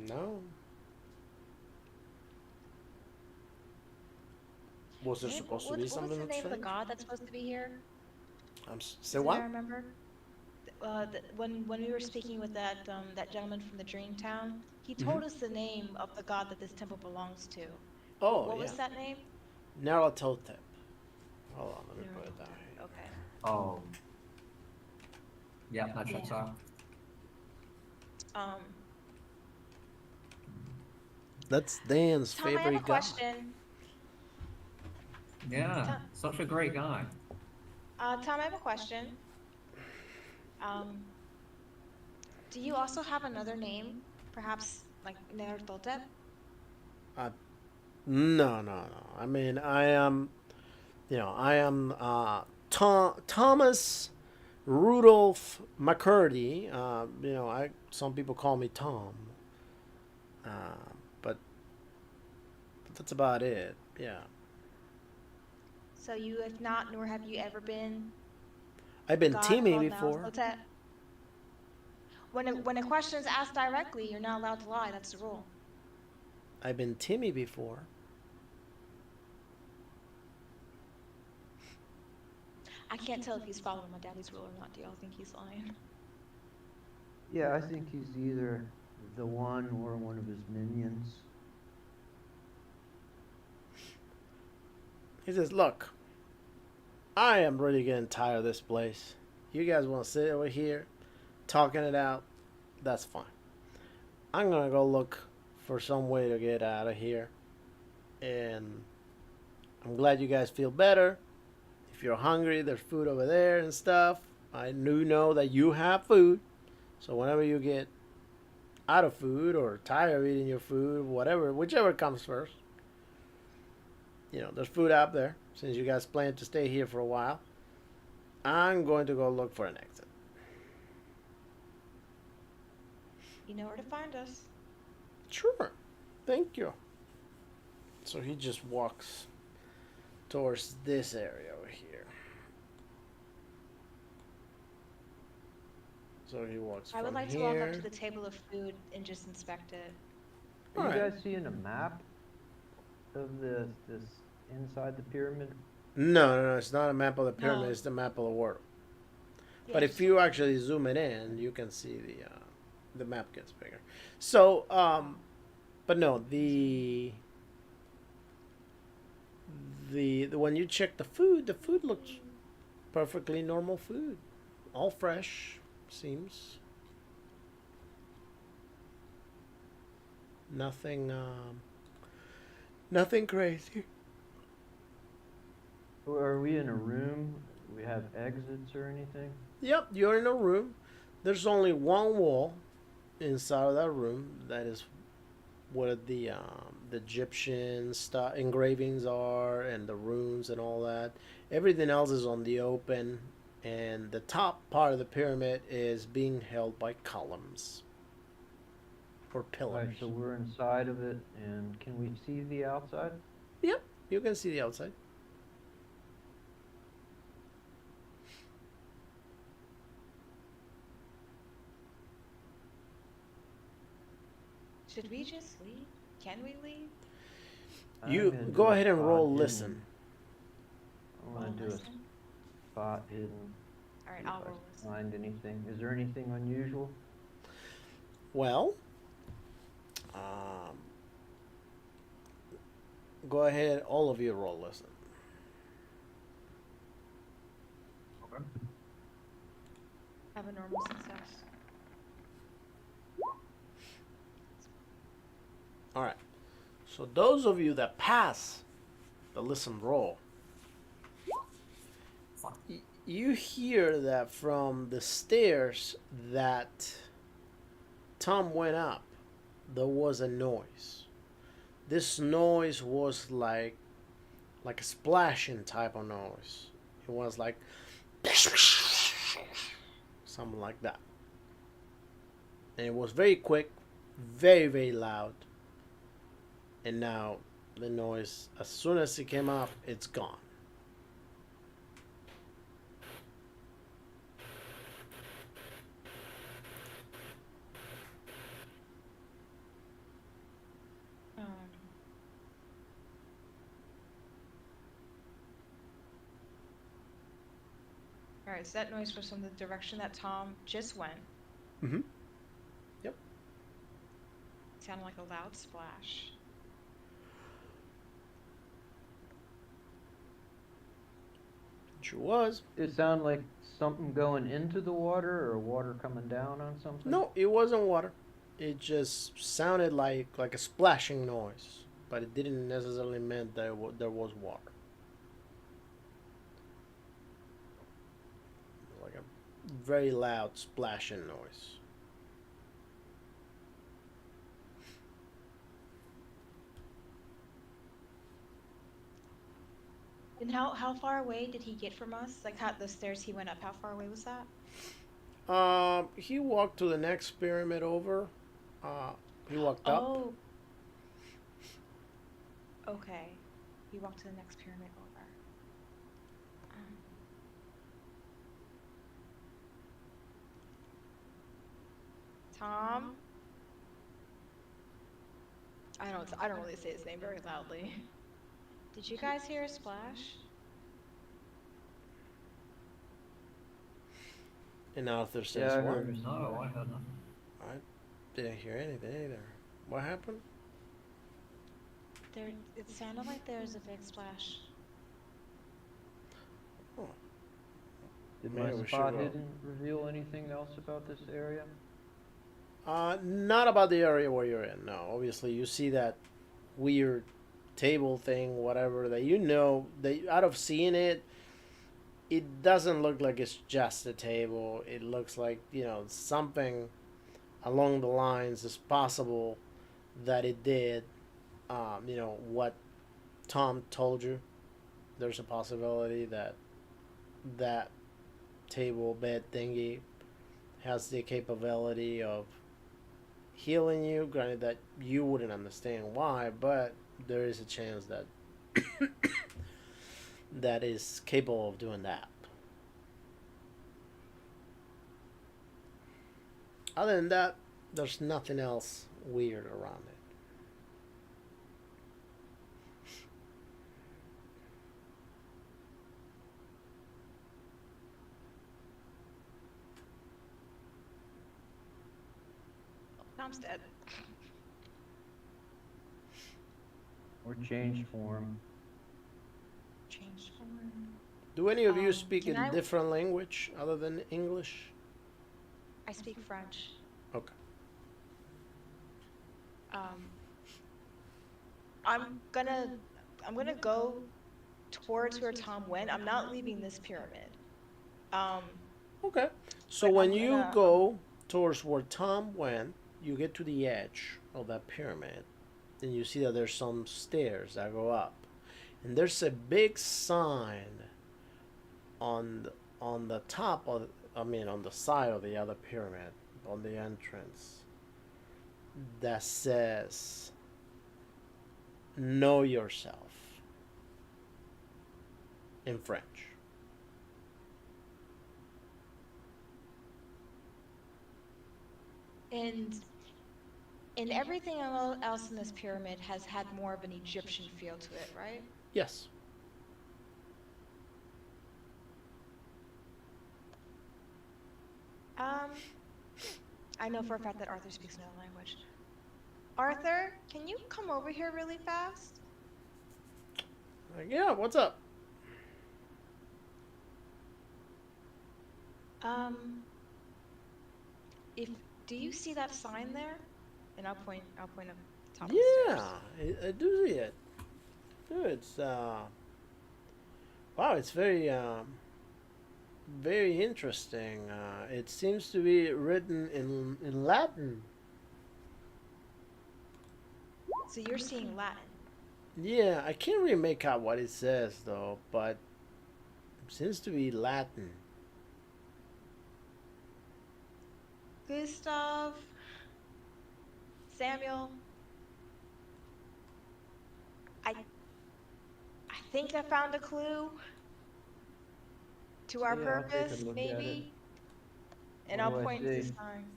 No. Was there Hey, supposed to what, be what something was the name of the strange? god that's supposed to be here? Say Does what? I remember? When we were speaking with that gentleman from the Dream Town, he told us the name of the god that this temple belongs to. Oh, What yeah. was that name? Naratotep. Hold on, let me put it down here. Okay. Oh. Yeah, that checks out. Um, That's Dan's Tom, I have a favorite guy. question. Yeah, such a great guy. Tom, I have a question. Do you also have another name? Perhaps like Nertotep? No. I mean, I am, Thomas Rudolph McCurdy. Some people call me Tom. But that's about it. Yeah. So you have not, nor have you ever been I've been God Timmy called before. Nertotep? When a question is asked directly, you're not allowed to lie. That's the rule. I've been Timmy before. I can't tell if he's following my daddy's rule or not. Do y'all think he's lying? Yeah, I think he's either the one or one of his minions. He says, look, I am really getting tired of this place. You guys want to sit over here talking it out? That's fine. I'm going to go look for some way to get out of here. And I'm glad you guys feel better. If you're hungry, there's food over there and stuff. I do know that you have food. So whenever you get out of food or tired of eating your food, whatever, whichever comes first, there's food out there. Since you guys plan to stay here for a while, I'm going to go look for an exit. You know where to find us. Sure. Thank you. So he just walks towards this area over here. So he walks I would from like to walk up here. to the table of food and just inspect it. Are you Alright. guys seeing a map of this inside the pyramid? No, it's not a map of the pyramid. No. It's the map of the world. Yeah, But if just- you actually zoom it in, you can see the map gets bigger. So, but no, the when you check the food looks perfectly normal food, all fresh, seems. Nothing, nothing crazy. Or are we in a room? Do we have exits or anything? Yep, you're in a room. there's only one wall inside of that room that is where the Egyptian stuff engravings are and the runes and all that. Everything else is on the open, and the top part of the pyramid is being held by columns or Right, pillars. so we're inside of it, and can we see the outside? Yep, you can see the outside. Should we just leave? Can we leave? You I'm gonna go do a ahead and spot roll hidden. listen. I Roll want to do a listen? spot hidden. All right, See if I'll I roll listen. find anything. Is there anything unusual? Well, um, go ahead, all of you roll listen. Okay. Have a normal success. All right. So those of you that pass the listen roll, Fine. you hear that from the stairs that Tom went up, there was a noise. This noise was like a splashing type of noise. It was like something like that. And it was very quick, very, very loud. And now the noise, as soon as it came up, it's gone. Um, all right, so that noise was from the direction that Tom just went. Mm-hmm. Yep. Sounded like a loud splash. Sure was. It sound like something going into the water or water coming down on something? No, it wasn't water. It just sounded like a splashing noise, but it didn't necessarily mean that there was water. Like a very loud splashing noise. And how far away did he get from us? Like how the stairs he went up, how far away was that? He walked to the next pyramid over. Uh, he walked up. Oh, okay. He walked to the next pyramid over. Um, Tom? I don't really say his name very loudly. Did you guys hear a splash? And Arthur says, Yeah, I "What? heard it. No, I heard nothing. I didn't hear anything either. What happened?" There, it sounded like there was a big splash. Oh, Did maybe my we should spot roll. hidden reveal anything else about this area? Not about the area where you're in. No, obviously you see that weird table thing, whatever that that out of seeing it, it doesn't look like it's just a table. It looks like something along the lines is possible that it did. What Tom told you. There's a possibility that that table bed thingy has the capability of healing you. Granted that you wouldn't understand why, but there is a chance that that is capable of doing that. Other than that, there's nothing else weird around it. Tom's dead. Or changed form? Changed form. Do any of you speak Can a I- different language other than English? I speak French. Okay. Um, I'm gonna go towards where Tom went. I'm not leaving this pyramid. Um, Okay. So But when I'm you gonna go towards where Tom went, you get to the edge of that pyramid, and you see that there's some stairs that go up, and there's a big sign on the top of, I mean, on the side of the other pyramid, on the entrance, that says "Know yourself" in French. and everything else in this pyramid has had more of an Egyptian feel to it, right? Yes. Um, I know for a fact that Arthur speaks another language. Arthur, can you come over here really fast? Like, yeah. What's up? Um, if do you see that sign there? And I'll point up the top of the Yeah, stairs. I do see it. Dude, it's wow. It's very interesting. It seems to be written in Latin. So you're seeing Latin. Yeah, I can't really make out what it says though, but it seems to be Latin. Gustav, Samuel, I I think I found a clue to our Yeah, I'll take a purpose, look at it. maybe. And What I'll do I point to the see? sign.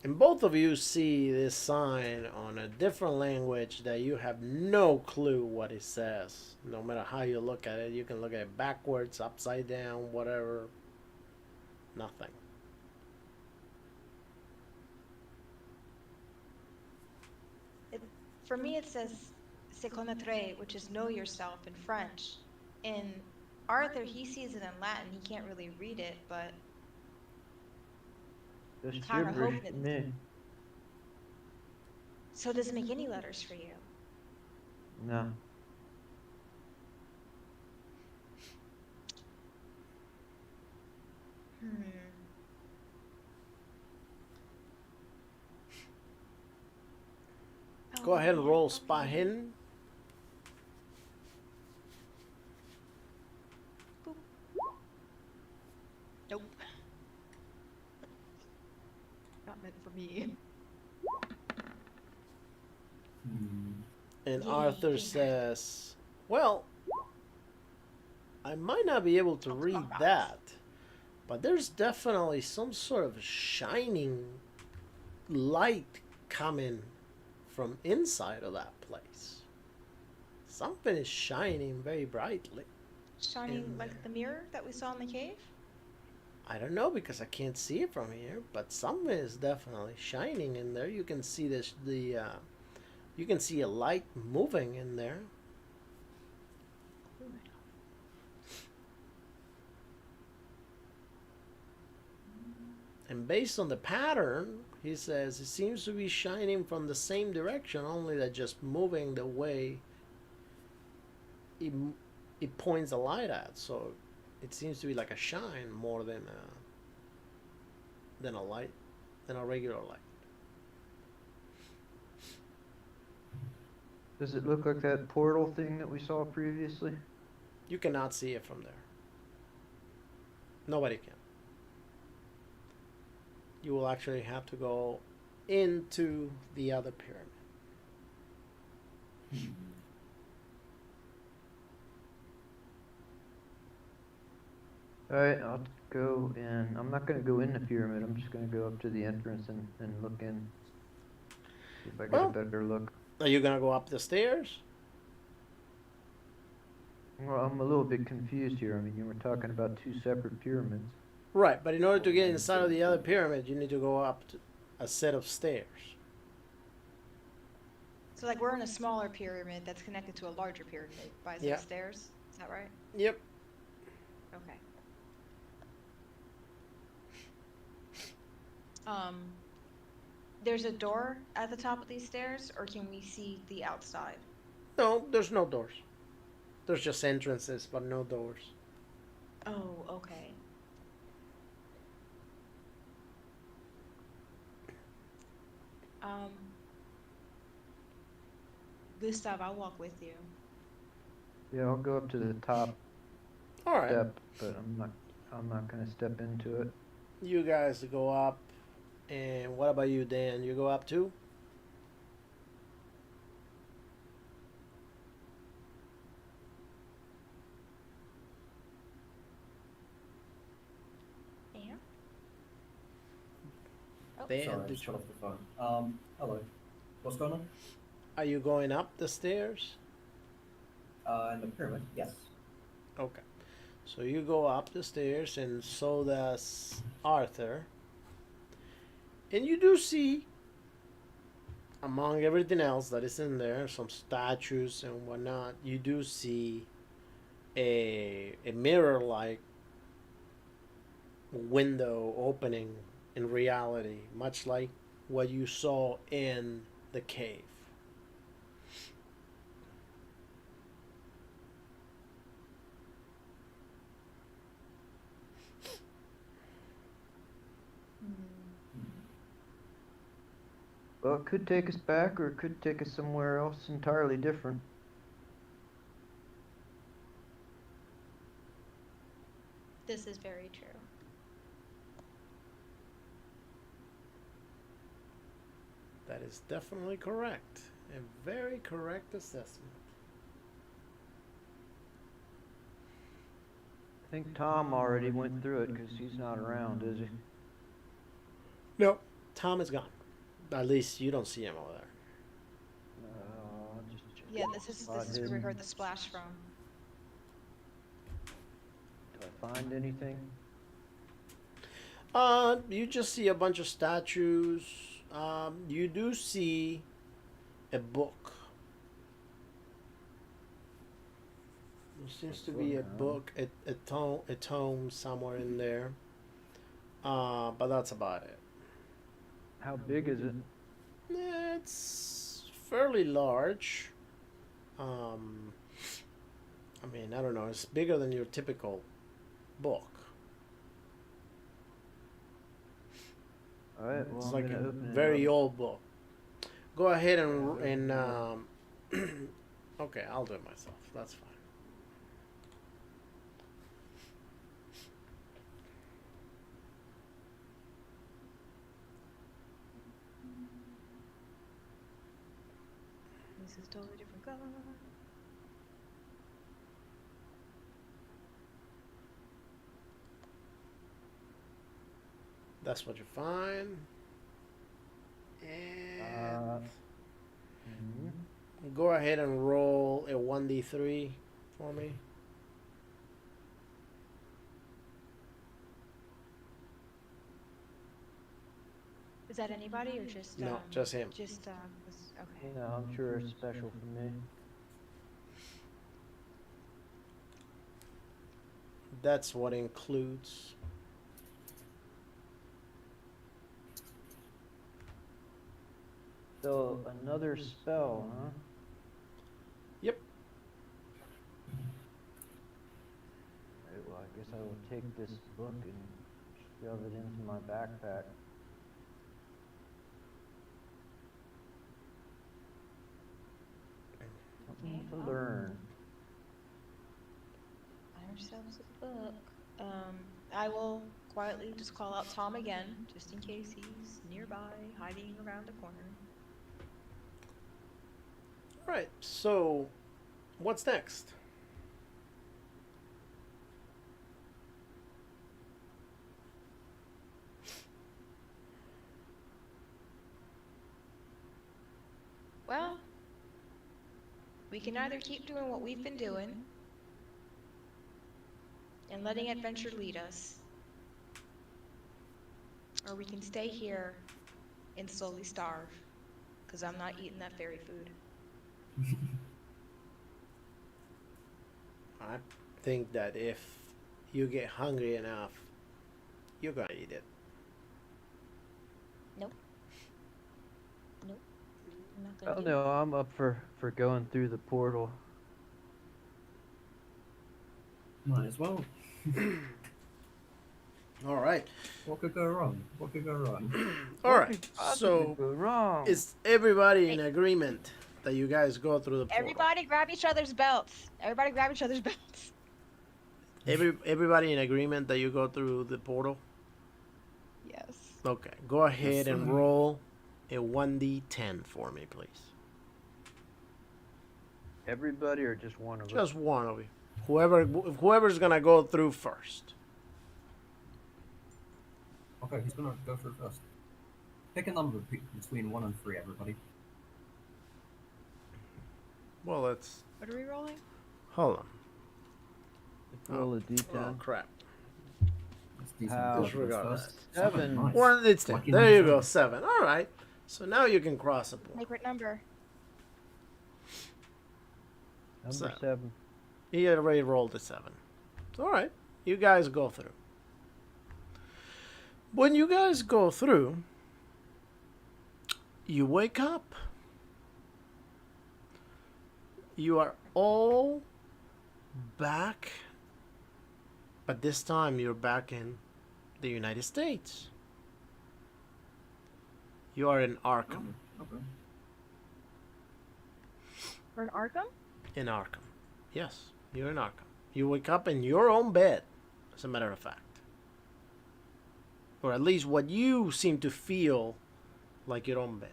And both of you see this sign on a different language that you have no clue what it says. No matter how you look at it, you can look at it backwards, upside down, whatever. Nothing. It, for me, it says "se connaître," which is "know yourself" in French. And Arthur, he sees it in Latin. He can't really read it, but That's I'm kind of gibberish hoping to it. me. So does it make any letters for you? No. Hmm. Go ahead and Oh roll man, spot okay. hidden. Boop. Nope. Not meant for me. Hmm. And Yay, Arthur thanks, Arthur. says, "Well, I might not be able to Oh, come on, read guys. that, but there's definitely some sort of shining light coming from inside of that place. Something is shining very brightly Shining in like there. the mirror that we saw in the cave? I don't know because I can't see it from here, but something is definitely shining in there. You can see this you can see a light moving in there. Good. And based on the pattern, he says it seems to be shining from the same direction, only that just moving the way it, it points the light at. So it seems to be like a shine more than a light, than a regular light. Does it look like that portal thing that we saw previously? You cannot see it from there. Nobody can. You will actually have to go into the other pyramid. Alright, I'll go in. I'm not gonna go in the pyramid. I'm just gonna go up to the entrance and look in. See if I get a Well, better look. are you gonna go up the stairs? Well, I'm a little bit confused here. I mean, you were talking about two separate pyramids. Right, but in order to get inside of the other pyramid, you need to go up a set of stairs. So like we're in a smaller pyramid that's connected to a larger pyramid by some Yeah. stairs. Is that right? Yep. Okay. Um, there's a door at the top of these stairs, or can we see the outside? No, there's no doors. There's just entrances, but no doors. Oh, okay. Um, Gustav, I'll walk with you. Yeah, I'll go up to the top All right, step, but I'm not gonna step into it. you guys go up, and what about you, Dan? You go up too? Yeah. Oh, Dan, Sorry, I did just you, got off the phone. Hello. What's going on? are you going up the stairs? In the pyramid, yes. Okay. So you go up the stairs, and so does Arthur. And you do see, among everything else that is in there, some statues and whatnot, you do see a mirror like window opening in reality, much like what you saw in the cave. hmm. Well, it could take us back, or it could take us somewhere else entirely different. This is very true. That is definitely correct. A very correct assessment. I think Tom already went through it because he's not around, is he? No, Tom is gone. At least you don't see him over there. I'll just check Yeah, the this spot is where we hidden. heard the splash from. Do I find anything? You just see a bunch of statues. You do see a book. There seems to be a book, a tome somewhere in there. But that's about it. How big is it? It's fairly large. Um, I mean, I don't know. It's bigger than your typical book. All right, well, It's I'm like gonna a open it very up. old book. Go ahead and Yeah, okay, I'll do it myself. That's fine. This is totally different color. That's what you find. And mhm. go ahead and roll a 1d3 for me. Is that anybody or just No, just him. okay. Yeah, I'm sure it's special for me. That's what includes. So another spell, huh? Yep. Alright, well, I guess I will take this book and shove it into my backpack. Something to learn. Find ourselves a book. I will quietly just call out Tom again, just in case he's nearby, hiding around a corner. Right. So, what's next? Well, we can either keep doing what we've been doing and letting adventure lead us, or we can stay here and slowly starve, because I'm not eating that fairy food. I think that if you get hungry enough, you're gonna eat it. Nope. Nope. I'm not gonna Oh do no, I'm up for going through the portal. Might as well. All right. What could go wrong? What could go wrong? All What right. could possibly So, go wrong? is everybody in agreement that you guys go through the portal? Everybody grab each other's belts. Everybody grab each other's belts. Everybody in agreement that you go through the portal? Yes. Okay. Go ahead and sir. roll a 1d10 for me, please. Everybody or just one of us? Just one of you. Whoever's gonna go through first. Okay, who's gonna go through first? Pick a number between 1 and 3, everybody. Well, let's What are we rolling? hold on. Roll a Oh d10. crap. It's decent. How- Who goes Disregard first? that. 7. Nice. One, it's 10. Lucky There number you go, 7. 7. All right. So now you can cross a portal. Sacred number. Number So- 7. He already rolled a 7. All right. You guys go through. When you guys go through, you wake up. You are all back, but this time you're back in the United States. You are in Arkham. Okay. We're in Arkham? In Arkham. Yes, you're in Arkham. You wake up in your own bed, as a matter of fact. Or at least what you seem to feel like your own bed.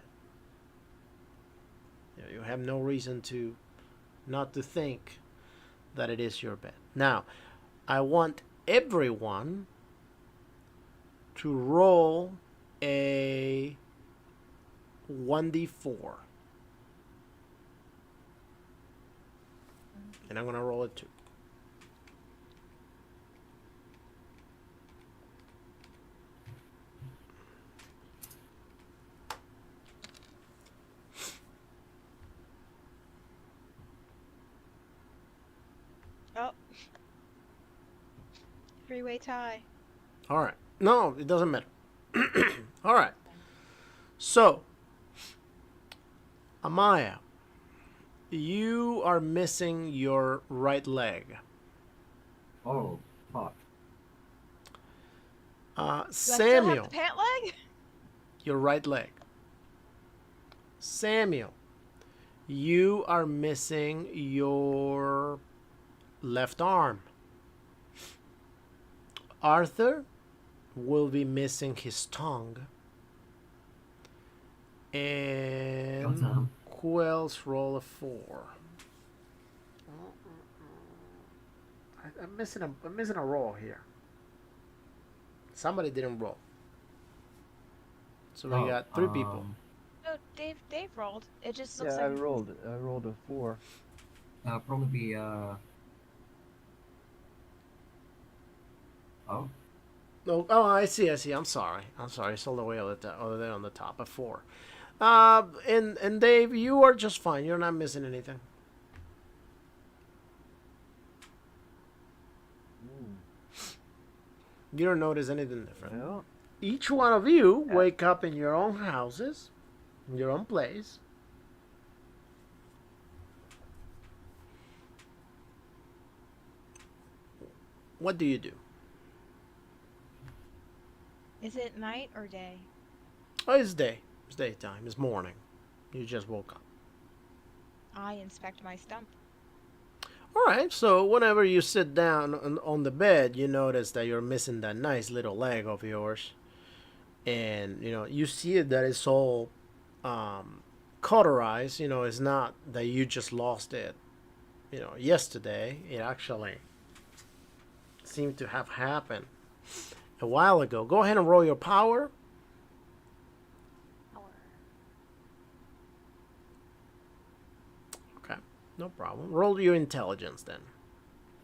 You have no reason to not to think that it is your bed. Now, I want everyone to roll a 1d4. And I'm going to roll it too. Oh. Three-way tie. All right. No, it doesn't matter. All right. So, Amaya, you are missing your right leg. Oh, fuck. Do I still Samuel, have the pant leg? your right leg. Samuel, you are missing your left arm. Arthur will be missing his tongue. And Goddamn. who else roll a 4? I'm missing a roll here. Somebody didn't roll. So we Oh, got 3 people. No, Dave rolled. It just Yeah, looks I like rolled it. I rolled a 4. Probably be, Oh, Oh, I see. I'm sorry. It's all the way over there on the top of 4. And Dave, you are just fine. You're not missing anything. You don't notice anything different. Well, Each one of you wake up in your own houses, in your own place. What do you do? Is it night or day? Oh, it's day. It's daytime. It's morning. You just woke up. I inspect my stump. All right. So whenever you sit down on the bed, you notice that you're missing that nice little leg of yours, and you see that it's all cauterized. It's not that you just lost it. Yesterday. It actually seemed to have happened a while ago. Go ahead and roll your power. Okay, no problem. Roll your intelligence then.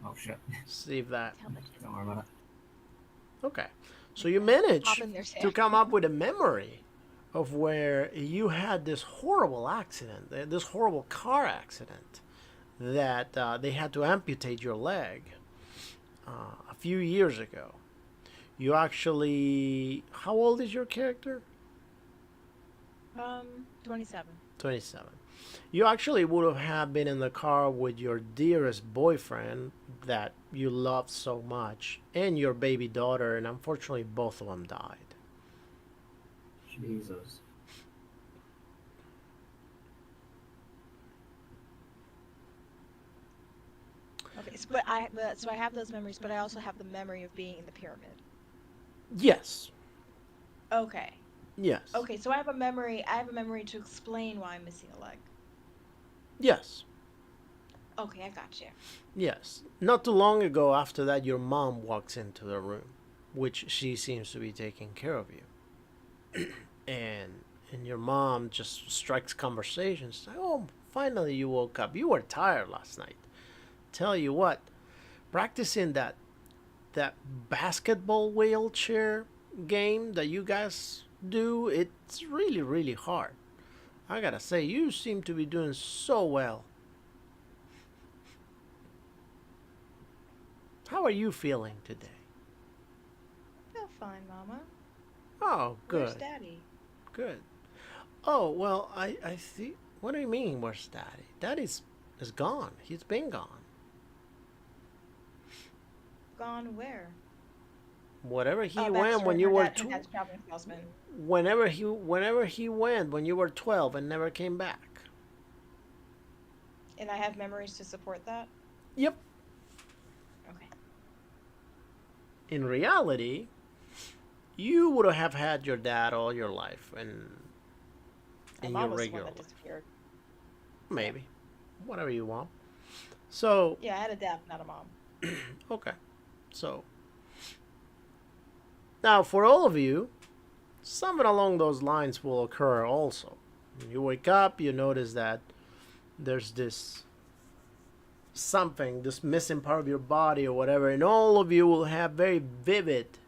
oh shit. See if that. Don't worry about it. Okay, so you manage Pop in their to come up with a memory of where you had this horrible accident, this horrible car accident, that they had to amputate your leg a few years ago. You actually, how old is your character? 27. 27. You actually would have been in the car with your dearest boyfriend that you loved so much, and your baby daughter, and unfortunately both of them died. Jesus. Okay, so I have those memories, but I also have the memory of being in the pyramid. Yes. Okay. Yes. Okay, so I have a memory. I have a memory to explain why I'm missing a leg. Yes. Okay, I got you. Yes. Not too long ago, after that, your mom walks into the room, which she seems to be taking care of you. And your mom just strikes conversations. Like, oh, finally you woke up. You were tired last night. Tell you what, practicing that basketball wheelchair game that you guys do, it's really, really hard. I gotta say, you seem to be doing so well. How are you feeling today? I feel fine, Mama. Oh, Where's good, Daddy? good. Oh, well, I see. What do you mean, where's Daddy? Daddy's gone. He's been gone. Gone where? Whatever he Oh, that's went when right. you were Her two, dad's traveling salesman. whenever he went when you were 12 and never came back. And I have memories to support that? Yep. Okay. In reality, you would have had your dad all your life, and My in mom your was the one regular that life, disappeared. maybe, whatever you want. So, Yeah, I had a dad, not a mom. okay. So now, for all of you, something along those lines will occur also. When you wake up, you notice that there's this missing part of your body or whatever, and all of you will have very vivid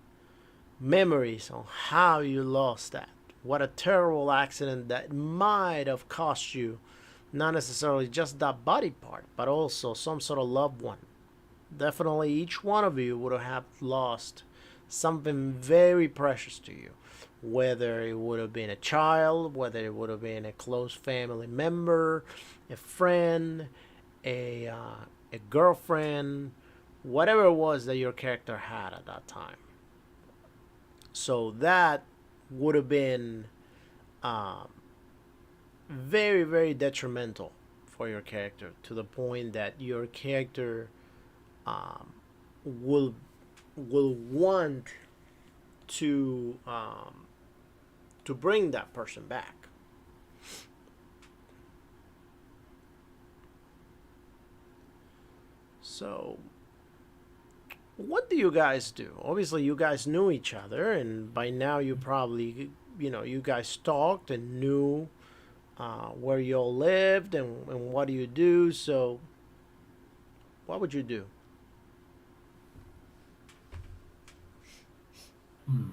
memories on how you lost that. What a terrible accident that might have cost you not necessarily just that body part, but also some sort of loved one. Definitely each one of you would have lost something very precious to you. Whether it would have been a child, whether it would have been a close family member, a friend, a girlfriend, whatever it was that your character had at that time. So that would have been um, very, very detrimental for your character, to the point that your character um, will want to bring that person back. So, what do you guys do? Obviously, you guys knew each other, and by now you probably, you guys talked and knew where you all lived and what do you do. So, what would you do? Hmm.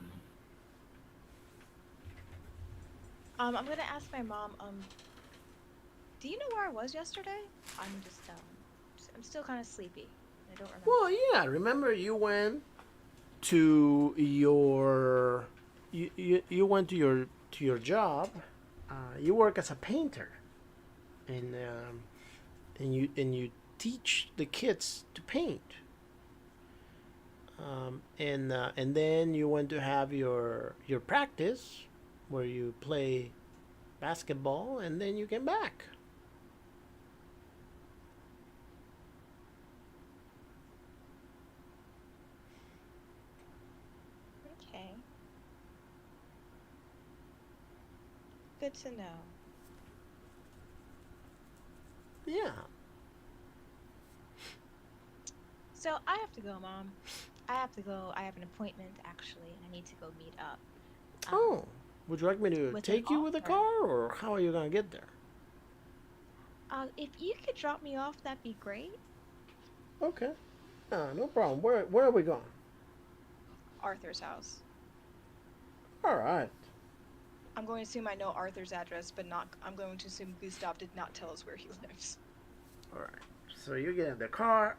I'm gonna ask my mom, do you know where I was yesterday? I'm still kind of sleepy. I don't remember. Well, yeah. Remember, you went to your you went to your job. You work as a painter, and you teach the kids to paint. And then you went to have your practice where you play basketball, and then you came back. Okay. Good to know. Yeah. So I have to go, Mom. I have to go. I have an appointment, actually. I need to go meet up. Oh, would you like me to With an take you with a author. car, or how are you gonna get there? If you could drop me off, that'd be great. Okay. No problem. Where are we going? Arthur's house. All right. I'm going to assume I know Arthur's address, but not. I'm going to assume Gustav did not tell us where he lives. All right. So you get in the car,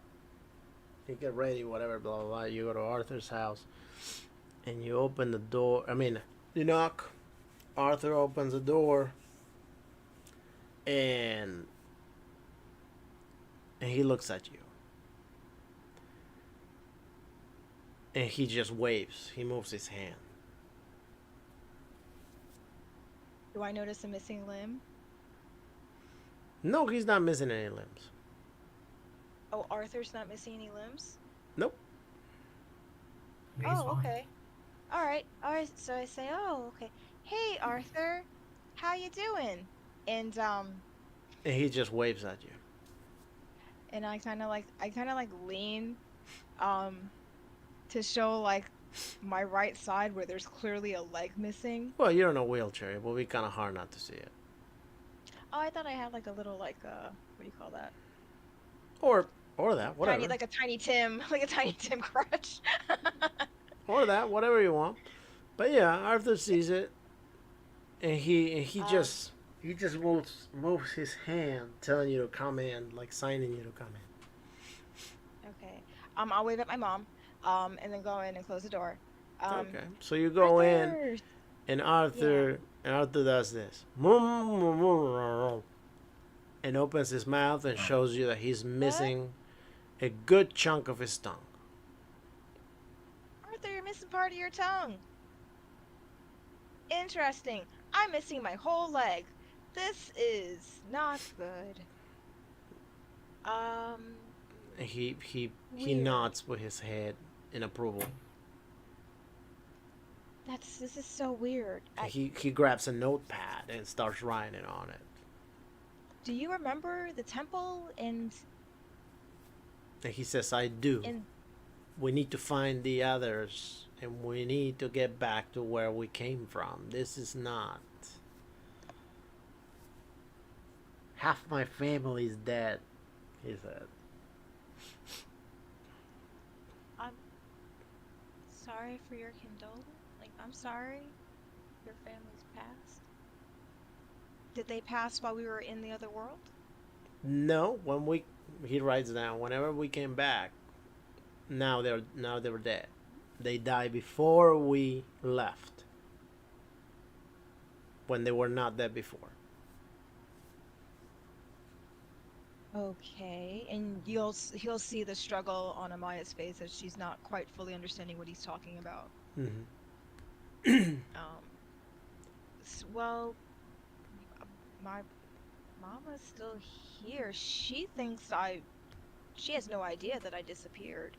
you get ready, whatever, blah blah blah. You go to Arthur's house, and you open the door. I mean, you knock. Arthur opens the door, and he looks at you. And he just waves. He moves his hand. Do I notice a missing limb? No, he's not missing any limbs. Oh, Arthur's not missing any limbs? Nope. He's Oh, fine. okay. All right. So I say, "Oh, okay. Hey, Arthur, how you doing?" And And he just waves at you. I kind of like lean um to show like my right side where there's clearly a leg missing. Well, you're in a wheelchair. It will be kind of hard not to see it. Oh, I thought I had like a little like what do you call that? Or that, whatever. Tiny, like a tiny Tim, like a tiny Tim crutch. Or that, whatever you want. But yeah, Arthur sees it, and he just moves his hand, telling you to come in, like signing you to come in. Okay. I'll wave at my mom. And then go in and close the door. Okay, so you go in, Arthur! and Yeah. Arthur does this, and opens his mouth and shows you that he's missing a good chunk of his tongue. Arthur, you're missing part of your tongue. Interesting. I'm missing my whole leg. This is not good. And he Weird. nods with his head in approval. This is so weird. He grabs a notepad and starts writing on it. Do you remember the temple And he says, I do. in We need to find the others, and we need to get back to where we came from. This is not. Half my family's dead, he said. I'm sorry for your condolence. Like, I'm sorry your family's passed. Did they pass while we were in the other world? No, he writes down, whenever we came back, now they were dead. They died before we left. When they were not dead before. Okay, and he'll see the struggle on Amaya's face as she's not quite fully understanding what he's talking about. Mm-hmm. Well, my mama's still here. She has no idea that I disappeared.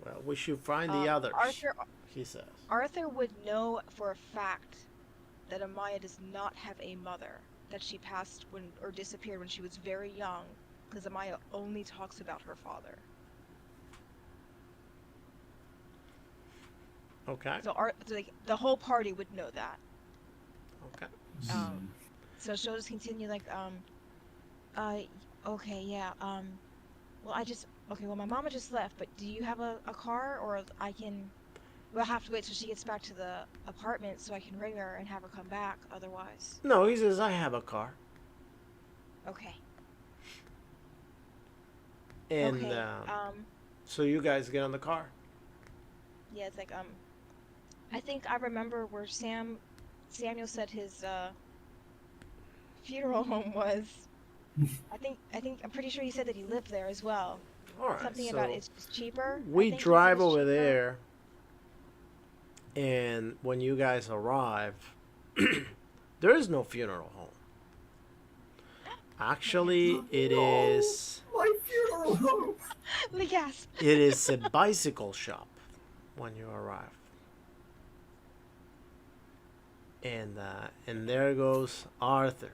Well, we should find the others, he says. Arthur would know for a fact that Amaya does not have a mother, that she passed or disappeared when she was very young, because Amaya only talks about her father. Okay. So like, the whole party would know that. Okay. So she'll just continue like, okay, yeah, well, my mama just left, but do you have a car, or we'll have to wait till she gets back to the apartment so I can ring her and have her come back, otherwise. No, he says, I have a car. Okay. And, Okay, so you guys get on the car. yeah, it's like, I think I remember where Samuel said his, funeral home was. I'm pretty sure he said that he lived there as well. All right, Something so about it's cheaper. I we think he said drive it's over cheaper. there, and when you guys arrive, there is no funeral home. Actually, it is My funeral home! The gasp. it is a bicycle shop when you arrive. And there goes Arthur,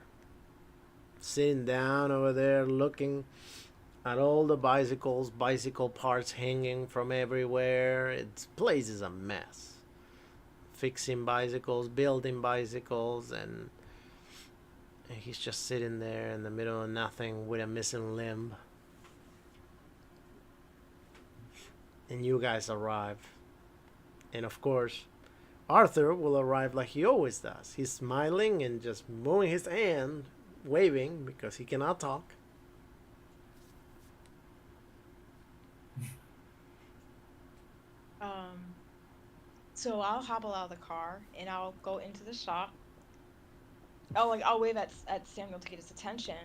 sitting down over there looking at all the bicycle parts hanging from everywhere. Its place is a mess. Fixing bicycles, building bicycles, and he's just sitting there in the middle of nothing with a missing limb. And you guys arrive. And of course, Arthur will arrive like he always does. He's smiling and just moving his hand, waving because he cannot talk. So I'll hobble out of the car and I'll go into the shop. I'll wave at Samuel to get his attention.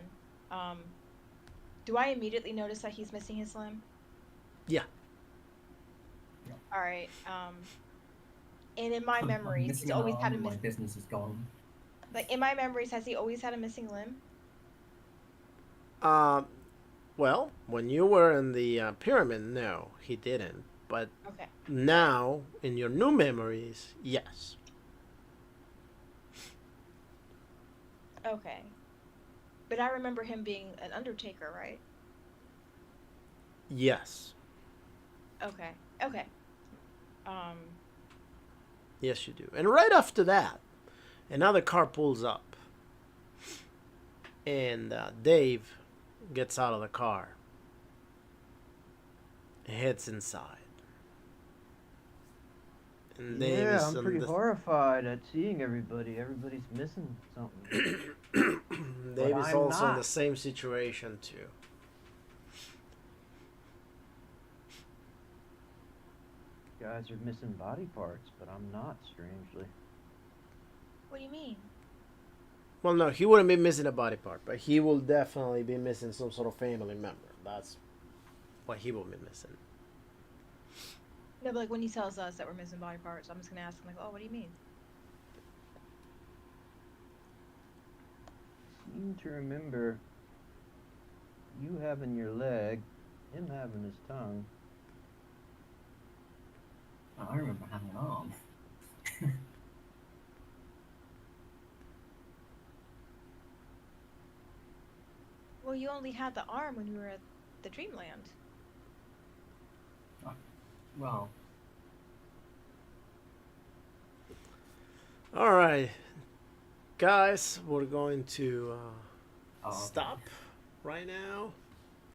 Do I immediately notice that he's missing his limb? Yeah. All right. And in my I'm memories, he's missing an always had arm a and my miss. business is gone. Like in my memories, has he always had a missing limb? Um, well, when you were in the pyramid, no, he didn't. But Okay. now, in your new memories, yes. Okay. But I remember him being an undertaker, right? Yes. Okay. Okay. Um. Yes, you do. And right after that, another car pulls up. And Dave gets out of the car and heads inside. And Dave Yeah, is I'm on pretty the horrified at seeing everybody. Everybody's missing something. But Dave is I'm also in the not. same situation too. Guys are missing body parts, but I'm not, strangely. What do you mean? Well, no, he wouldn't be missing a body part, but he will definitely be missing some sort of family member. That's what he will be missing. No, but like when he tells us that we're missing body parts, I'm just gonna ask him like, "Oh, what do you mean?" Seem to remember you having your leg, him having his tongue. I remember having an arm. Well, you only had the arm when we were at the Dreamland. Well, All right, guys, we're going to oh, okay. stop right now.